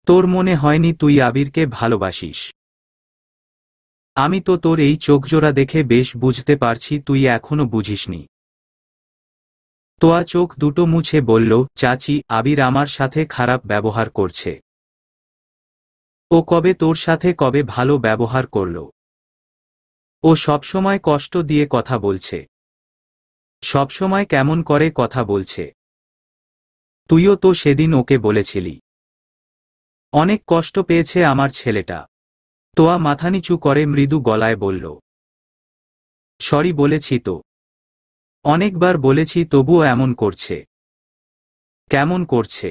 তোর মনে হয়নি তুই আবিরকে ভালোবাসিস? আমি তো তোর এই চোখজোড়া দেখে বেশ বুঝতে পারছি তুই এখনো বুঝিসনি। তোয়া চোখ দুটো মুছে বলল, চাচি, আবির আমার সাথে খারাপ ব্যবহার করছে। ও কবে তোর সাথে কবে ভালো ব্যবহার করল? ও সবসময় কষ্ট দিয়ে কথা বলছে, সবসময় কেমন করে কথা বলছে। তুইও তো সেদিন ওকে বলেছিলি। অনেক কষ্ট পেয়েছে আমার ছেলেটা। তোয়া মাথা নিচু করে মৃদু গলায় বলল, সরি বলেছি তো, অনেকবার বলেছি, তবুও এমন করছে। কেমন করছে?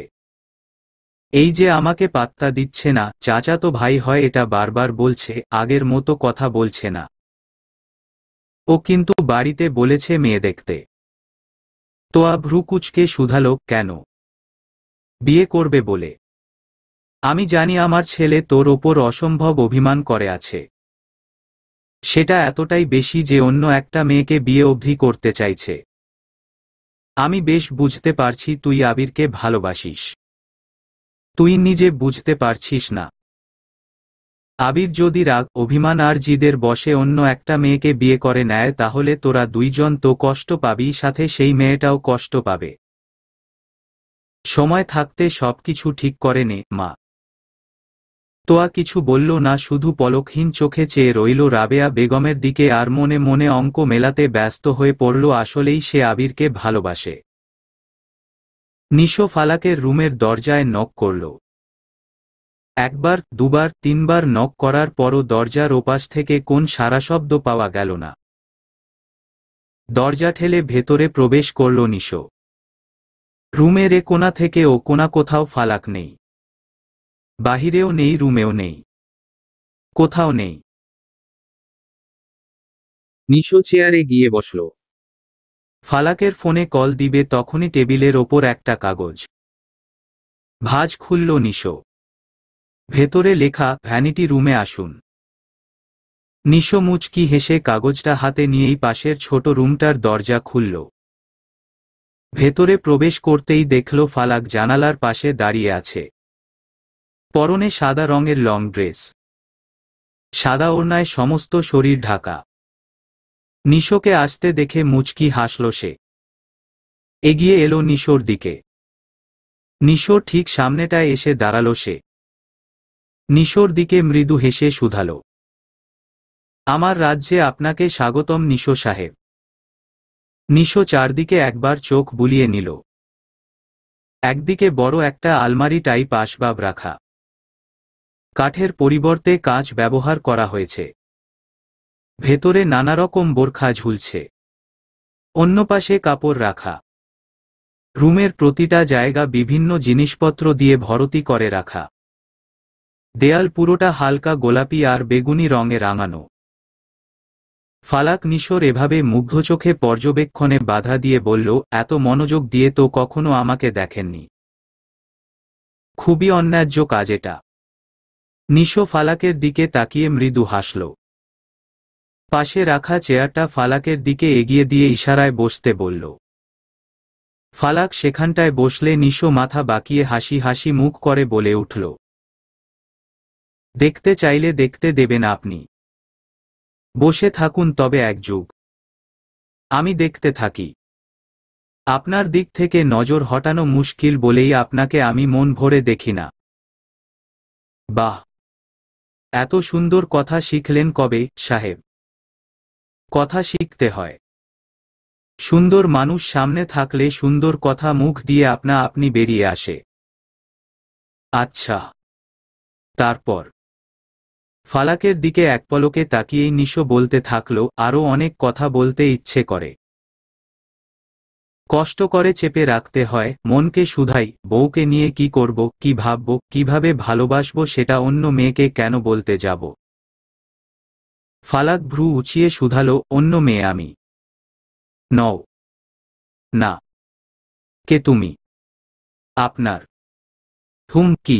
এই যে আমাকে পাত্তা দিচ্ছে না, চাচাতো ভাই হয় এটা বারবার বলছে, আগের মতো কথা বলছে না। ও কিন্তু বাড়িতে বলেছে মেয়ে দেখতে। তোয়া ভ্রু কুঁচকে শুধালো, কেন? বিয়ে করবে বলে? আমি জানি আমার ছেলে তোর ওপর অসম্ভব অভিমান করে আছে। সেটা এতটাই বেশি যে অন্য একটা মেয়েকে বিয়ে অবধি করতে চাইছে। আমি বেশ বুঝতে পারছি তুই আবিরকে ভালোবাসিস। তুই নিজে বুঝতে পারছিস না। আবির যদি রাগ, অভিমান আর জিদের বশে অন্য একটা মেয়েকে বিয়ে করে নেয়, তাহলে তোরা দুইজন তো কষ্ট পাবি, সাথে সেই মেয়েটাও কষ্ট পাবে। সময় থাকতে সবকিছু ঠিক করে নে মা। তোয়া কিছু বলল না, শুধু পলকহীন চোখে চেয়ে রইল রাবেয়া বেগমের দিকে, আর মনে মনে অঙ্ক মেলাতে ব্যস্ত হয়ে পড়ল আসলেই সে আবিরকে ভালোবাসে। নিশো ফালাকের রুমের দরজায় নক করল। একবার, দুবার, তিনবার নক করার পরও দরজার ওপাশ থেকে কোন সাড়াশব্দ পাওয়া গেল না। দরজা ঠেলে ভেতরে প্রবেশ করল নিশো। রুমের এ কোণা থেকে ও কোণা কোথাও ফালাক নেই। বাহিরেও নেই, রুমেও নেই, কোথাও নেই। নিশো চেয়ারে গিয়ে বসল। ফালাকের ফোনে কল দিবে তখনই টেবিলের ওপর একটা কাগজ ভাঁজ খুলল নিশো। ভেতরে লেখা, ভ্যানিটি রুমে আসুন। নিশো মুচকি হেসে কাগজটা হাতে নিয়েই পাশের ছোট রুমটার দরজা খুলল। ভেতরে প্রবেশ করতেই দেখল ফালাক জানালার পাশে দাঁড়িয়ে আছে। পরনে সাদা রঙের লং ড্রেস, সাদা ওড়নায় সমস্ত শরীর ঢাকা। নিশোকে আসতে দেখে মুচকি হাসল সে। এগিয়ে এলো নিশোর দিকে। নিশোর ঠিক সামনেটায় এসে দাঁড়ালো সে। নিশোর দিকে মৃদু হেসে শুধাল, আমার রাজ্যে আপনাকে স্বাগতম নিশো সাহেব। নিশো চারদিকে একবার চোখ বুলিয়ে নিল। একদিকে বড় একটা আলমারি টাইপ আসবাব রাখা, কাঠের পরিবর্তে কাঁচ ব্যবহার করা হয়েছে। ভেতরে নানারকম বোরখা ঝুলছে। অন্য পাশে কাপড় রাখা। রুমের প্রতিটা জায়গা বিভিন্ন জিনিসপত্র দিয়ে ভর্তি করে রাখা। দেয়াল পুরোটা হালকা গোলাপি আর বেগুনি রঙে রাঙানো। ফালাক নিশোর এভাবে মুগ্ধ চোখে পর্যবেক্ষণে বাধা দিয়ে বলল, এত মনোযোগ দিয়ে তো কখনো আমাকে দেখেননি। খুবই অন্যায্য কাজ এটা। নিশো ফালাকের দিকে তাকিয়ে মৃদু হাসল। পাশে রাখা চেয়ারটা ফালাকের দিকে এগিয়ে দিয়ে ইশারায় বসতে বলল। ফালাক সেখানটায় বসলে নিশো মাথা বাঁকিয়ে হাসি হাসি মুখ করে বলে উঠল, দেখতে চাইলে দেখতে দেবেন আপনি। বসে থাকুন তবে এক যুগ। আমি দেখতে থাকি। আপনার দিক থেকে নজর হটানো মুশকিল বলেই আপনাকে আমি মন ভরে দেখি না। বাহ, এত সুন্দর কথা শিখলেন কবে, সাহেব? কথা শিখতে হয়। সুন্দর মানুষ সামনে থাকলে সুন্দর কথা মুখ দিয়ে আপনা আপনি বেরিয়ে আসে। আচ্ছা, তারপর? ফালাকের দিকে এক পলকে তাকিয়েই নিশো বলতে থাকলো, আরও অনেক কথা বলতে ইচ্ছে করে। কষ্ট করে চেপে রাখতে হয়, মনকে শুধাই, বউকে নিয়ে কি করব, কি ভাবব, কিভাবে ভালোবাসবো, সেটা অন্য মেয়েকে কেন বলতে যাব। ফালাক ভ্রু উঁচিয়ে শুধালো, অন্য মেয়ে আমি নও? না। কে তুমি? আপনার। কি?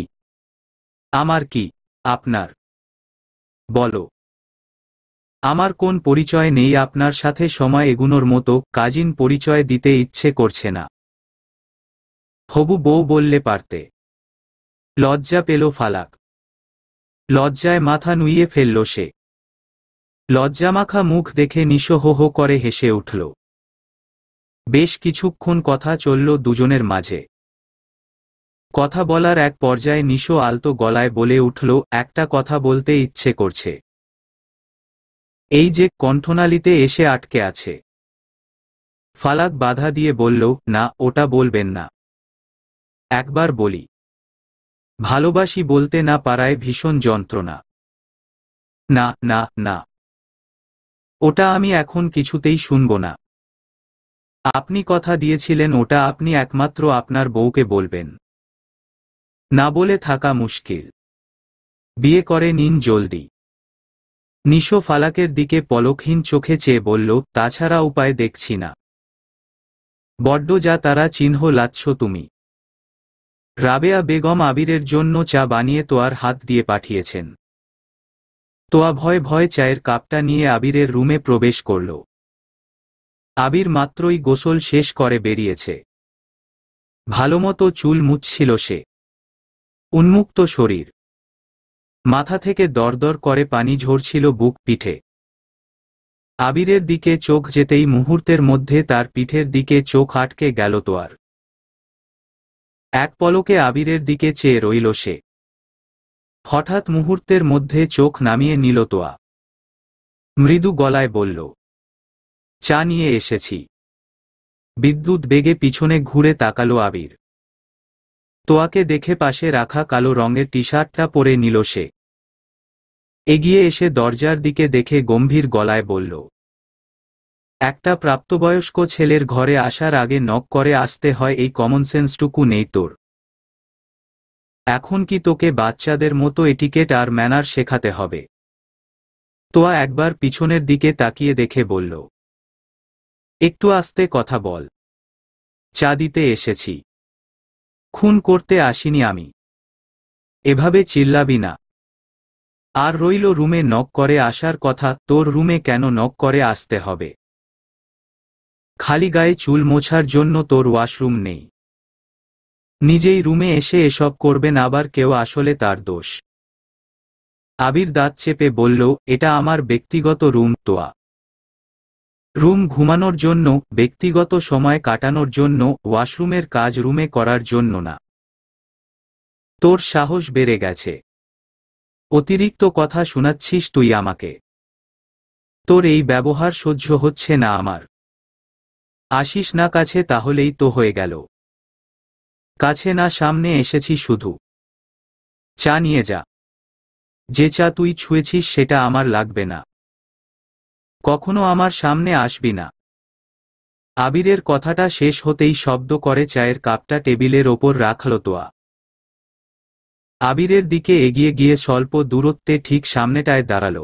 আমার কি? আপনার? বলো। আমার কোন পরিচয় নেই আপনার সাথে সময় এগুনোর মতো, কাজিন পরিচয় দিতে ইচ্ছে করছে না। হবু বউ বললে পারতে। লজ্জা পেল ফালাক। লজ্জায় মাথা নুইয়ে ফেলল সে। লজ্জামাখা মুখ দেখে নিশো হো হো করে হেসে উঠল। বেশ কিছুক্ষণ কথা চলল দুজনের মাঝে। কথা বলার এক পর্যায়ে নিশো আলতো গলায় বলে উঠল, একটা কথা বলতে ইচ্ছে করছে। এই যে কণ্ঠনালীতে এসে আটকে আছে। ফালাক বাধা দিয়ে বলল, না, ওটা বলবেন না। একবার বলি। ভালোবাসি বলতে না পারায় ভীষণ যন্ত্রণা। না না না, ওটা আমি এখন কিছুতেই শুনব না। আপনি কথা দিয়েছিলেন ওটা আপনি একমাত্র আপনার বউকে বলবেন। না বলে থাকা মুশকিল। বিয়ে করে নিন জলদি। নিশো ফালাকের দিকে পলকহীন চোখে চেয়ে বলল, তাছাড়া উপায় দেখছি না। বড্ড যা তারা চিহ্ন লাচ্ছ তুমি। রাবেয়া বেগম আবিরের জন্য চা বানিয়ে তোয়ার হাত দিয়ে পাঠিয়েছেন। তোয়া ভয় ভয় চায়ের কাপটা নিয়ে আবিরের রুমে প্রবেশ করল। আবির মাত্রই গোসল শেষ করে বেরিয়েছে। ভালোমতো চুল মুছছিল সে। উন্মুক্ত শরীর। মাথা থেকে দরদর করে পানি ঝরছিল বুক পিঠে। আবিরের দিকে চোখ যেতেই মুহূর্তের মধ্যে তার পিঠের দিকে চোখ আটকে গেল তোয়ার। এক পলকে আবিরের দিকে চেয়ে রইল সে। হঠাৎ মুহূর্তের মধ্যে চোখ নামিয়ে নিল তোয়া। মৃদু গলায় বলল, চা নিয়ে এসেছি। বিদ্যুৎ বেগে পিছনে ঘুরে তাকালো আবির। তোয়াকে দেখে পাশে রাখা কালো রঙের টি শার্টটা পরে নিল সে। এগিয়ে এসে দরজার দিকে দেখে গম্ভীর গলায় বলল, একটা প্রাপ্তবয়স্ক ছেলের ঘরে আসার আগে নক করে আসতে হয়, এই কমন সেন্সটুকু নেই তোর? এখন কি তোকে বাচ্চাদের মতো এটিকেট আর ম্যানার শেখাতে হবে? তোয়া একবার পিছনের দিকে তাকিয়ে দেখে বলল, একটু আস্তে কথা বল। চা দিতে এসেছি। খুন করতে আসিনি আমি। এভাবে চিল্লাবি না। আর রইল রুমে নক করে আসার কথা, তোর রুমে কেন নক করে আসতে হবে? খালি গায়ে চুল মোছার জন্য তোর ওয়াশরুম নেই? নিজেই রুমে এসে এসব করবেন আবার কেউ আসলে তার দোষ? আবির দাঁত চেপে বলল, এটা আমার ব্যক্তিগত রুম তোয়া। রুম ঘুমানোর জন্য, ব্যক্তিগত সময় কাটানোর জন্য, ওয়াশরুমের কাজ রুমে করার জন্য না। তোর সাহস বেড়ে গেছে। অতিরিক্ত কথা শোনাচ্ছিস তুই আমাকে। তোর এই ব্যবহার সহ্য হচ্ছে না আমার। আসিস না কাছে, তাহলেই তো হয়ে গেল। কাছে না, সামনে এসেছি শুধু। চা নিয়ে যা। যে চা তুই ছুঁয়েছিস সেটা আমার লাগবে না। কখনো আমার সামনে আসবি না। আবিরের কথাটা শেষ হতেই শব্দ করে চায়ের কাপটা টেবিলের ওপর রাখল তোয়া। আবিরের দিকে এগিয়ে গিয়ে স্বল্প দূরত্বে ঠিক সামনেটায় দাঁড়াল।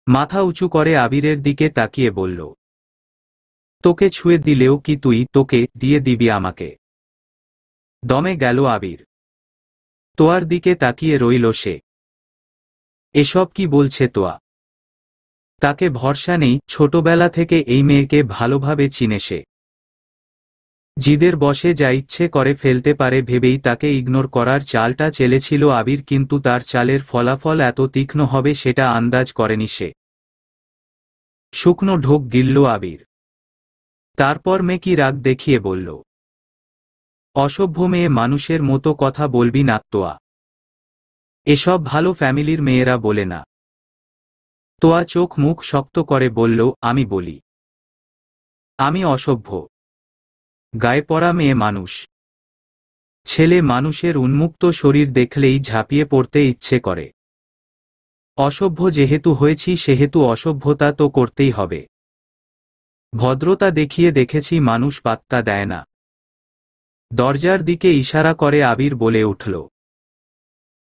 মাথা উঁচু করে আবিরের দিকে তাকিয়ে বলল, তোকে ছুঁয়ে দিলেও কি তুই তোকে দিয়ে দিবি আমাকে? দমে গেল আবির। তোয়ার দিকে তাকিয়ে রইল সে। এসব কি বলছে তোয়া? তাকে ভরসা নেই, ছোটবেলা থেকে এই মেয়েকে ভালোভাবে চিনে সে। জিদের বশে যা ইচ্ছে করে ফেলতে পারে ভেবেই তাকে ইগনোর করার চালটা চেলেছিল আবির, কিন্তু তার চালের ফলাফল এত তীক্ষ্ণ হবে সেটা আন্দাজ করেনি সে। শুকনো ঢোক গিলল আবির। তারপর মেকি রাগ দেখিয়ে বলল, অসভ্য মেয়ে মানুষের মতো কথা বলবি না তোয়া। এসব ভালো ফ্যামিলির মেয়েরা বলে না। তোয়া চোখ মুখ শক্ত করে বলল, আমি বলি? আমি অসভ্য? গায়ে পড়া মেয়ে মানুষ। ছেলে মানুষের উন্মুক্ত শরীর দেখলেই ঝাঁপিয়ে পড়তে ইচ্ছে করে। অসভ্য যেহেতু হয়েছি সেহেতু অসভ্যতা তো করতেই হবে। ভদ্রতা দেখিয়ে দেখেছি মানুষ পাত্তা দেয় না। দরজার দিকে ইশারা করে আবির বলে উঠল,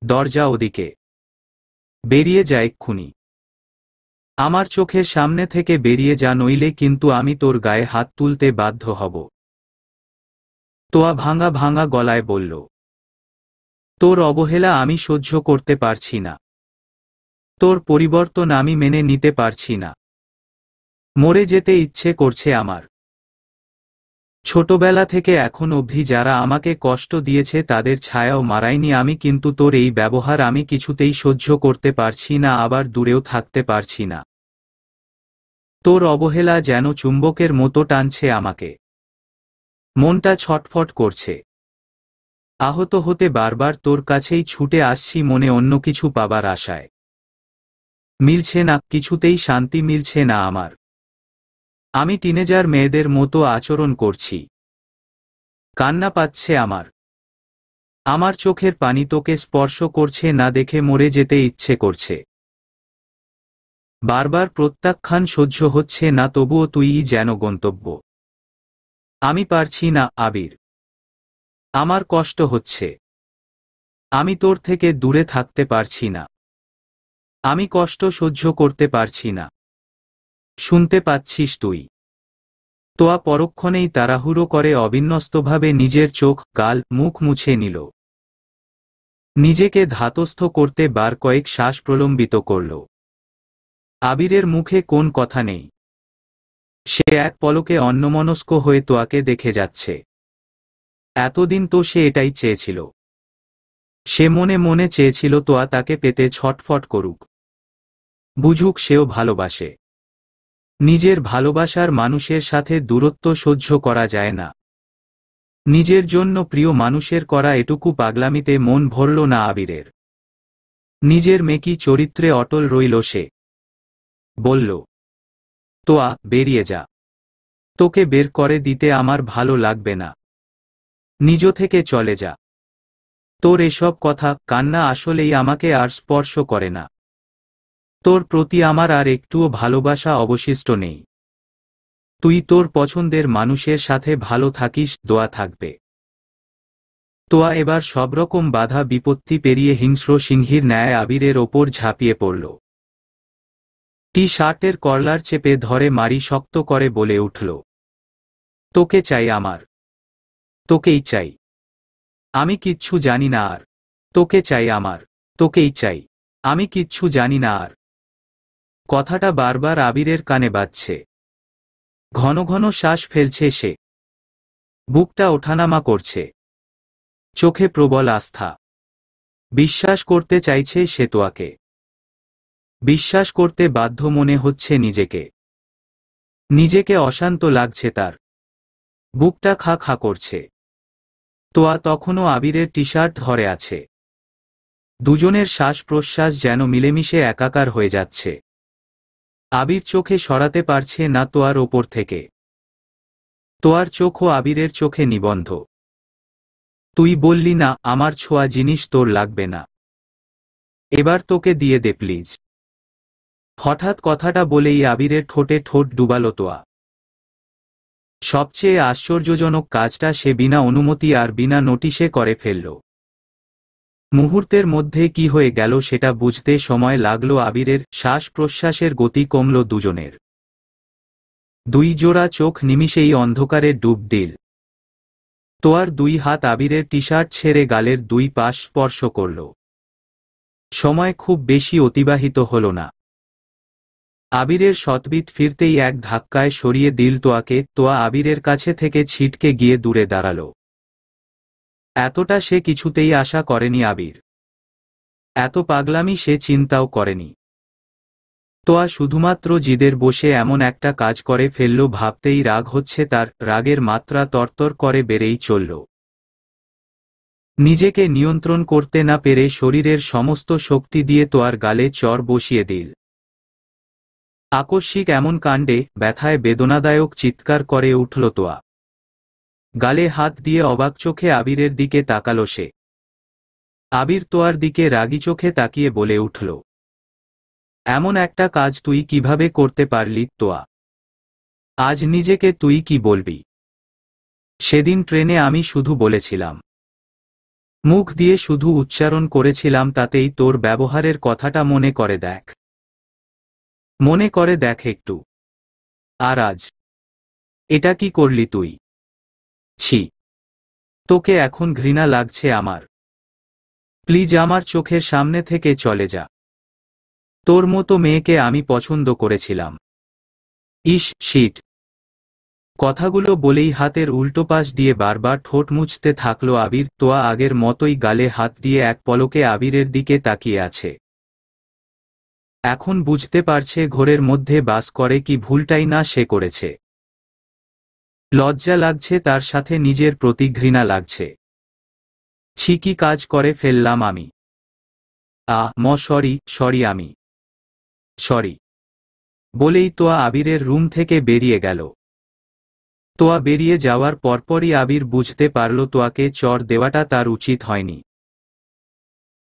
দরজা ওদিকে। বেরিয়ে যা এক্ষুনি। আমার চোখের সামনে থেকে বেরিয়ে যা, নইলে কিন্তু আমি তোর গায়ে হাত তুলতে বাধ্য হব। তোয়া ভাঙা ভাঙা গলায় বলল, তোর অবহেলা আমি সহ্য করতে পারছি না। তোর পরিবর্তন আমি মেনে নিতে পারছি না। মরে যেতে ইচ্ছে করছে আমার। ছোটবেলা থেকে এখন অবধি যারা আমাকে কষ্ট দিয়েছে তাদের ছায়াও মারাইনি আমি, কিন্তু তোর এই ব্যবহার আমি কিছুতেই সহ্য করতে পারছি না, আবার দূরেও থাকতে পারছি না। তোর অবহেলা যেন চুম্বকের মতো টানছে আমাকে। মনটা ছটফট করছে। আহত হতে বারবার তোর কাছেই ছুটে আসছি মনে অন্য কিছু পাবার আশায়। মিলছে না, কিছুতেই শান্তি মিলছে না আমার। আমি টিনেজার মেয়েদের মতো আচরণ করছি। কান্না পাচ্ছে আমার। আমার চোখের পানি তোকে স্পর্শ করছে না দেখে মরে যেতে ইচ্ছে করছে। বারবার প্রত্যাখ্যান সহ্য হচ্ছে না, তবুও তুইই যেন গন্তব্য। আমি পারছি না আবির। আমার কষ্ট হচ্ছে। আমি তোর থেকে দূরে থাকতে পারছি না। আমি কষ্ট সহ্য করতে পারছি না। শুনতে পাচ্ছিস তুই? তোয়া পরক্ষণেই তাড়াহুড়ো করে অবিন্যস্তভাবে নিজের চোখ, গাল, মুখ মুছে নিল। নিজেকে ধাতস্থ করতে বার কয়েক শ্বাস প্রলম্বিত করল। আবিরের মুখে কোন কথা নেই। সে এক পলকে অন্যমনস্ক হয়ে তোয়াকে দেখে যাচ্ছে। এতদিন তো সে এটাই চেয়েছিল। সে মনে মনে চেয়েছিল তোয়া তাকে পেতে ছটফট করুক, বুঝুক সেও ভালোবাসে। নিজের ভালোবাসার মানুষের সাথে দূরত্ব সহ্য করা যায় না। নিজের জন্য প্রিয় মানুষের করা এটুকু পাগলামিতে মন ভরল না আবিরের। নিজের মেকি চরিত্রে অটল রইল সে। বলল, তোয়া, বেরিয়ে যা। তোকে বের করে দিতে আমার ভালো লাগবে না। নিজ থেকে চলে যা। তোর এসব কথা, কান্না আসলেই আমাকে আর স্পর্শ করে না। তোর প্রতি আমার আর একটুও ভালোবাসা অবশিষ্ট নেই। তুই তোর পছন্দের মানুষের সাথে ভালো থাকিস, দোয়া থাকবে। তোয়া এবার সবরকম বাধা বিপত্তি পেরিয়ে হিংস্র সিংহীর ন্যায় আবিরের ওপর ঝাঁপিয়ে পড়ল। টি শার্টের কলার চেপে ধরে মারি শক্ত করে বলে উঠল, তোকে চাই আমার। তোকেই চাই। আমি কিচ্ছু জানি না আর। তোকে চাই আমার। তোকেই চাই। আমি কিচ্ছু জানি না আর। কথাটা বারবার আবিরের কানে বাজছে। ঘন ঘন শ্বাস ফেলছে সে। বুকটা ওঠানামা করছে। চোখে প্রবল আস্থা। বিশ্বাস করতে চাইছে সে তোয়াকে। বিশ্বাস করতে বাধ্য মনে হচ্ছে নিজেকে। নিজেকে অশান্ত লাগছে তার। বুকটা খা খা করছে। তোয়া তখনও আবিরের টি শার্ট ধরে আছে। দুজনের শ্বাস প্রশ্বাস যেন মিলেমিশে একাকার হয়ে যাচ্ছে। আবির চোখে সরাতে পারছে না তোয়ার ওপর থেকে। তোয়ার চোখও আবিরের চোখে নিবন্ধ। তুই বললি না আমার ছোঁয়া জিনিস তোর লাগবে না। এবার তোকে দিয়ে দে প্লিজ। হঠাৎ কথাটা বলেই আবিরের ঠোঁটে ঠোঁট ডুবালো তোয়া। সবচেয়ে আশ্চর্যজনক কাজটা সে বিনা অনুমতি আর বিনা নোটিশে করে ফেলল। মুহূর্তের মধ্যে কি হয়ে গেল সেটা বুঝতে সময় লাগলো আবিরের। শ্বাস প্রশ্বাসের গতি কমল দুজনের। দুই জোড়া চোখ নিমিষেই অন্ধকারে ডুব দিল। তোয়ার দুই হাত আবিরের টি শার্ট ছেড়ে গালের দুই পাশ স্পর্শ করল। সময় খুব বেশি অতিবাহিত হল না। আবিরের শতবিত ফিরতেই এক ধাক্কায় সরিয়ে দিল তোয়াকে। তোয়া আবিরের কাছে থেকে ছিটকে গিয়ে দূরে দাঁড়াল। এতটা সে কিছুতেই আশা করেনি আবির। এত পাগলামি সে চিন্তাও করেনি। তোয়া শুধুমাত্র জিদের বসে এমন একটা কাজ করে ফেলল, ভাবতেই রাগ হচ্ছে তার। রাগের মাত্রা তরতর করে বেড়েই চলল। নিজেকে নিয়ন্ত্রণ করতে না পেরে শরীরের সমস্ত শক্তি দিয়ে তোয়ার গালে চড় বসিয়ে দিল। আকস্মিক এমন কাণ্ডে ব্যথায় বেদনাদায়ক চিৎকার করে উঠল তোয়া। গালে হাত দিয়ে অবাক চোখে আবিরের দিকে তাকালো সে। আবির তোয়ার দিকে রাগী চোখে তাকিয়ে বলে উঠল, এমন একটা কাজ তুই কিভাবে করতে পারলি তোয়া? আজ নিজেকে তুই কি বলবি? সেদিন ট্রেনে আমি শুধু বলেছিলাম, মুখ দিয়ে শুধু উচ্চারণ করেছিলাম, তাতেই তোর ব্যবহারের কথাটা মনে করে দেখ। মনে করে দেখ একটু। আর আজ এটা কি করলি তুই? ছি, তোকে এখন ঘৃণা লাগছে আমার। প্লিজ আমার চোখের সামনে থেকে চলে যা। তোর মতো মেয়েকে আমি পছন্দ করেছিলাম। ইস শিট। কথাগুলো বলেই হাতের উল্টো পাশ দিয়ে বারবার ঠোঁট মুছতে থাকলো আবির। তোয়া আগের মতোই গালে হাত দিয়ে এক পলকে আবিরের দিকে তাকিয়ে আছে। এখন বুঝতে পারছে ঘোরের মধ্যে বাস করে কি ভুলটাই না সে করেছে। লজ্জা লাগছে তার, সাথে নিজের প্রতি ঘৃণা লাগছে। ছি, কি কাজ করে ফেললাম আমি। সরি আমি সরি বলেই তোয়া আবিরের রুম থেকে বেরিয়ে গেল। তোয়া বেরিয়ে যাওয়ার পরপরই আবির বুঝতে পারল তোয়াকে চড় দেওয়াটা তার উচিত হয়নি।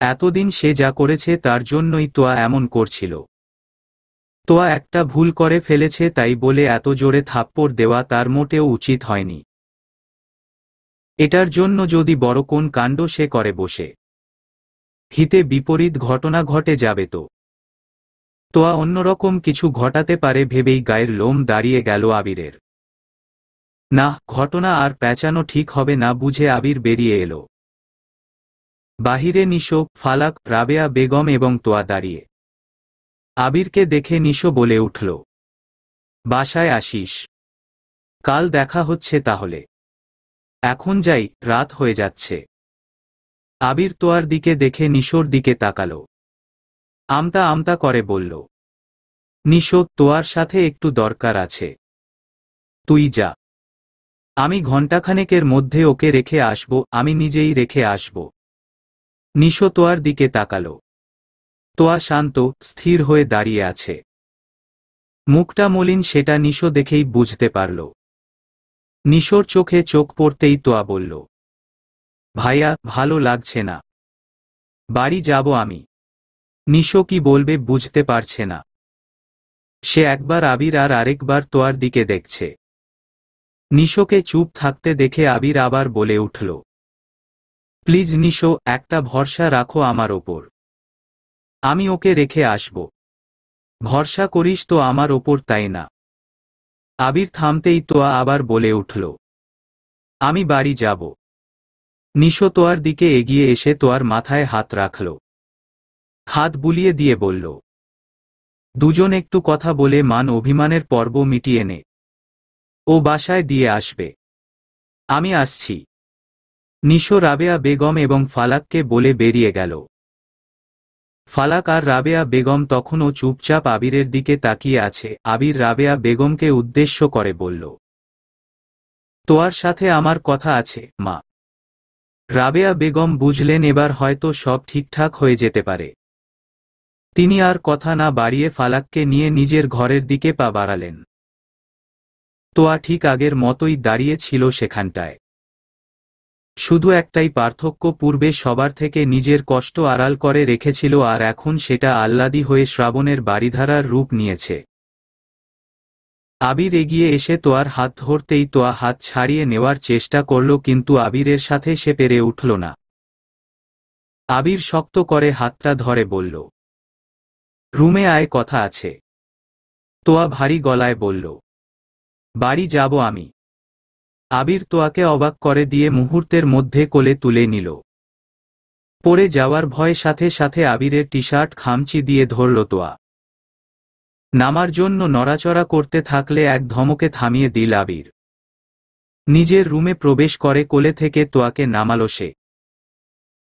এতদিন সে যা করেছে তার জন্যই তোয়া এমন করছিল। তোয়া একটা ভুল করে ফেলেছে, তাই বলে এত জোরে থাপ্পড় দেওয়া তার মোটেও উচিত হয়নি। এটার জন্য যদি বড় কোন কাণ্ড সে করে বসে, হিতে বিপরীত ঘটনা ঘটে যাবে তো। তোয়া অন্যরকম কিছু ঘটাতে পারে ভেবেই গায়ের লোম দাঁড়িয়ে গেল আবিরের। না, ঘটনা আর পেঁচানো ঠিক হবে না বুঝে আবির বেরিয়ে এলো। বাহিরে নিশো, ফালাক, রাবেয়া বেগম এবং তোয়া দাঁড়িয়ে। আবিরকে দেখে নিশো বলে উঠল, বাসায় আসিস? কাল দেখা হচ্ছে তাহলে। এখন যাই, রাত হয়ে যাচ্ছে। আবির তোয়ার দিকে দেখে নিশোর দিকে তাকালো। আমতা আমতা করে বলল, নিশো, তোয়ার সাথে একটু দরকার আছে। তুই যা। আমি ঘণ্টাখানেকের মধ্যে ওকে রেখে আসব, আমি নিজেই রেখে আসব। নিশো তোয়ার দিকে তাকালো। তোয়া শান্ত, স্থির হয়ে দাঁড়িয়ে আছে। মুখটা মলিন, সেটা নিশো দেখেই বুঝতে পারল। নিশোর চোখে চোখ পড়তেই তোয়া বলল, ভাইয়া, ভালো লাগছে না। বাড়ি যাব আমি। নিশো কি বলবে বুঝতে পারছে না। সে একবার আবির আর আরেকবার তোয়ার দিকে দেখছে। নিশোকে চুপ থাকতে দেখে আবির আবার বলে উঠল, প্লিজ নিশো, একটা ভরসা রাখো আমার ওপর। আমি ওকে রেখে আসব। ভরসা করিস তো আমার ওপর, তাই না? আবির থামতেই তোয়া আবার বলে উঠল, আমি বাড়ি যাব। নিশো তোয়ার দিকে এগিয়ে এসে তোয়ার মাথায় হাত রাখল। হাত বুলিয়ে দিয়ে বলল, দুজন একটু কথা বলে মান অভিমানের পর্ব মিটিয়ে নে। ও বাসায় দিয়ে আসবে। আমি আসছি। নিশো রাবেয়া বেগম এবং ফালাককে বলে বেরিয়ে গেল। ফালাক আর রাবেয়া বেগম তখনও চুপচাপ আবিরের দিকে তাকিয়ে আছে। আবির রাবেয়া বেগমকে উদ্দেশ্য করে বলল, তোয়ার সাথে আমার কথা আছে মা। রাবেয়া বেগম বুঝলেন এবার হয়তো সব ঠিকঠাক হয়ে যেতে পারে। তিনি আর কথা না বাড়িয়ে ফালাককে নিয়ে নিজের ঘরের দিকে পা বাড়ালেন। তোয়া ঠিক আগের মতোই দাঁড়িয়ে ছিল সেখানটায়। শুধু একটাই পার্থক্য, পূর্বে সবার থেকে নিজের কষ্ট আড়াল করে রেখেছিল আর এখন সেটা আহ্লাদী হয়ে শ্রাবণের বারিধারার রূপ নিয়েছে। আবির এগিয়ে এসে তোয়ার হাত ধরতেই তোয়া হাত ছাড়িয়ে নেওয়ার চেষ্টা করল, কিন্তু আবিরের সাথে সে পেরে উঠল না। আবির শক্ত করে হাতটা ধরে বলল, রুমে আয়, কথা আছে। তোয়া ভারী গলায় বলল, বাড়ি যাব আমি। আবির তোয়াকে অবাক করে দিয়ে মুহূর্তের মধ্যে কোলে তুলে নিল। পড়ে যাওয়ার ভয়ে সাথে সাথে আবিরের টি শার্ট খামচি দিয়ে ধরল তোয়া। নামার জন্য নড়াচড়া করতে থাকলে এক ধমকে থামিয়ে দিল আবির। নিজের রুমে প্রবেশ করে কোলে থেকে তোয়াকে নামালো সে।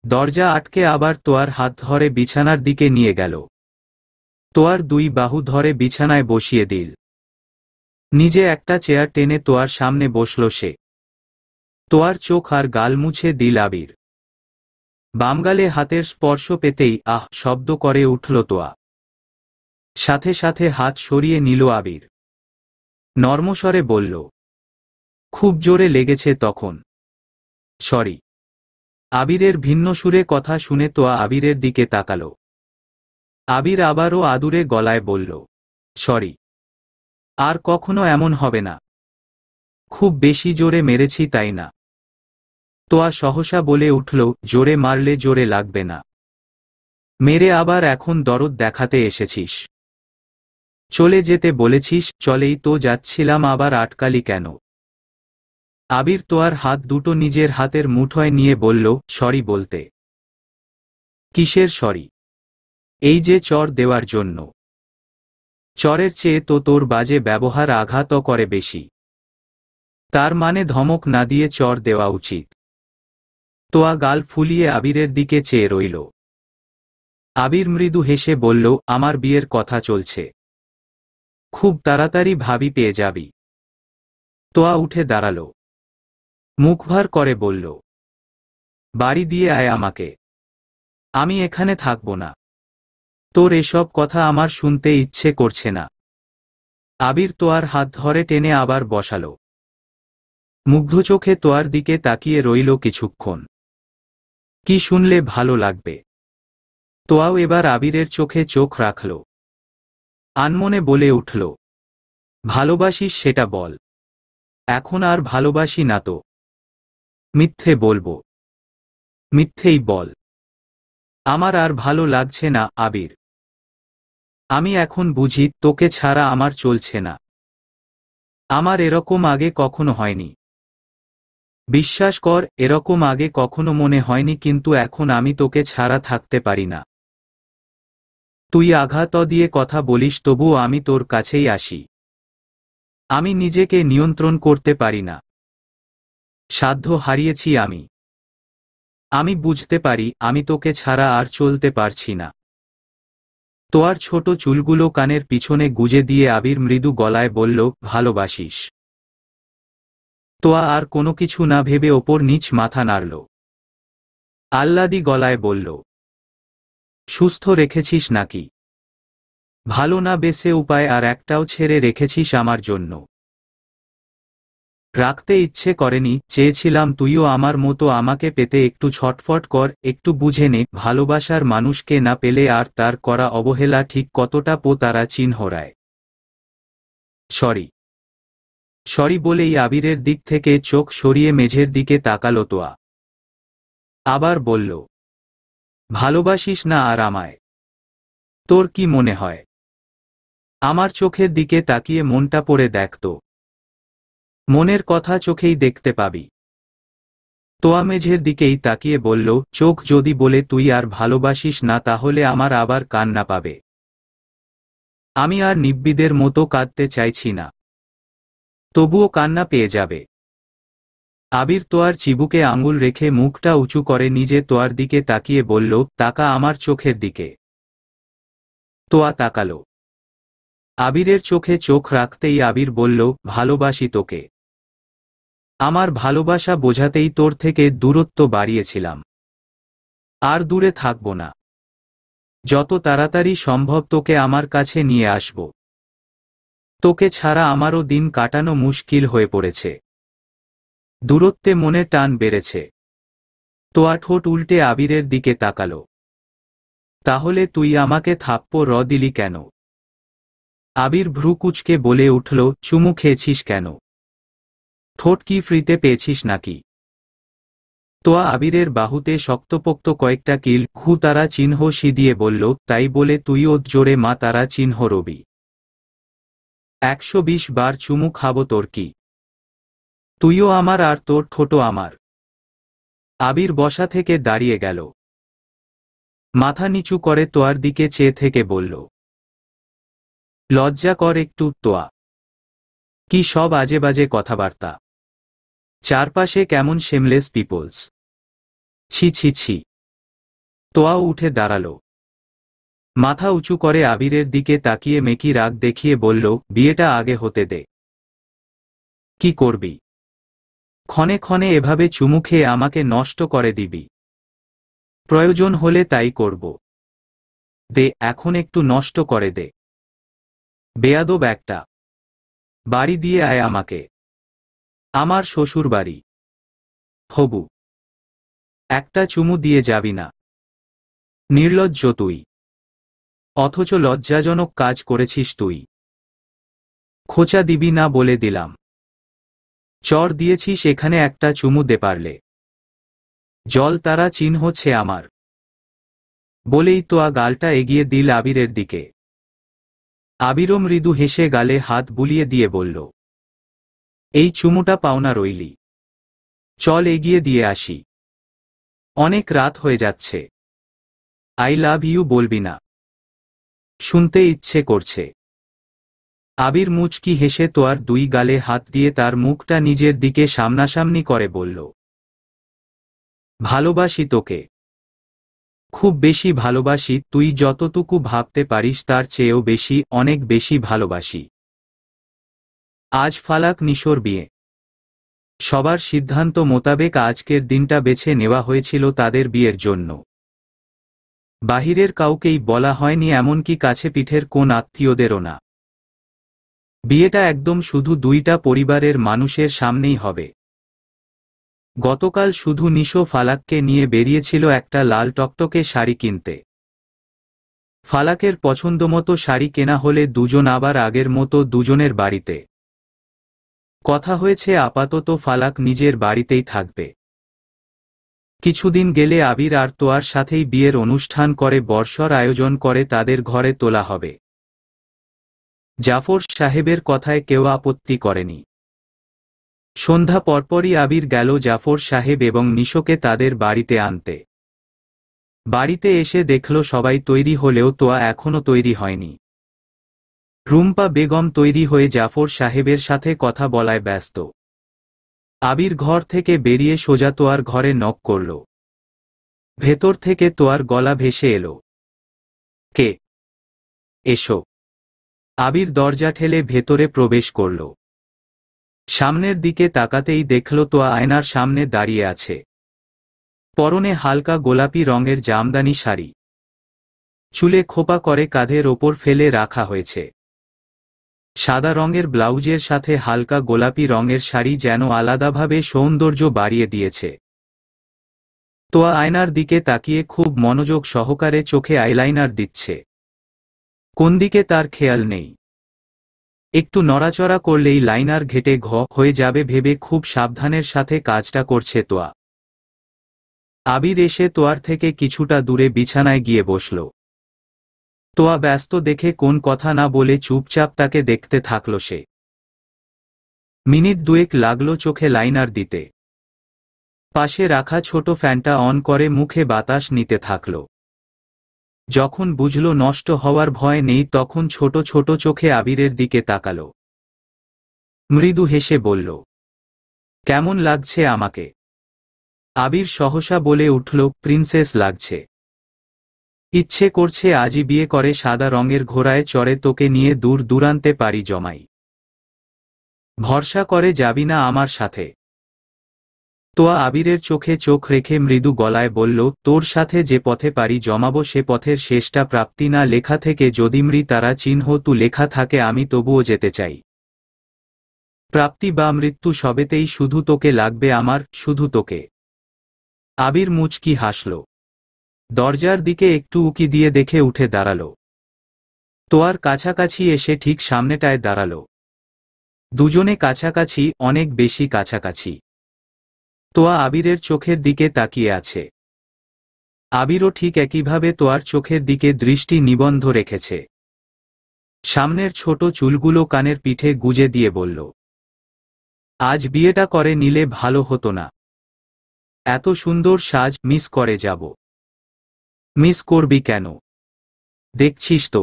দরজা আটকে আবার তোয়ার হাত ধরে বিছানার দিকে নিয়ে গেল। তোয়ার দুই বাহু ধরে বিছানায় বসিয়ে দিল। নিজে একটা চেয়ার টেনে তোয়ার সামনে বসল সে। তোয়ার চোখ আর গাল মুছে দিল আবির। বামগালে হাতের স্পর্শ পেতেই আহ শব্দ করে উঠল তোয়া। সাথে সাথে হাত সরিয়ে নিল আবির। নর্মস্বরে বলল, খুব জোরে লেগেছে তখন। সরি। আবিরের ভিন্ন সুরে কথা শুনে তোয়া আবিরের দিকে তাকাল। আবির আবারও আদুরে গলায় বলল, সরি। আর কখনো এমন হবে না। খুব বেশি জোরে মেরেছি তাই না? তোয়া সহসা বলে উঠল, জোরে মারলে জোরে লাগবে না। মেরে আবার এখন দরদ দেখাতে এসেছিস? চলে যেতে বলেছিস, চলেই তো যাচ্ছিলাম, আবার আটকালি কেন? আবির তোয়ার হাত দুটো নিজের হাতের মুঠোয় নিয়ে বলল, সরি বলতে। কিসের সরি? এই যে চর দেওয়ার জন্য। চরের চেয়ে তো তোর বাজে ব্যবহার আঘাতও করে বেশি। তার মানে ধমক না দিয়ে চর দেওয়া উচিত। তোয়া গাল ফুলিয়ে আবিরের দিকে চেয়ে রইল। আবির মৃদু হেসে বলল, আমার বিয়ের কথা চলছে। খুব তাড়াতাড়ি ভাবি পেয়ে যাবি। তোয়া উঠে দাঁড়াল। মুখ ভার করে বলল, বাড়ি দিয়ে আয় আমাকে। আমি এখানে থাকব না। তোর এসব কথা আমার শুনতে ইচ্ছে করছে না। আবির তোয়ার হাত ধরে টেনে আবার বসাল। মুগ্ধ চোখে তোয়ার দিকে তাকিয়ে রইল কিছুক্ষণ। কি শুনলে ভালো লাগবে? তোয়াও এবার আবিরের চোখে চোখ রাখল। আনমনে বলে উঠল, ভালোবাসিস সেটা বল। এখন আর ভালোবাসি না তো। মিথ্যে বলবো? মিথ্যেই বল। আমার আর ভালো লাগছে না আবির। আমি এখন বুঝি তোকে ছাড়া আমার চলছে না। আমার এরকম আগে কখনো হয়নি। বিশ্বাস কর, এরকম আগে কখনো মনে হয়নি, কিন্তু এখন আমি তোকে ছাড়া থাকতে পারি না। তুই আঘাত দিয়ে কথা বলিস, তবুও আমি তোর কাছেই আসি। আমি নিজেকে নিয়ন্ত্রণ করতে পারি না। সাধ্য হারিয়েছি আমি। আমি বুঝতে পারি আমি তোকে ছাড়া আর চলতে পারছি না। তোয়ার ছোট চুলগুলো কানের পিছনে গুজে দিয়ে আবির মৃদু গলায় বলল, ভালোবাসিস? তোয়া আর কোনো কিছু না ভেবে ওপর নিচ মাথা নাড়ল। আহ্লাদি গলায় বলল, সুস্থ রেখেছিস নাকি? ভালো না বেসে উপায় আর একটাও ছেড়ে রেখেছিস আমার জন্য? রাখতে ইচ্ছে করেনি, চেয়েছিলাম তুইও আমার মতো আমাকে পেতে একটু ছটফট কর, একটু বুঝে নে ভালোবাসার মানুষকে না পেলে আর তার করা অবহেলা ঠিক কতটা তারা চিহ্নরায়। সরি। সরি বলেই আবিরের দিক থেকে চোখ সরিয়ে মেঝের দিকে তাকালো তোয়া। আবার বলল, ভালোবাসিস না আর আমায়? তোর কি মনে হয়? আমার চোখের দিকে তাকিয়ে মনটা পড়ে দেখত। মনের কথা চোখেই দেখতে পাবি। তোয়া মেঝের দিকেই তাকিয়ে বলল, চোখ যদি বলে তুই আর ভালোবাসিস না, তাহলে আমার আবার কান্না পাবে। আমি আর নিব্বিদের মতো কাঁদতে চাইছি না। তবুও কান্না পেয়ে যাবে। আবির তোয়ার চিবুকে আঙুল রেখে মুখটা উঁচু করে নিজে তোয়ার দিকে তাকিয়ে বলল, তাকা আমার চোখের দিকে। তোয়া তাকাল। আবিরের চোখে চোখ রাখতেই আবির বলল, ভালোবাসি তোকে। আমার ভালোবাসা বোঝাতেই তোর থেকে দূরত্ব বাড়িয়েছিলাম। আর দূরে থাকব না। যত তাড়াতাড়ি সম্ভব তোকে আমার কাছে নিয়ে আসব। তোকে ছাড়া আমারও দিন কাটানো মুশকিল হয়ে পড়েছে। দূরত্বে মনে টান বেড়েছে। তোয়া ঠোঁট উল্টে আবিরের দিকে তাকাল। তাহলে তুই আমাকে থাপ্পড় দিলি কেন? আবির ভ্রু কুঁচকে বলে উঠল, চুমু খেয়েছিস কেন? ঠোঁট কি ফ্রিতে পেয়েছিস নাকি? তোয়া আবিরের বাহুতে শক্তপোক্ত কয়েকটা কিল ঘু তারা চিহ্ন দিয়ে বলল, তাই বলে তুইও জোরে মা তারা চিহ্ন রবি? 120 বার চুমু খাবো তোর কি? তুইও আমার আর তোর ঠোঁটও আমার। আবির বসা থেকে দাঁড়িয়ে গেল। মাথা নিচু করে তোয়ার দিকে চেয়ে থেকে বলল, লজ্জা কর একটু তোয়া। কি সব আজে বাজে কথাবার্তা। চারপাশে কেমন শেমলেস পিপলস। ছি ছি ছি। তোয়াও উঠে দাঁড়াল। মাথা উঁচু করে আবিরের দিকে তাকিয়ে মেকি রাগ দেখিয়ে বলল, বিয়েটা আগে হতে দে। কি করবি? ক্ষণে ক্ষণে এভাবে চুমু খেয়ে আমাকে নষ্ট করে দিবি? প্রয়োজন হলে তাই করব। দে, এখন একটু নষ্ট করে দে। বেয়াদব একটা। বাড়ি দিয়ে আয় আমাকে। আমার শ্বশুর বাড়ি। হবু। একটা চুমু দিয়ে যাবি না? নির্লজ্জ তুই। অথচ লজ্জাজনক কাজ করেছিস তুই। খোঁচা দিবি না বলে দিলাম। চর দিয়েছিস এখানে একটা চুমু দে পারলে। জল তারা চিহ্ন হচ্ছে আমার। বলেই তোয়া গালটা এগিয়ে দিল আবিরের দিকে। আবিরও মৃদু হেসে গালে হাত বুলিয়ে দিয়ে বলল, এই চুমুটা পাওনা রইলি। চল এগিয়ে দিয়ে আসি। অনেক রাত হয়ে যাচ্ছে। আই লাভ ইউ বলবি না? শুনতে ইচ্ছে করছে। আবির মুচকি হেসে তোয়ার দুই গালে হাত দিয়ে তার মুখটা নিজের দিকে সামনাসামনি করে বলল, ভালোবাসি তোকে। খুব বেশি ভালোবাসি, তুই যতটুকু ভাবতে পারিস তার চেয়েও বেশি, অনেক বেশি ভালোবাসি। আজ ফালাক নিশোর বিয়ে। সবার সিদ্ধান্ত মোতাবেক আজকের দিনটা বেছে নেওয়া হয়েছিল তাদের বিয়ের জন্য। বাহিরের কাউকেই বলা হয়নি, এমনকি কাছে পিঠের কোন আত্মীয়দেরও না। বিয়েটা একদম শুধু দুইটা পরিবারের মানুষের সামনেই হবে। গতকাল শুধু নিশো ফালাককে নিয়ে বেরিয়েছিল একটা লাল টকটকে শাড়ি কিনতে। ফালাকের পছন্দমতো শাড়ি কেনা হলে দুজন আবার আগের মতো দুজনের বাড়িতে। কথা হয়েছে আপাতত ফালাক নিজের বাড়িতেই থাকবে। কিছুদিন গেলে আবির আর তোয়ার সাথেই বিয়ের অনুষ্ঠান করে বর্ষর আয়োজন করে তাদের ঘরে তোলা হবে। জাফর সাহেবের কথায় কেউ আপত্তি করেনি। সন্ধ্যা পরপরই আবির গেল জাফর সাহেব এবং নিশোকে তাদের বাড়িতে আনতে। বাড়িতে এসে দেখল সবাই তৈরি হলেও তোয়া এখনো তৈরি হয়নি। রুম্পা বেগম তৈরি হয়ে জাফর সাহেবের সাথে কথা বলায় ব্যস্ত। আবির ঘর থেকে বেরিয়ে সোজা তোয়ার ঘরে নক করল। ভেতর থেকে তোয়ার গলা ভেসে এলো, কে? এসো। আবির দরজা ঠেলে ভেতরে প্রবেশ করল। সামনের দিকে তাকাতেই দেখল তোয়া আয়নার সামনে দাঁড়িয়ে আছে। পরনে হালকা গোলাপি রঙের জামদানি শাড়ি। চুলে খোপা করে কাঁধের ওপর ফেলে রাখা হয়েছে। সাদা রঙের ব্লাউজের সাথে হালকা গোলাপি রঙের শাড়ি যেন আলাদাভাবে সৌন্দর্য বাড়িয়ে দিয়েছে। তোয়া আয়নার দিকে তাকিয়ে খুব মনোযোগ সহকারে চোখে আইলাইনার দিচ্ছে। কোন দিকে তার খেয়াল নেই। একটু নড়াচড়া করলেই লাইনার ঘেটে ঘ হয়ে যাবে ভেবে খুব সাবধানের সাথে কাজটা করছে তোয়া। আবির এসে তোয়ার থেকে কিছুটা দূরে বিছানায় গিয়ে বসল। তোয়া ব্যস্ত দেখে কোন কথা না বলে চুপচাপ তাকে দেখতে থাকল সে। মিনিট দুয়েক লাগলো চোখে লাইনার দিতে। পাশে রাখা ছোট ফ্যানটা অন করে মুখে বাতাস নিতে থাকল। যখন বুঝল নষ্ট হওয়ার ভয় নেই তখন ছোট ছোট চোখে আবিরের দিকে তাকাল। মৃদু হেসে বলল, কেমন লাগছে আমাকে? আবির সহসা বলে উঠল, প্রিন্সেস লাগছে। ইচ্ছে করছে আজই বিয়ে করে সাদা রঙের ঘোড়ায় চড়ে তোকে নিয়ে দূর দূরান্তে পাড়ি জমাই। ভরসা করে যাবি না আমার সাথে? তোয়া আবিরের চোখে চোখ রেখে মৃদু গলায় বলল, তোর সাথে যে পথে পাড়ি জমাবো সে পথের শেষটা প্রাপ্তি না লেখা থেকে যদি মৃ তারা চিহ্ন তু লেখা থাকে আমি তবুও যেতে চাই। প্রাপ্তি বা মৃত্যু সবেতেই শুধু তোকে লাগবে আমার, শুধু তোকে। আবির মুচকি হাসল। দরজার দিকে একটু উকি দিয়ে দেখে উঠে দাঁড়াল। তোয়ার কাছাকাছি এসে ঠিক সামনেটায় দাঁড়ালো। দুজনে কাছাকাছি, অনেক বেশি কাছাকাছি। তোয়া আবিরের চোখের দিকে তাকিয়ে আছে। আবিরও ঠিক একইভাবে তোয়ার চোখের দিকে দৃষ্টি নিবদ্ধ রেখেছে। সামনের ছোট চুলগুলো কানের পিঠে গুজে দিয়ে বলল, আজ বিয়েটা করে নিলে ভালো হতো না? এত সুন্দর সাজ মিস করে যাব। মিস করবি কেন? দেখছিস তো,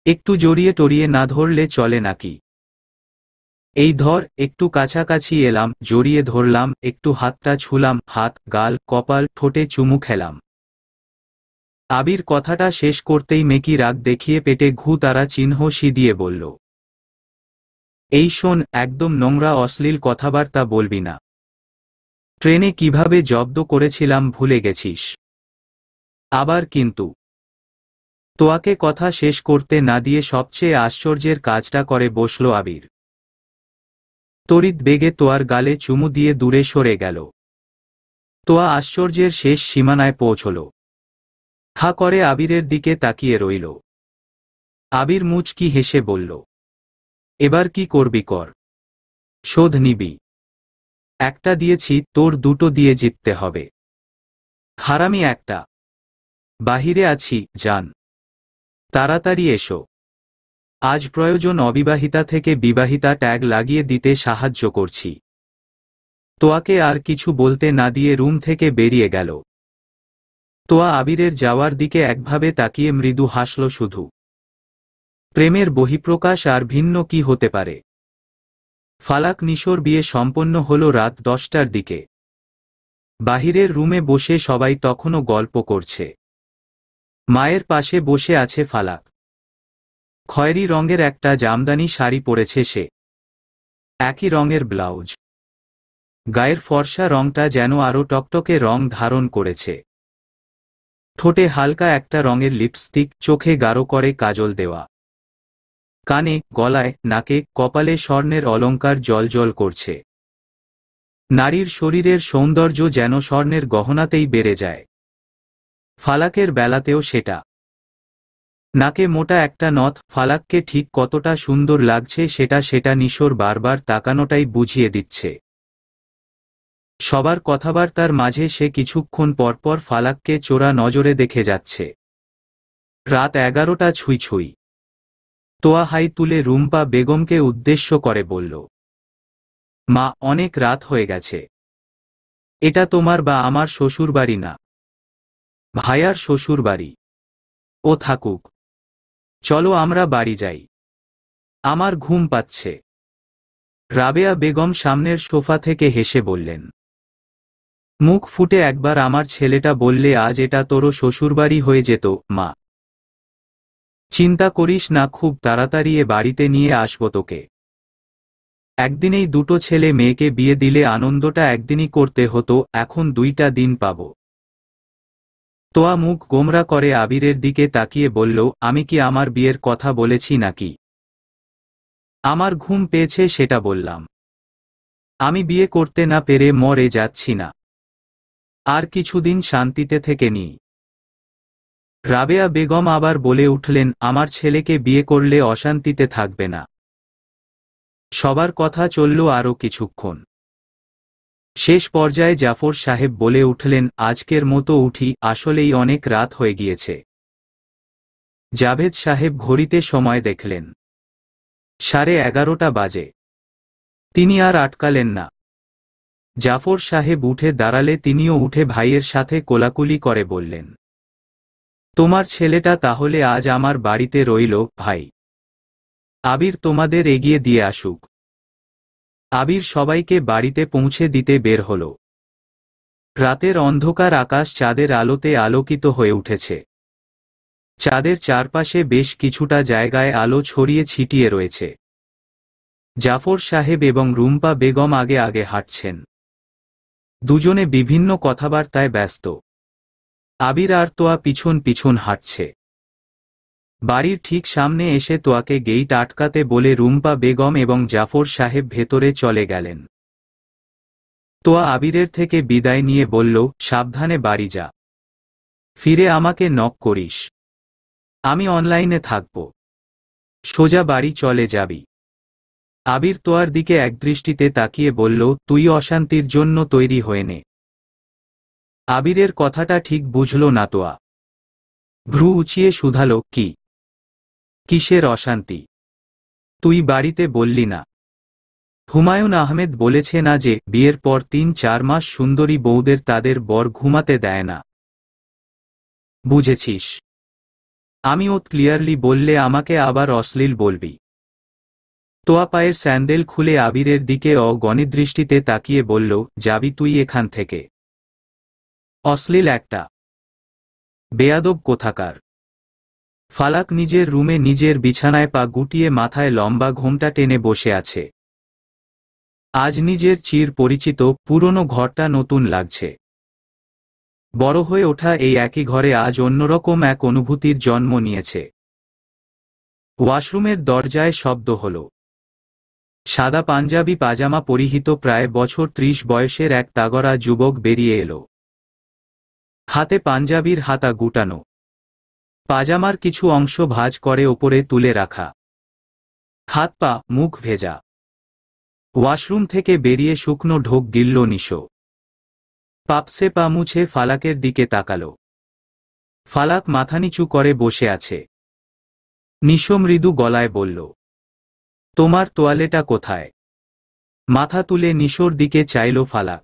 একটু জড়িয়ে টড়িয়ে না ধরলে চলে নাকি? এই ধর, একটু কাছাকাছি এলাম, জড়িয়ে ধরলাম, একটু হাতটা ছুলাম, হাত, গাল, কপাল, ঠোঁটে চুমু খেলাম। আবির কথাটা শেষ করতেই মেকি রাগ দেখিয়ে পেটে ঘু তারা চিহ্ন দিয়ে বলল, এই শোন, একদম নোংরা অশ্লীল কথাবার্তা বলবি না। ট্রেনে কিভাবে জব্দ করেছিলাম ভুলে গেছিস? আবার কিন্তু। তোয়াকে কথা শেষ করতে না দিয়ে সবচেয়ে আশ্চর্যের কাজটা করে বসল আবির। তড়িৎ বেগে তোয়ার গালে চুমু দিয়ে দূরে সরে গেল। তোয়া আশ্চর্যের শেষ সীমানায় পৌঁছল। হা করে আবিরের দিকে তাকিয়ে রইল। আবির মুচকি হেসে বলল, এবার কি করবি কর। শোধ নিবি? একটা দিয়েছি, তোর দুটো দিয়ে জিততে হবে। হারামি একটা। বাহিরে আছি, যান। তাড়াতাড়ি এসো। আজ প্রয়োজন অবিবাহিতা থেকে বিবাহিতা ট্যাগ লাগিয়ে দিতে সাহায্য করছি। তোয়াকে আর কিছু বলতে না দিয়ে রুম থেকে বেরিয়ে গেল। তোয়া আবিরের যাওয়ার দিকে একভাবে তাকিয়ে মৃদু হাসল শুধু। প্রেমের বহিঃপ্রকাশ আর ভিন্ন কি হতে পারে? ফালাক নিশোর বিয়ে সম্পন্ন হল রাত 10টার দিকে। বাহিরের রুমে বসে সবাই তখনও গল্প করছে। মায়ের পাশে বসে আছে ফালাক। খয়েরি রঙের একটা জামদানি শাড়ি পরেছে সে। একই রঙের ব্লাউজ। গায়ের ফর্সা রংটা যেন আরও টকটকে রং ধারণ করেছে। ঠোঁটে হালকা একটা রঙের লিপস্টিক, চোখে গাঢ় করে কাজল দেওয়া। কানে, গলায়, নাকে, কপালে স্বর্ণের অলংকার জ্বলজ্বল করছে। নারীর শরীরের সৌন্দর্য যেন স্বর্ণের গহনাতেই বেড়ে যায়। ফালাকের বেলাতেও সেটা। নাকে মোটা একটা নথ, ফালাককে ঠিক কতটা সুন্দর লাগছে সেটা নিশোর বারবার তাকানোটাই বুঝিয়ে দিচ্ছে। সবার কথাবার্তার মাঝে সে কিছুক্ষণ পরপর ফালাককে চোরা নজরে দেখে যাচ্ছে। রাত 11টা ছুঁই ছুঁই। তোয়া হাই তুলে রুম্পা বেগমকে উদ্দেশ্য করে বলল, মা, অনেক রাত হয়ে গেছে। এটা তোমার বা আমার শ্বশুরবাড়ি না। ভাইয়ার শ্বশুরবাড়ি। ও থাকুক। চলো আমরা বাড়ি যাই। আমার ঘুম পাচ্ছে। রাবেয়া বেগম সামনের সোফা থেকে হেসে বললেন, মুখ ফুটে একবার আমার ছেলেটা বললে আজ এটা তোরও শ্বশুরবাড়ি হয়ে যেত, মা। চিন্তা করিস না, খুব তাড়াতাড়ি এ বাড়িতে নিয়ে আসবো তোকে। একদিনেই দুটো ছেলে মেয়েকে বিয়ে দিলে আনন্দটা একদিনই করতে হতো, এখন 2টা দিন পাবো। তোয়া মুখ গোমরা করে আবিরের দিকে তাকিয়ে বলল, আমি কি আমার বিয়ের কথা বলেছি নাকি? আমার ঘুম পেয়েছে সেটা বললাম। আমি বিয়ে করতে না পেরে মরে যাচ্ছি না। আর কিছুদিন শান্তিতে থেকে নিই। রাবেয়া বেগম আবার বলে উঠলেন, আমার ছেলেকে বিয়ে করলে অশান্তিতে থাকবে না। সবার কথা চলল আরও কিছুক্ষণ। শেষ পর্যায়ে জাফর সাহেব বলে উঠলেন, আজকের মতো উঠি, আসলেই অনেক রাত হয়ে গিয়েছে। জাভেদ সাহেব ঘড়িতে সময় দেখলেন। 11:30 বাজে। তিনি আর আটকালেন না। জাফর সাহেব উঠে দাঁড়ালে তিনিও উঠে ভাইয়ের সাথে কোলাকুলি করে বললেন, তোমার ছেলেটা তাহলে আজ আমার বাড়িতে রইল, ভাই। আবির তোমাদের এগিয়ে দিয়ে আসুক। আবির সবাইকে বাড়িতে পৌঁছে দিতে বের হল। রাতের অন্ধকার আকাশ চাঁদের আলোতে আলোকিত হয়ে উঠেছে। চাঁদের চারপাশে বেশ কিছুটা জায়গায় আলো ছড়িয়ে ছিটিয়ে রয়েছে। জাফর সাহেব এবং রুম্পা বেগম আগে আগে হাঁটছেন। দুজনে বিভিন্ন কথাবার্তায় ব্যস্ত। আবির আর তোয়া পিছন পিছন হাঁটছে। বাড়ির ঠিক সামনে এসে তোয়াকে গেইট আটকাতে বলে রুম্পা বেগম এবং জাফর সাহেব ভেতরে চলে গেলেন। তোয়া আবিরের থেকে বিদায় নিয়ে বলল, সাবধানে বাড়ি যা। ফিরে আমাকে নক করিস। আমি অনলাইনে থাকব। সোজা বাড়ি চলে যাবি। আবির তোয়ার দিকে একদৃষ্টিতে তাকিয়ে বলল, তুই অশান্তির জন্য তৈরি হয়ে নে। আবিরের কথাটা ঠিক বুঝল না তোয়া। ভ্রু উঁচিয়ে শুধালো, কি? কিসের অশান্তি? তুই বাড়িতে বললি না? হুমায়ুন আহমেদ বলেছে না যে বিয়ের পর ৩-৪ মাস সুন্দরী বউদের তাদের বর ঘুমাতে দেয় না? বুঝেছিস? আমি ও ক্লিয়ারলি বললে আমাকে আবার অশ্লীল বলবি। তোয়া পায়ের স্যান্ডেল খুলে আবিরের দিকে অগণিদৃষ্টিতে তাকিয়ে বলল, যাবি তুই এখান থেকে। অশ্লীল একটা বেয়াদব কোথাকার। ফালাক নিজের রুমে নিজের বিছানায় পা গুটিয়ে মাথায় লম্বা ঘোমটা টেনে বসে আছে। আজ নিজের চির পরিচিত পুরনো ঘরটা নতুন লাগছে। বড় হয়ে ওঠা এই একই ঘরে আজ অন্যরকম এক অনুভূতির জন্ম নিয়েছে। ওয়াশরুমের দরজায় শব্দ হল। সাদা পাঞ্জাবি পাজামা পরিহিত প্রায় বছর ৩০ বয়সের এক তাগড়া যুবক বেরিয়ে এলো। হাতে পাঞ্জাবির হাতা গুটানো, পাজামার কিছু অংশ ভাঁজ করে ওপরে তুলে রাখা, হাত পা মুখ ভেজা। ওয়াশরুম থেকে বেরিয়ে শুকনো ঢোক গিলল নিশো। পাপসে পা মুছে ফালাকের দিকে তাকালো। ফালাক মাথা নিচু করে বসে আছে। নিশো মৃদু গলায় বলল, তোমার তোয়ালেটা কোথায়? মাথা তুলে নিশোর দিকে চাইল ফালাক।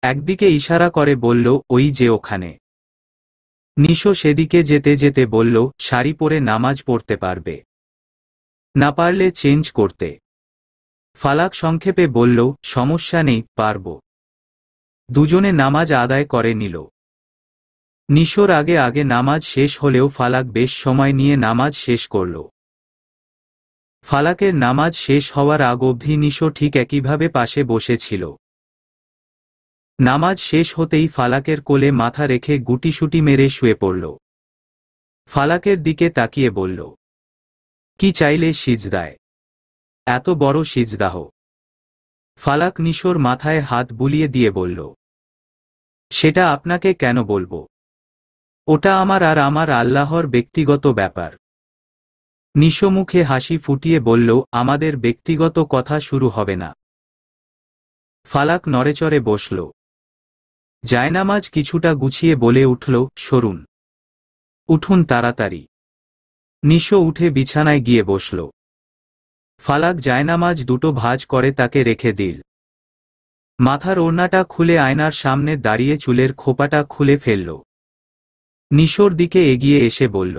একদিকে ইশারা করে বলল, ওই যে ওখানে। নিশো সেদিকে যেতে যেতে বলল, শাড়ি পরে নামাজ পড়তে পারবে? না পারলে চেঞ্জ করতে। ফালাক সংক্ষেপে বলল, সমস্যা নেই, পারব। দুজনে নামাজ আদায় করে নিল। নিশোর আগে আগে নামাজ শেষ হলেও ফালাক বেশ সময় নিয়ে নামাজ শেষ করল। ফালাকের নামাজ শেষ হওয়ার আগ অবধি নিশো ঠিক একইভাবে পাশে বসেছিল। নামাজ শেষ হতেই ফালাকের কোলে মাথা রেখে গুটিসুটি মেরে শুয়ে পড়ল। ফালাকের দিকে তাকিয়ে বলল, কি চাইলে সিজদায়? এত বড় সিজদাহ? ফালাক নিশোর মাথায় হাত বুলিয়ে দিয়ে বলল, সেটা আপনাকে কেন বলবো? ওটা আমার আর আমার আল্লাহর ব্যক্তিগত ব্যাপার। নিশো মুখে হাসি ফুটিয়ে বলল, আমাদের ব্যক্তিগত কথা শুরু হবে না। ফালাক নড়েচড়ে বসল। জায়নামাজ কিছুটা গুছিয়ে বলে উঠল, সরুন, উঠুন তাড়াতাড়ি। নিশো উঠে বিছানায় গিয়ে বসল। ফালাক জায়নামাজ দুটো ভাঁজ করে তাকে রেখে দিল। মাথার ওড়নাটা খুলে আয়নার সামনে দাঁড়িয়ে চুলের খোপাটা খুলে ফেলল। নিশোর দিকে এগিয়ে এসে বলল,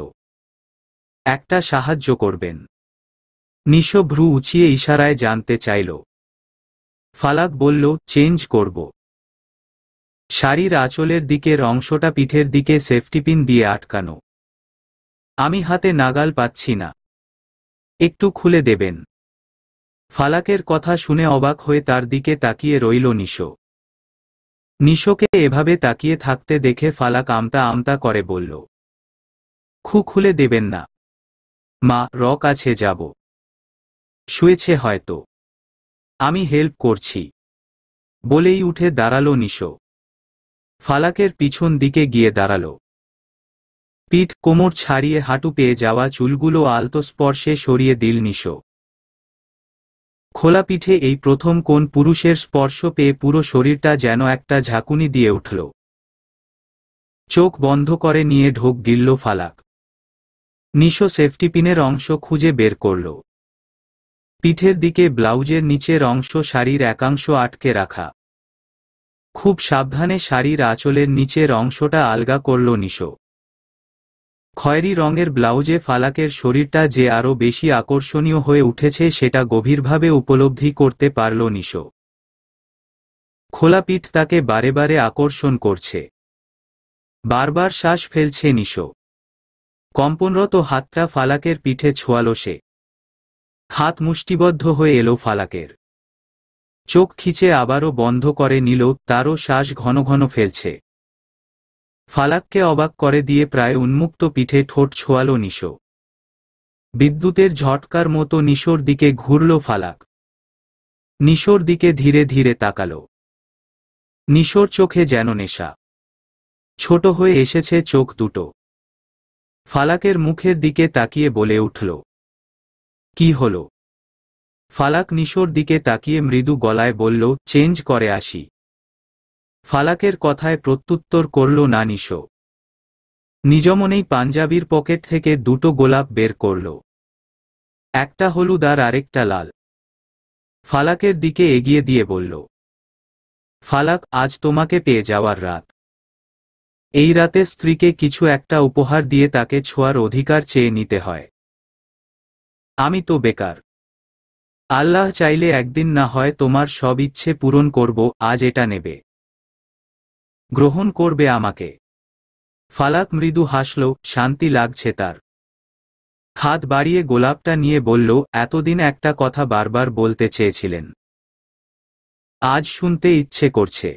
একটা সাহায্য করবেন? নিশো ভ্রু উঁচিয়ে ইশারায় জানতে চাইল। ফালাক বলল, চেঞ্জ করব। শাড়ির আঁচলের দিকের অংশটা পিঠের দিকে সেফটিপিন দিয়ে আটকানো। আমি হাতে নাগাল পাচ্ছি না, একটু খুলে দেবেন? ফালাকের কথা শুনে অবাক হয়ে তার দিকে তাকিয়ে রইল নিশো। নিশোকে এভাবে তাকিয়ে থাকতে দেখে ফালাক আমতা আমতা করে বলল, খুলে দেবেন না? মা, কাছে যাব। শুয়েছে হয়তো, আমি হেল্প করছি। বলেই উঠে দাঁড়ালো নিশো। ফালাকের পিছন দিকে গিয়ে দাঁড়ালো। পিঠ কোমর ছাড়িয়ে হাঁটু পেয়ে যাওয়া চুলগুলো আলতো স্পর্শে সরিয়ে দিল নিশো। খোলা পিঠে এই প্রথম কোন পুরুষের স্পর্শ পেয়ে পুরো শরীরটা যেন একটা ঝাঁকুনি দিয়ে উঠল। চোখ বন্ধ করে নিয়ে ঢোক গিলল ফালাক। নিশো সেফটিপিনের অংশ খুঁজে বের করল। পিঠের দিকে ব্লাউজের নিচের অংশ শাড়ির একাংশ আটকে রাখা। খুব সাবধানে শাড়ির আঁচলের নিচের অংশটা আলগা করল নিশো। খয়েরি রঙের ব্লাউজে ফালাকের শরীরটা যে আরও বেশি আকর্ষণীয় হয়ে উঠেছে সেটা গভীরভাবে উপলব্ধি করতে পারল নিশো। খোলা পিঠ তাকে বারে বারে আকর্ষণ করছে। বারবার শ্বাস ফেলছে নিশো। কম্পনরত হাতটা ফালাকের পিঠে ছোঁয়ালো সে। হাত মুষ্টিবদ্ধ হয়ে এলো ফালাকের। চোখ খিচে আবারও বন্ধ করে নিল, তারও শ্বাস ঘন ঘন ফেলছে। ফালাককে অবাক করে দিয়ে প্রায় উন্মুক্ত পিঠে ঠোঁট ছোঁয়ালো নিশো। বিদ্যুতের ঝটকার মতো নিশোর দিকে ঘুরল ফালাক। নিশোর দিকে ধীরে ধীরে তাকালো। নিশোর চোখে যেন নেশা। ছোট হয়ে এসেছে চোখ দুটো। ফালাকের মুখের দিকে তাকিয়ে বলে উঠল, কি হলো? ফালাক নিশোর দিকে তাকিয়ে মৃদু গলায় বলল, চেঞ্জ করে আসি। ফালাকের কথায় প্রত্যুত্তর করল না নিশো। নিজমনেই পাঞ্জাবির পকেট থেকে দুটো গোলাপ বের করল, একটা হলুদ আর আরেকটা লাল। ফালাকের দিকে এগিয়ে দিয়ে বলল, ফালাক, আজ তোমাকে পেয়ে যাওয়ার রাত। এই রাতে স্ত্রীকে কিছু একটা উপহার দিয়ে তাকে ছোঁয়ার অধিকার চেয়ে নিতে হয়। আমি তো বেকার। আল্লাহ চাইলে একদিন না হয় তোমার সব ইচ্ছে পূরণ করব। আজ এটা নেবে, গ্রহণ করবে আমাকে। ফালাক মৃদু হাসল, শান্তি লাগছে তার। হাত বাড়িয়ে গোলাপটা নিয়ে বলল, এতদিন একটা কথা বারবার বলতে চেয়েছিলেন, আজ শুনতে ইচ্ছে করছে,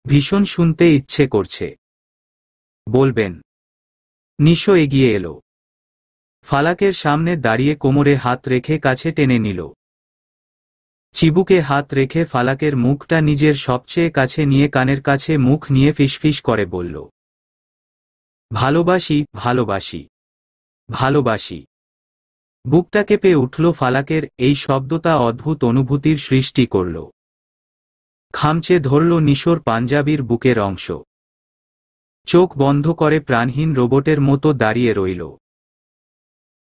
ভীষণ শুনতে ইচ্ছে করছে। বলবেন? নিশো এগিয়ে এলো, ফালাকের সামনে দাঁড়িয়ে কোমরে হাত রেখে কাছে টেনে নিল। চিবুকে হাত রেখে ফালাকের মুখটা নিজের সবচেয়ে কাছে নিয়ে কানের কাছে মুখ নিয়ে ফিসফিস করে বলল, ভালোবাসি, ভালোবাসি, ভালোবাসি। বুকটা কেঁপে উঠল ফালাকের। এই শব্দটা অদ্ভুত অনুভূতির সৃষ্টি করল। খামচে ধরল নিশোর পাঞ্জাবির বুকের অংশ। চোখ বন্ধ করে প্রাণহীন রোবটের মতো দাঁড়িয়ে রইল।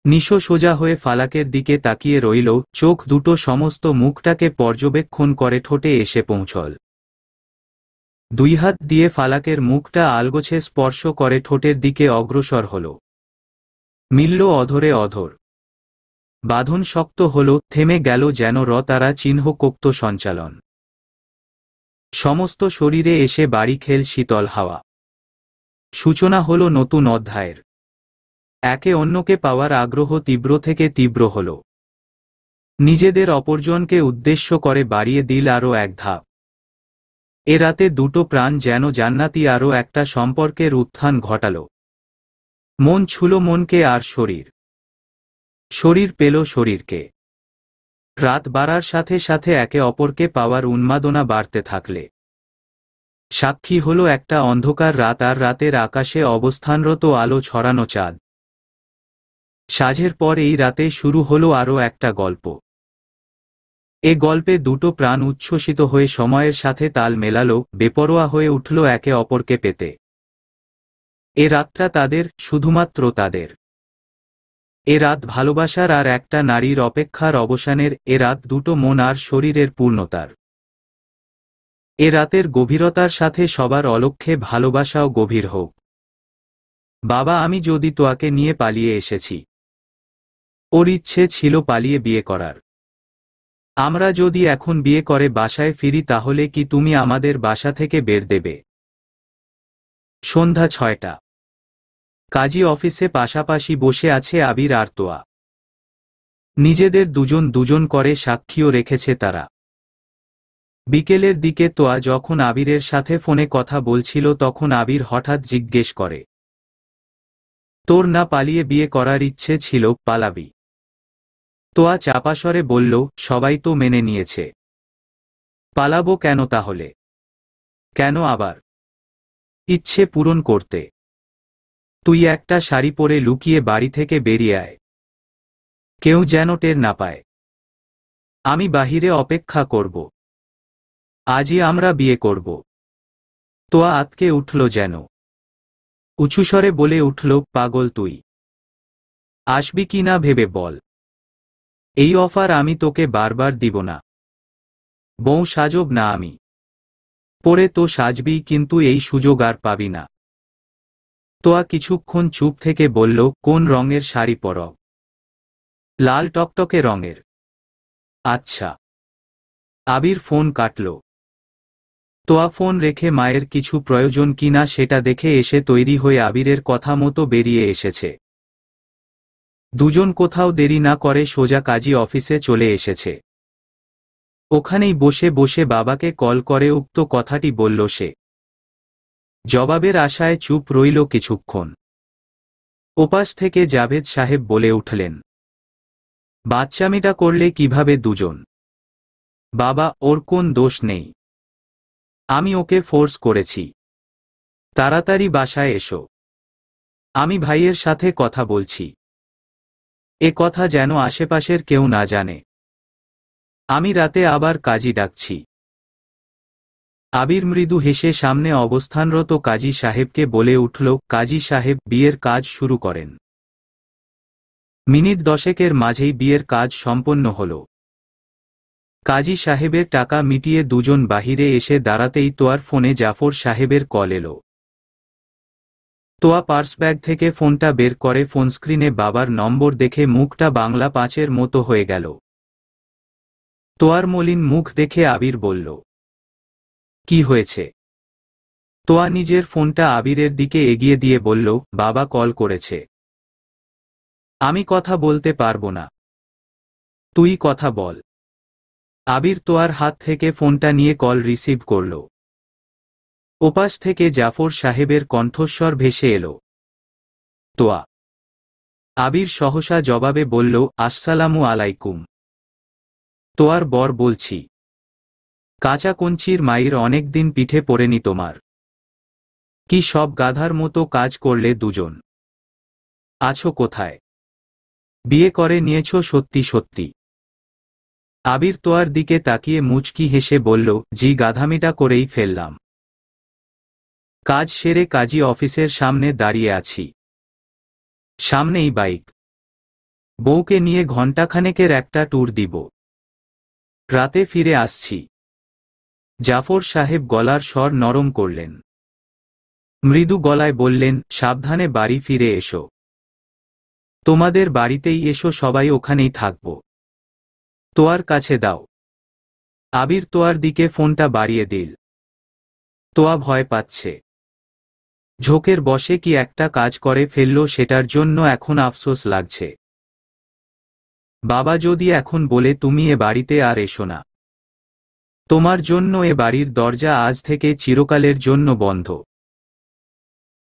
নিশো সোজা হয়ে ফালাকের দিকে তাকিয়ে রইল, চোখ দুটো সমস্ত মুখটাকে পর্যবেক্ষণ করে ঠোঁটে এসে পৌঁছল। দুই হাত দিয়ে ফালাকের মুখটা আলগোছে স্পর্শ করে ঠোঁটের দিকে অগ্রসর হল। মিলল অধরে অধর। বাঁধন শক্ত হল, থেমে গেল যেন রতারা চিহ্নকোক্ত সঞ্চালন। সমস্ত শরীরে এসে বাড়ি খেল শীতল হাওয়া। সূচনা হল নতুন অধ্যায়ের। একে অন্যকে পাওয়ার আগ্রহ তীব্র থেকে তীব্র হল। নিজেদের অপরজনকে উদ্দেশ্য করে বাড়িয়ে দিল আরও এক ধাপ। এ রাতে দুটো প্রাণ যেন জান্নাতি আরও একটা সম্পর্কের উত্থান ঘটাল। মন ছুল মনকে আর শরীর, শরীর পেল শরীরকে। রাত বাড়ার সাথে সাথে একে অপরকে পাওয়ার উন্মাদনা বাড়তে থাকলে সাক্ষী হল একটা অন্ধকার রাত আর রাতের আকাশে অবস্থানরত আলো ছড়ানো চাঁদ। সাঁঝের পর এই রাতে শুরু হলো আরও একটা গল্প। এ গল্পে দুটো প্রাণ উচ্ছ্বসিত হয়ে সময়ের সাথে তাল মেলালো, বেপরোয়া হয়ে উঠল একে অপরকে পেতে। এ রাতটা তাদের, শুধুমাত্র তাদের। এ রাত ভালোবাসার আর একটা নারীর অপেক্ষার অবসানের। এ রাত দুটো মন আর শরীরের পূর্ণতার। এ রাতের গভীরতার সাথে সবার অলক্ষ্যে ভালোবাসাও গভীর হোক। বাবা, আমি যদি তোয়াকে নিয়ে পালিয়ে এসেছি। ওর ইচ্ছে ছিল পালিয়ে বিয়ে করার। আমরা যদি এখন বিয়ে করে বাসায় ফিরি তাহলে কি তুমি আমাদের বাসা থেকে বের দেবে? সন্ধ্যা 6টা। কাজী অফিসে পাশাপাশি বসে আছে আবির আর তোয়া। নিজেদের দুজন দুজন করে সাক্ষীও রেখেছে তারা। বিকেলের দিকে তোয়া যখন আবিরের সাথে ফোনে কথা বলছিল তখন আবির হঠাৎ জিজ্ঞেস করে, তোর না পালিয়ে বিয়ে করার ইচ্ছে ছিল, পালাবি? তোয়া চাপাস্বরে বলল, সবাই তো মেনে নিয়েছে। পালাবো কেন তাহলে? কেন আবার? ইচ্ছে পূরণ করতে। তুই একটা শাড়ি পরে লুকিয়ে বাড়ি থেকে বেরিয়ে আয়, কেউ যেন টের না পায়। আমি বাহিরে অপেক্ষা করব। আজই আমরা বিয়ে করব। তোয়া আতকে উঠল যেন। উঁচুস্বরে বলে উঠল, পাগল তুই? আসবি কি না ভেবে বল। এই অফার আমি তোকে বারবার দিব না। বউ সাজব না আমি। পরে তো সাজবি, কিন্তু এই সুযোগ আর পাবি না। তোয়া কিছুক্ষণ চুপ থেকে বলল, কোন রঙের শাড়ি পরব? লাল টকটকে রঙের। আচ্ছা। আবির ফোন কাটল। তোয়া ফোন রেখে মায়ের কিছু প্রয়োজন কিনা সেটা দেখে এসে তৈরি হয়ে আবিরের কথা মতো বেরিয়ে এসেছে। দুজন কোথাও দেরি না করে সোজা কাজী অফিসে চলে এসেছে। ওখানেই বসে বসে বাবাকে কল করে উক্ত কথাটি বলল সে। জবাবের আশায় চুপ রইল কিছুক্ষণ। ওপাশ থেকে জাভেদ সাহেব বলে উঠলেন, বাচ্চামিটা করলে কিভাবে দুজন? বাবা, ওর কোন দোষ নেই। আমি ওকে ফোর্স করেছি। তাড়াতাড়ি বাসায় এসো। আমি ভাইয়ের সাথে কথা বলছি। এ কথা যেন আশেপাশের কেউ না জানে। আমি রাতে আবার কাজী ডাকছি। আবির মৃদু হেসে সামনে অবস্থানরত কাজী সাহেবকে বলে উঠল, কাজী সাহেব, বিয়ের কাজ শুরু করেন। মিনিট 10 মাঝেই বিয়ের কাজ সম্পন্ন হল। কাজী সাহেবের টাকা মিটিয়ে দুজন বাহিরে এসে দাঁড়াতেই তোয়ার ফোনে জাফর সাহেবের কল এলো। তোয়া পার্স ব্যাগ থেকে ফোনটা বের করে ফোন স্ক্রিনে বাবার নম্বর দেখে মুখটা বাংলা 5-এর মতো হয়ে গেল। তোয়ার মলিন মুখ দেখে আবির বলল, কি হয়েছে? তোয়া নিজের ফোনটা আবিরের দিকে এগিয়ে দিয়ে বলল, বাবা কল করেছে। আমি কথা বলতে পারবো না। তুই কথা বল। আবির তোয়ার হাত থেকে ফোনটা নিয়ে কল রিসিভ করল। ওপাশ থেকে জাফর সাহেবের কণ্ঠস্বর ভেসে এলো, তোয়া। আবির সহসা জবাবে বলল, আসসালামু আলাইকুম। তোয়ার বর বলছি। কাঁচা কঞ্চির মায়ের অনেকদিন পিঠে পড়েনি তোমার। কি সব গাধার মতো কাজ করলে দুজন? আছো কোথায়? বিয়ে করে নিয়েছো সত্যি সত্যি? আবির তোয়ার দিকে তাকিয়ে মুচকি হেসে বলল, জি, গাধামিটা করেই ফেললাম। কাজ সেরে কাজী অফিসের সামনে দাঁড়িয়ে আছি। সামনেই বাইক। বউকে নিয়ে ঘণ্টাখানেকের একটা ট্যুর দিব। রাতে ফিরে আসছি। জাফর সাহেব গলার স্বর নরম করলেন। মৃদু গলায় বললেন, সাবধানে বাড়ি ফিরে এসো। তোমাদের বাড়িতেই এসো, সবাই ওখানেই থাকব। তোয়ার কাছে দাও। আবির তোয়ার দিকে ফোনটা বাড়িয়ে দিল। তোয়া ভয় পাচ্ছে। ঝোঁকের বশে কি একটা কাজ করে ফেলল, সেটার জন্য এখন আফসোস লাগছে। বাবা যদি এখন বলে তুমি এ বাড়িতে আর এসো না, তোমার জন্য এ বাড়ির দরজা আজ থেকে চিরকালের জন্য বন্ধ।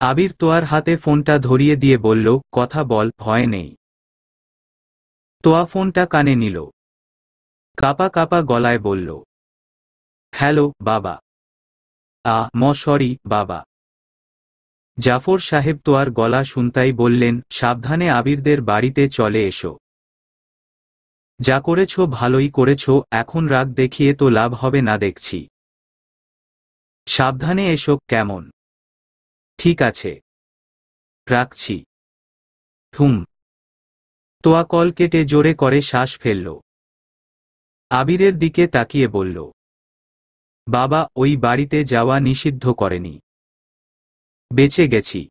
আবির তোয়ার হাতে ফোনটা ধরিয়ে দিয়ে বলল, কথা বল, ভয় নেই। তোয়া ফোনটা কানে নিল। কাপা কাপা গলায় বলল, হ্যালো বাবা। সরি বাবা। জাফর সাহেব তোয়ার গলা শুনতাই বললেন, সাবধানে আবিরদের বাড়িতে চলে এসো। যা করেছ ভালোই করেছ, এখন রাগ দেখিয়ে তো লাভ হবে না দেখছি। সাবধানে এসো, কেমন? ঠিক আছে, রাখছি। হুম। তোয়া কল কেটে জোরে করে শ্বাস ফেলল। আবিরের দিকে তাকিয়ে বলল, বাবা, ওই বাড়িতে যাওয়া নিষিদ্ধ করেনি। বেঁচে গেছি।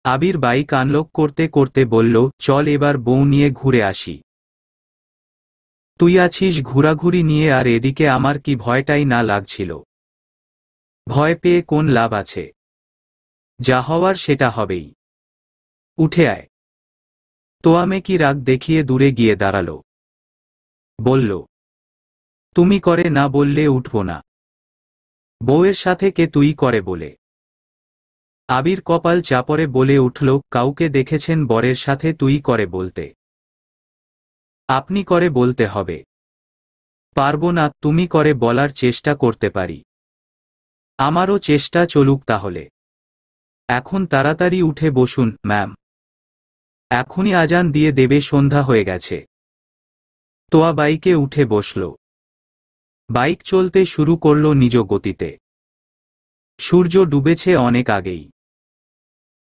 আবির বাইক আনলক করতে করতে বলল, চল এবার বউ নিয়ে ঘুরে আসি। তুই আছিস ঘোরাঘুরি নিয়ে, আর এদিকে আমার কি ভয়টাই না লাগছিল। ভয় পেয়ে কোন লাভ আছে? যা হওয়ার সেটা হবেই। উঠে আয়। তোয়ামে কি রাগ দেখিয়ে দূরে গিয়ে দাঁড়ালো। বলল, তুমি করে না বললে উঠব না। বউয়ের সাথে কে তুই করে বলে? আবির কপাল চাপড়ে বলে উঠল, কাউকে দেখেছেন বরের সাথে তুই করে বলতে? আপনি করে বলতে হবে। পারবো না, তুমি করে বলার চেষ্টা করতে পারি। আমারও চেষ্টা চলুক তাহলে। এখন তাড়াতাড়ি উঠে বসুন ম্যাম। এখনই আজান দিয়ে দেবে, সন্ধ্যা হয়ে গেছে। তোয়া বাইকে উঠে বসল। বাইক চলতে শুরু করল নিজ গতিতে। সূর্য ডুবেছে অনেক আগেই।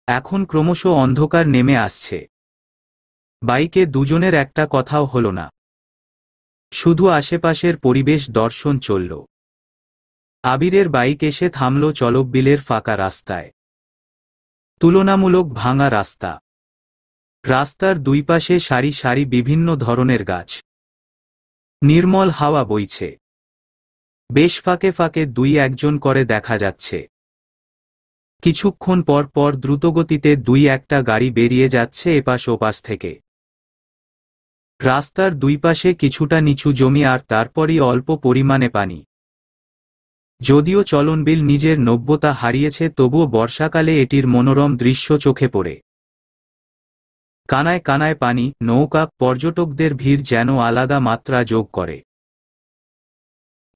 এখন ক্রমশ অন্ধকার নেমে আসছে। বাইকে দুজনের একটা কথাও হলো না। শুধু আশেপাশের পরিবেশ দর্শন চলল। আবিরের বাইক এসে থামল চলকবিলের ফাঁকা রাস্তায়। তুলনামূলক ভাঙা রাস্তা। রাস্তার দুই পাশে সারি সারি বিভিন্ন ধরনের গাছ। নির্মল হাওয়া বইছে। বেশ ফাঁকে ফাঁকে দুই একজন করে দেখা যাচ্ছে। কিছুক্ষণ পর পর দ্রুতগতিতে দুই একটা গাড়ি বেরিয়ে যাচ্ছে এপাশ ওপাশ থেকে। রাস্তার দুই পাশে কিছুটা নিচু জমি, আর তারপরই অল্প পরিমাণে পানি। যদিও চলনবিল নিজের নব্যতা হারিয়েছে, তবুও বর্ষাকালে এটির মনোরম দৃশ্য চোখে পড়ে। কানায় কানায় পানি, নৌকা, পর্যটকদের ভিড় যেন আলাদা মাত্রা যোগ করে।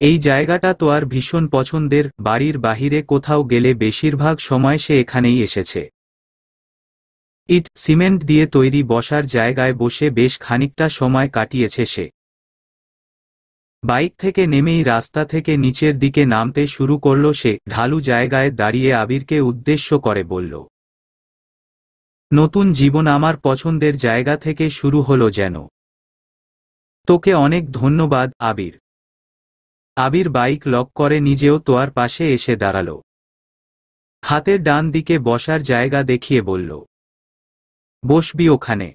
এই জায়গাটা তো আর ভীষণ পছন্দের। বাড়ির বাহিরে কোথাও গেলে বেশিরভাগ সময় সে এখানেই এসেছে। ইট সিমেন্ট দিয়ে তৈরি বসার জায়গায় বসে বেশ খানিকটা সময় কাটিয়েছে সে। বাইক থেকে নেমেই রাস্তা থেকে নিচের দিকে নামতে শুরু করল সে। ঢালু জায়গায় দাঁড়িয়ে আবিরকে উদ্দেশ্য করে বলল, নতুন জীবন আমার পছন্দের জায়গা থেকে শুরু হলো যেন। তোকে অনেক ধন্যবাদ আবির। আবির বাইক লক করে নিজেও তোয়ার পাশে এসে দাঁড়াল। হাতের ডান দিকে বসার জায়গা দেখিয়ে বলল, বসবি ওখানে।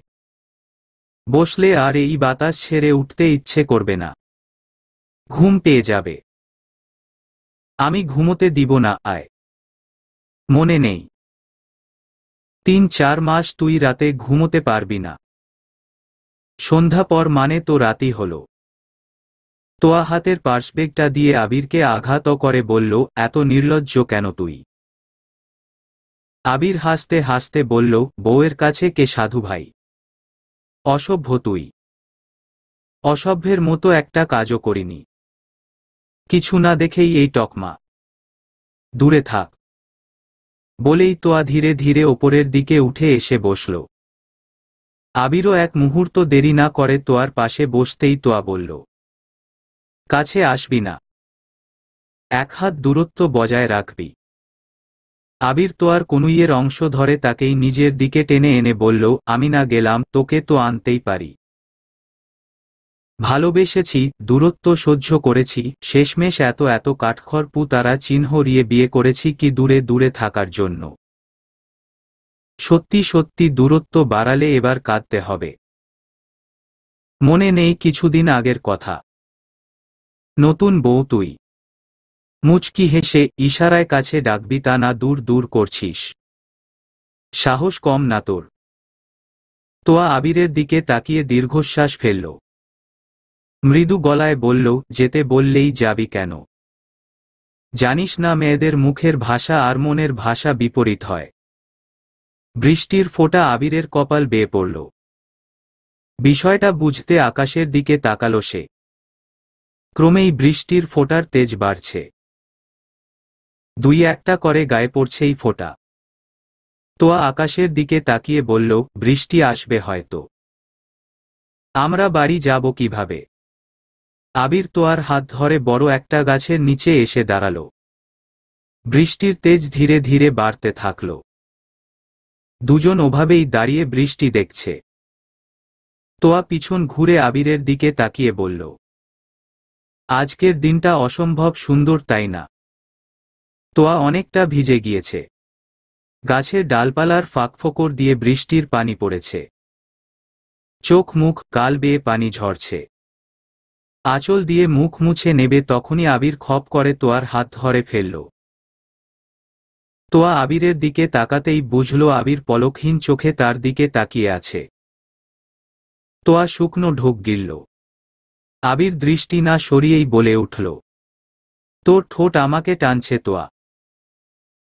বসলে আর এই বাতাস ছেড়ে উঠতে ইচ্ছে করবে না, ঘুম পেয়ে যাবে। আমি ঘুমোতে দিব না, আয়। মনে নেই 3-4 মাস তুই রাতে ঘুমোতে পারবি না। সন্ধ্যা পর মানে তো রাতই হলো। তোয়া হাতের পার্সব্যাগটা দিয়ে আবিরকে আঘাত করে বলল, এত নির্লজ্জ কেন তুই? আবির হাসতে হাসতে বলল, বউয়ের কাছে কে সাধু ভাই? অসভ্য তুই। অসভ্যের মতো একটা কাজও করিনি। কিছু না দেখেই এই টকমা। দূরে থাক। বলেই তোয়া ধীরে ধীরে ওপরের দিকে উঠে এসে বসল। আবিরও এক মুহূর্ত দেরি না করে তোয়ার পাশে বসতেই তোয়া বলল, কাছে আসবি না, 1 হাত দূরত্ব বজায় রাখবি। আবির তোয়ার কনুইয়ের অংশ ধরে তাকেই নিজের দিকে টেনে এনে বলল, আমি না গেলাম তোকে তো আনতেই পারি। ভালোবেসেছি, দূরত্ব সহ্য করেছি, শেষমেশ এত এত কাঠখড় পুতারা চিহ্ন রিয়ে বিয়ে করেছি কি দূরে দূরে থাকার জন্য। সত্যি সত্যি দূরত্ব বাড়ালে এবার কাঁদতে হবে। মনে নেই কিছুদিন আগের কথা? নতুন বউ তুই। মুচকি হেসে ইশারায় কাছে ডাকবি তা না দূর দূর করছিস। সাহস কম না তোর? তোয়া আবিরের দিকে তাকিয়ে দীর্ঘশ্বাস ফেলল। মৃদু গলায় বলল, যেতে বললেই যাবি কেন? জানিস না মেয়েদের মুখের ভাষা আর মনের ভাষা বিপরীত হয়। বৃষ্টির ফোঁটা আবিরের কপাল বেয়ে পড়ল। বিষয়টা বুঝতে আকাশের দিকে তাকালো সে। ক্রমেই বৃষ্টির ফোঁটার তেজ বাড়ছে। 2-1টা করে গায়ে পড়ছেই ফোঁটা। তোয়া আকাশের দিকে তাকিয়ে বলল, বৃষ্টি আসবে হয়তো। আমরা বাড়ি যাব কিভাবে? আবির তোয়ার হাত ধরে বড় একটা গাছের নিচে এসে দাঁড়াল। বৃষ্টির তেজ ধীরে ধীরে বাড়তে থাকল। দুজন ওভাবেই দাঁড়িয়ে বৃষ্টি দেখছে। তোয়া পিছন ঘুরে আবিরের দিকে তাকিয়ে বলল, আজকের দিনটা অসম্ভব সুন্দর তাই না? তোয়া অনেকটা ভিজে গিয়েছে। গাছের ডালপালার ফাঁকফোকর দিয়ে বৃষ্টির পানি পড়েছে। চোখ মুখ গাল বেয়ে পানি ঝরছে। আঁচল দিয়ে মুখ মুছে নেবে তখনই আবির খপ করে তোয়ার হাত ধরে ফেলল। তোয়া আবিরের দিকে তাকাতেই বুঝল আবির পলকহীন চোখে তার দিকে তাকিয়ে আছে। তোয়া শুকনো ঢোক গিলল। আবির দৃষ্টি না সরিয়েই বলে উঠল, তোর ঠোঁট আমাকে টানছে তোয়া।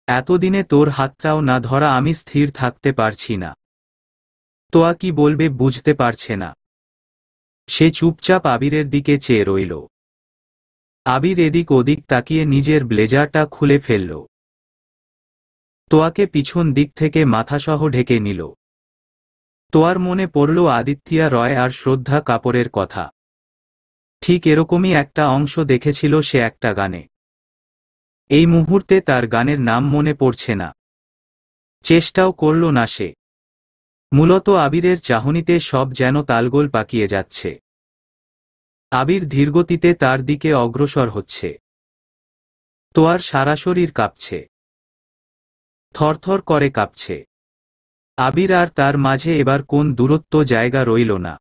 এতদিনে তোর হাতটাও না ধরা আমি স্থির থাকতে পারছি না। তোয়া কি বলবে বুঝতে পারছে না। সে চুপচাপ আবিরের দিকে চেয়ে রইল। আবির এদিক ওদিক তাকিয়ে নিজের ব্লেজারটা খুলে ফেলল। তোয়াকে পিছন দিক থেকে মাথাসহ ঢেকে নিল। তোয়ার মনে পড়ল আদিত্যা রয় আর শ্রদ্ধা কাপুরের কথা। ঠিক এরকমই একটা অংশ দেখেছিল সে একটা গানে। এই মুহূর্তে তার গানের নাম মনে পড়ছে না। চেষ্টাও করল না সে। মূলত আবিরের চাহনিতে সব যেন তালগোল পাকিয়ে যাচ্ছে। আবির ধীরগতিতে তার দিকে অগ্রসর হচ্ছে। তোয়ার সারা শরীর কাঁপছে। থরথর করে কাঁপছে। আবির আর তার মাঝে এবার কোন দূরত্ব জায়গা রইল না।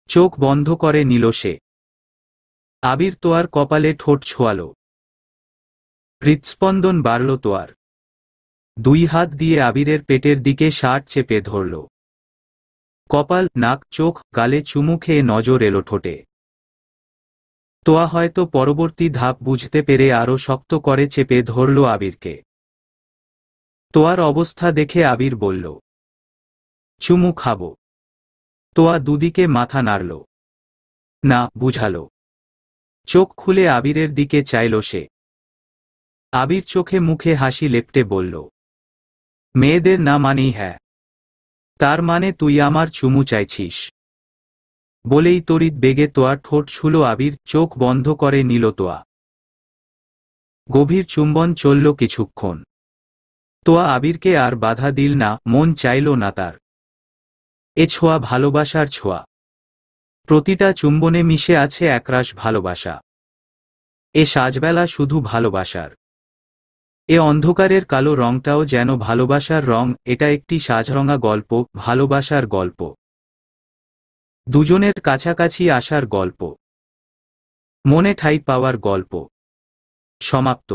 চোখ বন্ধ করে নিল সে। আবির তোয়ার কপালে ঠোঁট ছোঁয়াল। হৃৎস্পন্দন বাড়ল তোয়ার। 2 হাত দিয়ে আবিরের পেটের দিকে শার্ট চেপে ধরল। কপাল, নাক, চোখ, গালে চুমু খেয়ে নজর এলো ঠোঁটে। তোয়া হয়তো পরবর্তী ধাপ বুঝতে পেরে আরো শক্ত করে চেপে ধরল আবিরকে। তোয়ার অবস্থা দেখে আবির বলল, চুমু খাবো। তোয়া দুদিকে মাথা নাড়ল। না, বুঝালো। চোখ খুলে আবিরের দিকে চাইল সে। আবির চোখে মুখে হাসি লেপ্টে বলল, মেয়েদের না মানেই হ্যাঁ। তার মানে তুই আমার চুমু চাইছিস? বলেই তড়িৎ বেগে তোয়ার ঠোঁট ছুঁলো আবির, চোখ বন্ধ করে নিল তোয়া। গভীর চুম্বন চলল কিছুক্ষণ। তোয়া আবিরকে আর বাধা দিল না, মন চাইল না তার। এ ছোঁয়া ভালোবাসার ছোঁয়া। প্রতিটা চুম্বনে মিশে আছে একরাশ ভালোবাসা। এ সাজবেলা শুধু ভালোবাসার। এ অন্ধকারের কালো রংটাও যেন ভালোবাসার রং। এটা একটি সাজরঙা গল্প, ভালোবাসার গল্প, দুজনের কাছাকাছি আসার গল্প, মনে ঠাঁই পাওয়ার গল্প। সমাপ্ত।